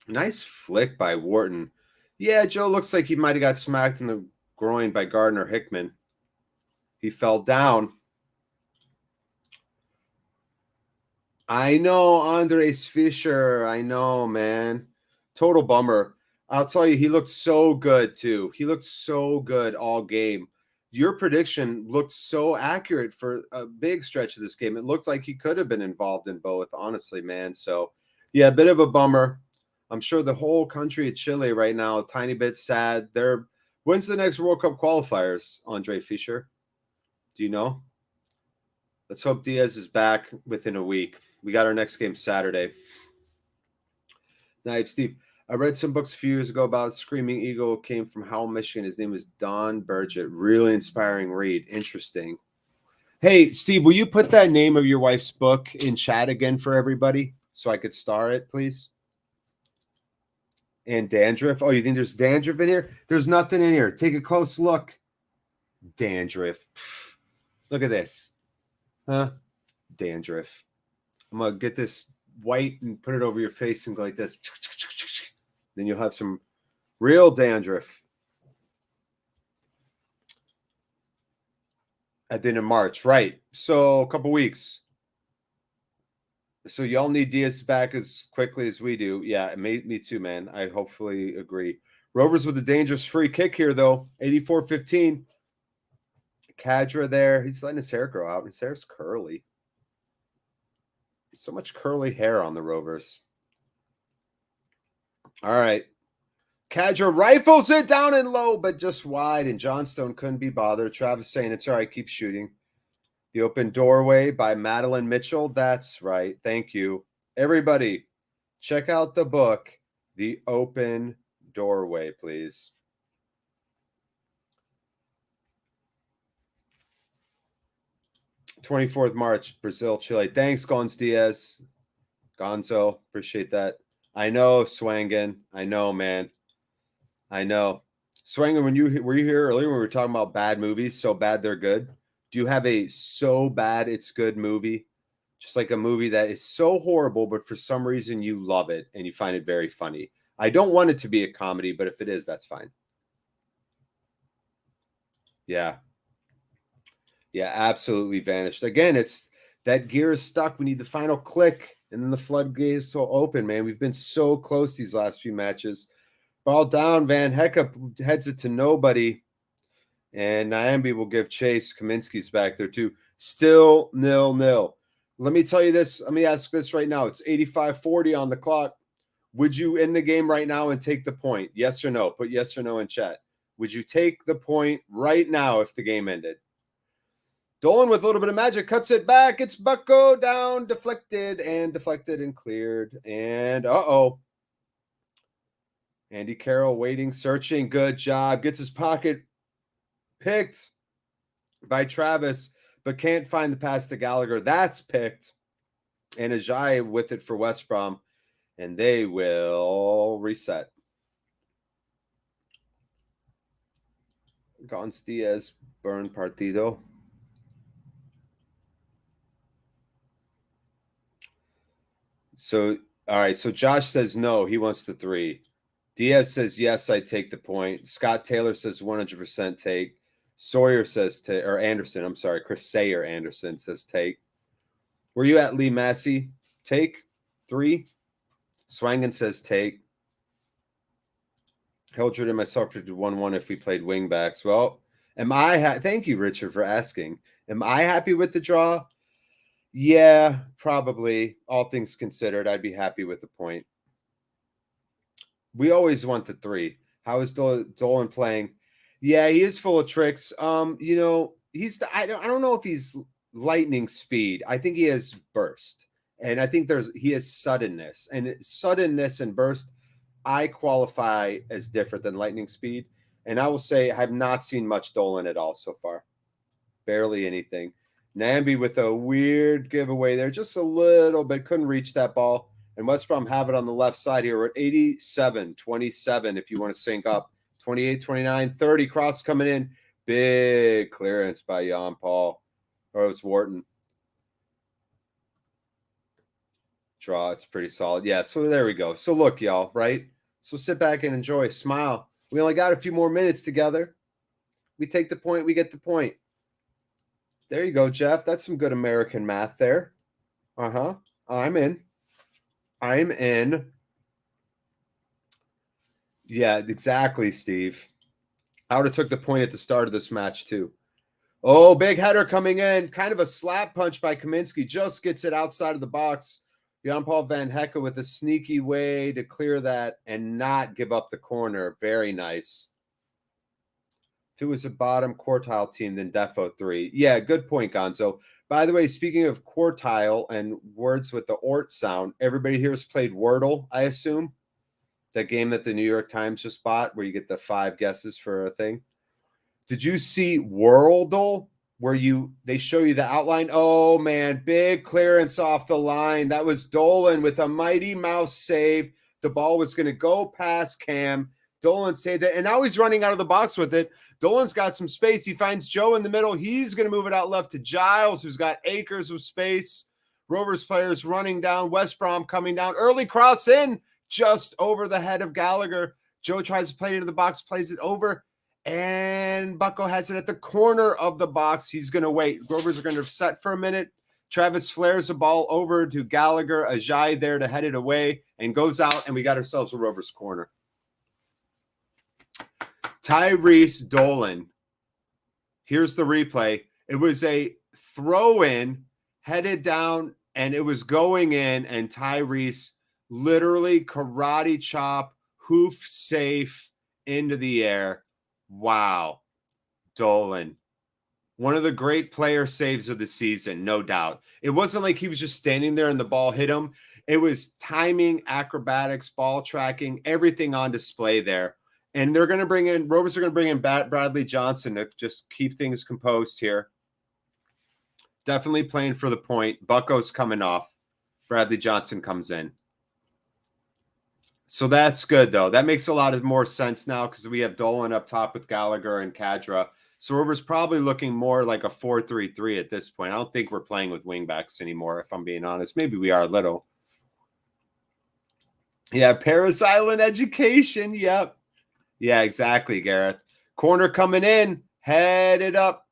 Nice flick by Wharton. Yeah, Joe looks like he might have got smacked in the groin by Gardner Hickman. He fell down. I know, Andres Fischer. I know, man. Total bummer. I'll tell you, he looked so good too. He looked so good all game. Your prediction looked so accurate for a big stretch of this game. It looked like he could have been involved in both, honestly, man. So, yeah, a bit of a bummer. I'm sure the whole country of Chile right now, a tiny bit sad. When's the next World Cup qualifiers, Andre Fischer? Do you know? Let's hope Diaz is back within a week. We got our next game Saturday. Naive Steve. I read some books a few years ago about Screaming Eagle. Came from Howell, Michigan. His name is Don Burgett. Really inspiring read. Interesting. Hey, Steve, will you put that name of your wife's book in chat again for everybody so I could star it, please? And dandruff. Oh, you think there's dandruff in here? There's nothing in here. Take a close look. Dandruff. Look at this. Huh? Dandruff. I'm going to get this white and put it over your face and go like this. Then you'll have some real dandruff. At the end of March. Right. So a couple weeks. So y'all need Diaz back as quickly as we do. Yeah, me too, man. I hopefully agree. Rovers with a dangerous free kick here, though. 84-15. Kadra there. He's letting his hair grow out. His hair's curly. So much curly hair on the Rovers. All right. Kadra rifles it down and low, but just wide, and Johnstone couldn't be bothered. Travis saying it's all right, keep shooting. The Open Doorway by Madeline Mitchell. That's right. Thank you. Everybody, check out the book, The Open Doorway, please. '24th March, Brazil, Chile. Thanks, Gonz Diaz. Gonzo, appreciate that. I know, Swangan. I know, man. I know. Swangan, were you here earlier when we were talking about bad movies, so bad they're good? Do you have a so bad it's good movie? Just like a movie that is so horrible, but for some reason you love it and you find it very funny. I don't want it to be a comedy, but if it is, that's fine. Yeah. Yeah, absolutely vanished. Again, it's that gear is stuck. We need the final click, and then the floodgates will open, man. We've been so close these last few matches. Ball down, Van Heckup heads it to nobody. And Nyambi will give chase. Kaminsky's back there too. Still 0-0. Let me tell you this. Let me ask this right now. It's 85-40 on the clock. Would you end the game right now and take the point? Yes or no? Put yes or no in chat. Would you take the point right now if the game ended? Dolan with a little bit of magic cuts it back. It's Bucko down, deflected and cleared. And uh-oh. Andy Carroll waiting, searching. Good job. Gets his pocket picked by Travis, but can't find the pass to Gallagher. That's picked. And Ajayi with it for West Brom. And they will reset. Gonz Diaz, burn partido. So, all right. So Josh says no. He wants the 3. Diaz says yes, I take the point. Scott Taylor says 100% take. Sawyer says take, or Anderson, I'm sorry, Chris Sayer Anderson says take. Were you at Lee Massey? Take 3. Swangan says take. Hildred and myself predicted 1-1 if we played wingbacks. Well, thank you, Richard, for asking. Am I happy with the draw? Yeah, probably. All things considered, I'd be happy with the point. We always want the 3. How is Dolan playing? Yeah, he is full of tricks. You know, I don't know if he's lightning speed. I think he has burst. And I think he has suddenness. And suddenness and burst, I qualify as different than lightning speed. And I will say I have not seen much Dolan at all so far. Barely anything. Nambi with a weird giveaway there. Just a little bit. Couldn't reach that ball. And West Brom have it on the left side here. We're at 87-27 if you want to sync up. 28-29, 30. Cross coming in. Big clearance by Jan Paul. Or it was Wharton. Draw. It's pretty solid. Yeah, so there we go. So look, y'all, right? So sit back and enjoy. Smile. We only got a few more minutes together. We take the point. We get the point. There you go, Jeff. That's some good American math there. Uh-huh. I'm in. Yeah, exactly, Steve. I would have took the point at the start of this match too. Oh, big header coming in. Kind of a slap punch by Kaminsky. Just gets it outside of the box. Jan-Paul Van Hecke with a sneaky way to clear that and not give up the corner. Very nice. If it was a bottom quartile team, then Defo 3. Yeah, good point, Gonzo. By the way, speaking of quartile and words with the Ort sound, everybody here has played Wordle, I assume. That game that the New York Times just bought where you get the 5 guesses for a thing. Did you see Worldle where they show you the outline? Oh, man, big clearance off the line. That was Dolan with a mighty mouse save. The ball was going to go past Cam. Dolan saved it, and now he's running out of the box with it. Dolan's got some space. He finds Joe in the middle. He's going to move it out left to Giles, who's got acres of space. Rovers players running down. West Brom coming down. Early cross in just over the head of Gallagher. Joe tries to play it into the box, plays it over, and Bucko has it at the corner of the box. He's going to wait. Rovers are going to set for a minute. Travis flares the ball over to Gallagher. Ajay there to head it away and goes out, and we got ourselves a Rovers corner. Tyrese Dolan. Here's the replay. It was a throw-in, headed down, and it was going in, and Tyrese literally karate chop, hoof safe into the air. Wow. Dolan. One of the great player saves of the season, no doubt. It wasn't like he was just standing there and the ball hit him. It was timing, acrobatics, ball tracking, everything on display there. And they're going to bring in, Rovers are going to bring in Bradley Johnson to just keep things composed here. Definitely playing for the point. Bucko's coming off. Bradley Johnson comes in. So that's good, though. That makes a lot of more sense now because we have Dolan up top with Gallagher and Kadra. So Rovers probably looking more like a 4-3-3 at this point. I don't think we're playing with wingbacks anymore, if I'm being honest. Maybe we are a little. Yeah, Paris Island education. Yep. Yeah, exactly, Gareth. Corner coming in, headed up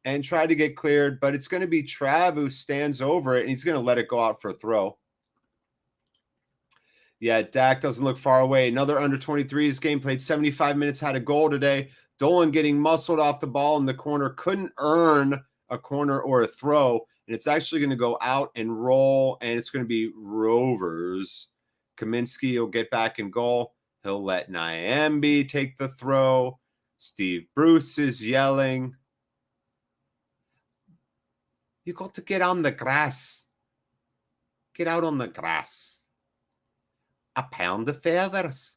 and try to get cleared, but it's going to be Trav who stands over it, and he's going to let it go out for a throw. Yeah, Dak doesn't look far away. Another under 23s game, played 75 minutes, had a goal today. Dolan getting muscled off the ball in the corner, couldn't earn a corner or a throw, and it's actually going to go out and roll, and it's going to be Rovers. Kaminsky will get back in goal. He'll let Nyambi take the throw. Steve Bruce is yelling. You got to get on the grass. Get out on the grass. A pound of feathers.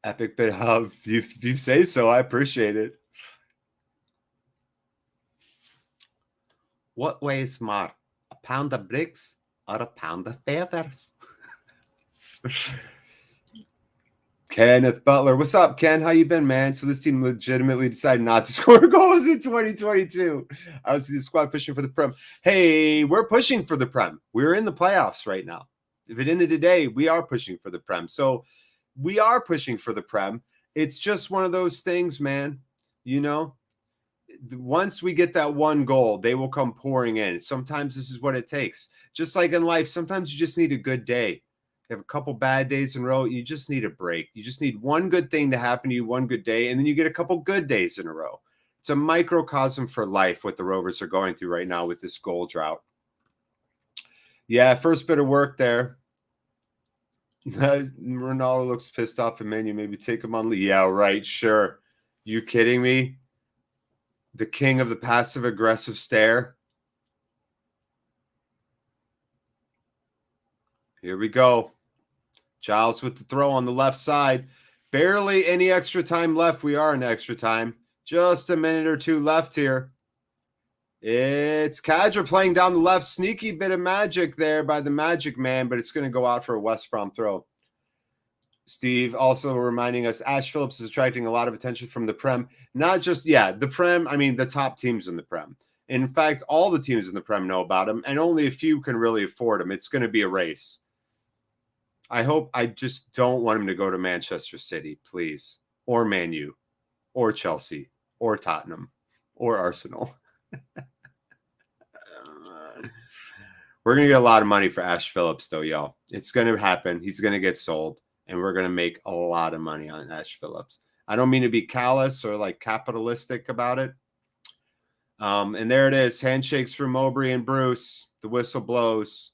Epic bit of, if you say so, I appreciate it. What weighs more, a pound of bricks or a pound of feathers? Kenneth Butler. What's up, Ken? How you been, man? So this team legitimately decided not to score goals in 2022. I would see the squad pushing for the Prem. Hey, we're pushing for the Prem. We're in the playoffs right now. If it ended today, we are pushing for the Prem. So we are pushing for the Prem. It's just one of those things, man. You know, once we get that one goal, they will come pouring in. Sometimes this is what it takes. Just like in life, sometimes you just need a good day. You have a couple bad days in a row. You just need a break. You just need one good thing to happen to you one good day, and then you get a couple good days in a row. It's a microcosm for life, what the Rovers are going through right now with this goal drought. Yeah, first bit of work there. Ronaldo looks pissed off at Menu. Maybe take him on. Yeah, right. Sure. You kidding me? The king of the passive-aggressive stare. Here we go. Giles with the throw on the left side. Barely any extra time left. We are in extra time. Just a minute or two left here. It's Kadra playing down the left. Sneaky bit of magic there by the Magic Man, but it's going to go out for a West Brom throw. Steve also reminding us Ash Phillips is attracting a lot of attention from the Prem. Not just, the Prem, I mean, the top teams in the Prem. In fact, all the teams in the Prem know about him, and only a few can really afford him. It's going to be a race. I just don't want him to go to Manchester City, please. Or Man U. Or Chelsea. Or Tottenham. Or Arsenal. We're going to get a lot of money for Ash Phillips, though, y'all. It's going to happen. He's going to get sold, and we're going to make a lot of money on Ash Phillips. I don't mean to be callous or like capitalistic about it. And there it is. Handshakes from Mowbray and Bruce. The whistle blows.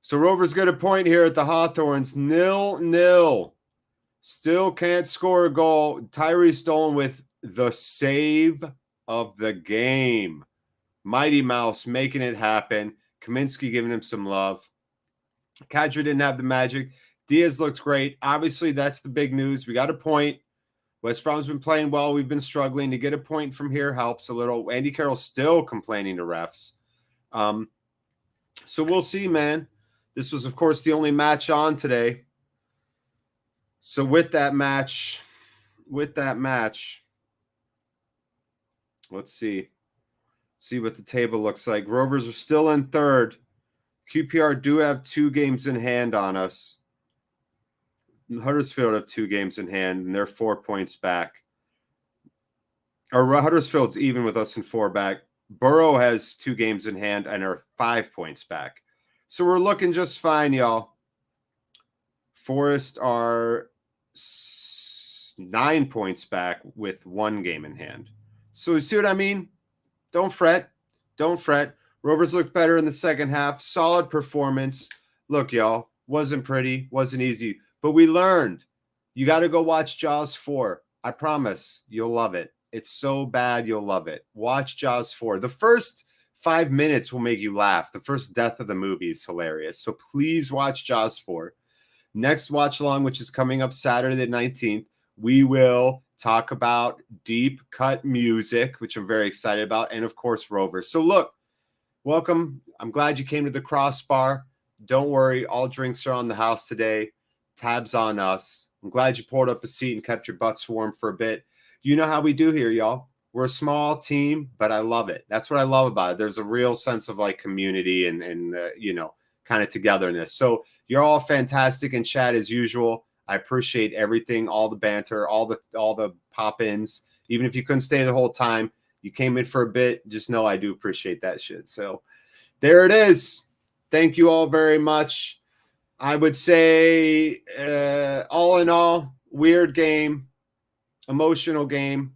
So Rovers get a point here at the Hawthorns. 0-0. Still can't score a goal. Tyree Stolen with the save of the game. Mighty Mouse making it happen. Kaminsky giving him some love. Kadri didn't have the magic. Diaz looked great. Obviously, that's the big news. We got a point. West Brom's been playing well. We've been struggling. To get a point from here helps a little. Andy Carroll's still complaining to refs. So we'll see, man. This was, of course, the only match on today. So with that match, let's see what the table looks like. Rovers are still in third. QPR do have 2 games in hand on us. Huddersfield have 2 games in hand, and they're 4 points back. Or Huddersfield's even with us in 4 back. Borough has 2 games in hand and are 5 points back. So we're looking just fine, y'all. Forest are 9 points back with 1 game in hand. So you see what I mean? Don't fret. Don't fret. Rovers looked better in the second half. Solid performance. Look, y'all, wasn't pretty, wasn't easy, but we learned. You got to go watch Jaws 4. I promise you'll love it. It's so bad you'll love it. Watch Jaws 4. The first 5 minutes will make you laugh. The first death of the movie is hilarious. So please watch Jaws 4. Next watch along, which is coming up Saturday the 19th, we will talk about deep cut music, which I'm very excited about, and of course Rovers. So look, welcome. I'm glad you came to the Crossbar. Don't worry, all drinks are on the house today. Tabs on us. I'm glad you pulled up a seat and kept your butts warm for a bit. You know how we do here, y'all. We're a small team, but I love it. That's what I love about it. There's a real sense of like community and you know, kind of togetherness. So you're all fantastic in chat as usual. I appreciate everything, all the banter, all the pop-ins. Even if you couldn't stay the whole time, you came in for a bit. Just know I do appreciate that shit. So there it is. Thank you all very much. I would say all in all, weird game, emotional game.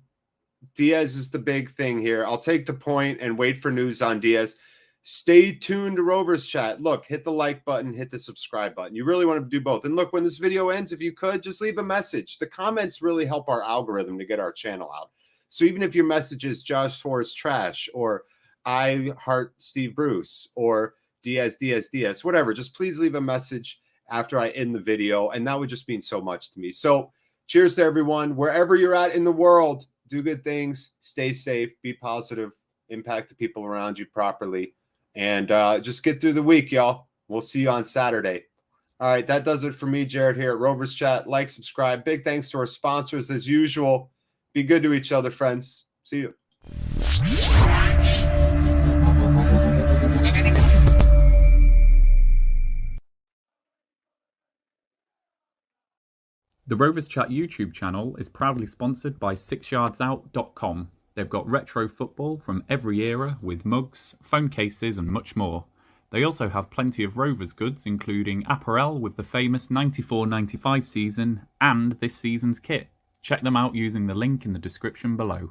Diaz is the big thing here. I'll take the point and wait for news on Diaz. Stay tuned to Rovers Chat. Look, hit the like button, hit the subscribe button. You really want to do both. And look, when this video ends, if you could, just leave a message. The comments really help our algorithm to get our channel out. So even if your message is Josh Forrest trash, or I heart Steve Bruce, or Diaz, whatever, just please leave a message after I end the video. And that would just mean so much to me. So cheers to everyone. Wherever you're at in the world, do good things, stay safe, be positive, impact the people around you properly. And just get through the week, y'all. We'll see you on Saturday. All right, that does it for me, Jared, here at Rovers Chat. Like, subscribe. Big thanks to our sponsors, as usual. Be good to each other, friends. See you. The Rovers Chat YouTube channel is proudly sponsored by 6yardsout.com. They've got retro football from every era with mugs, phone cases and much more. They also have plenty of Rovers goods, including apparel with the famous 94-95 season and this season's kit. Check them out using the link in the description below.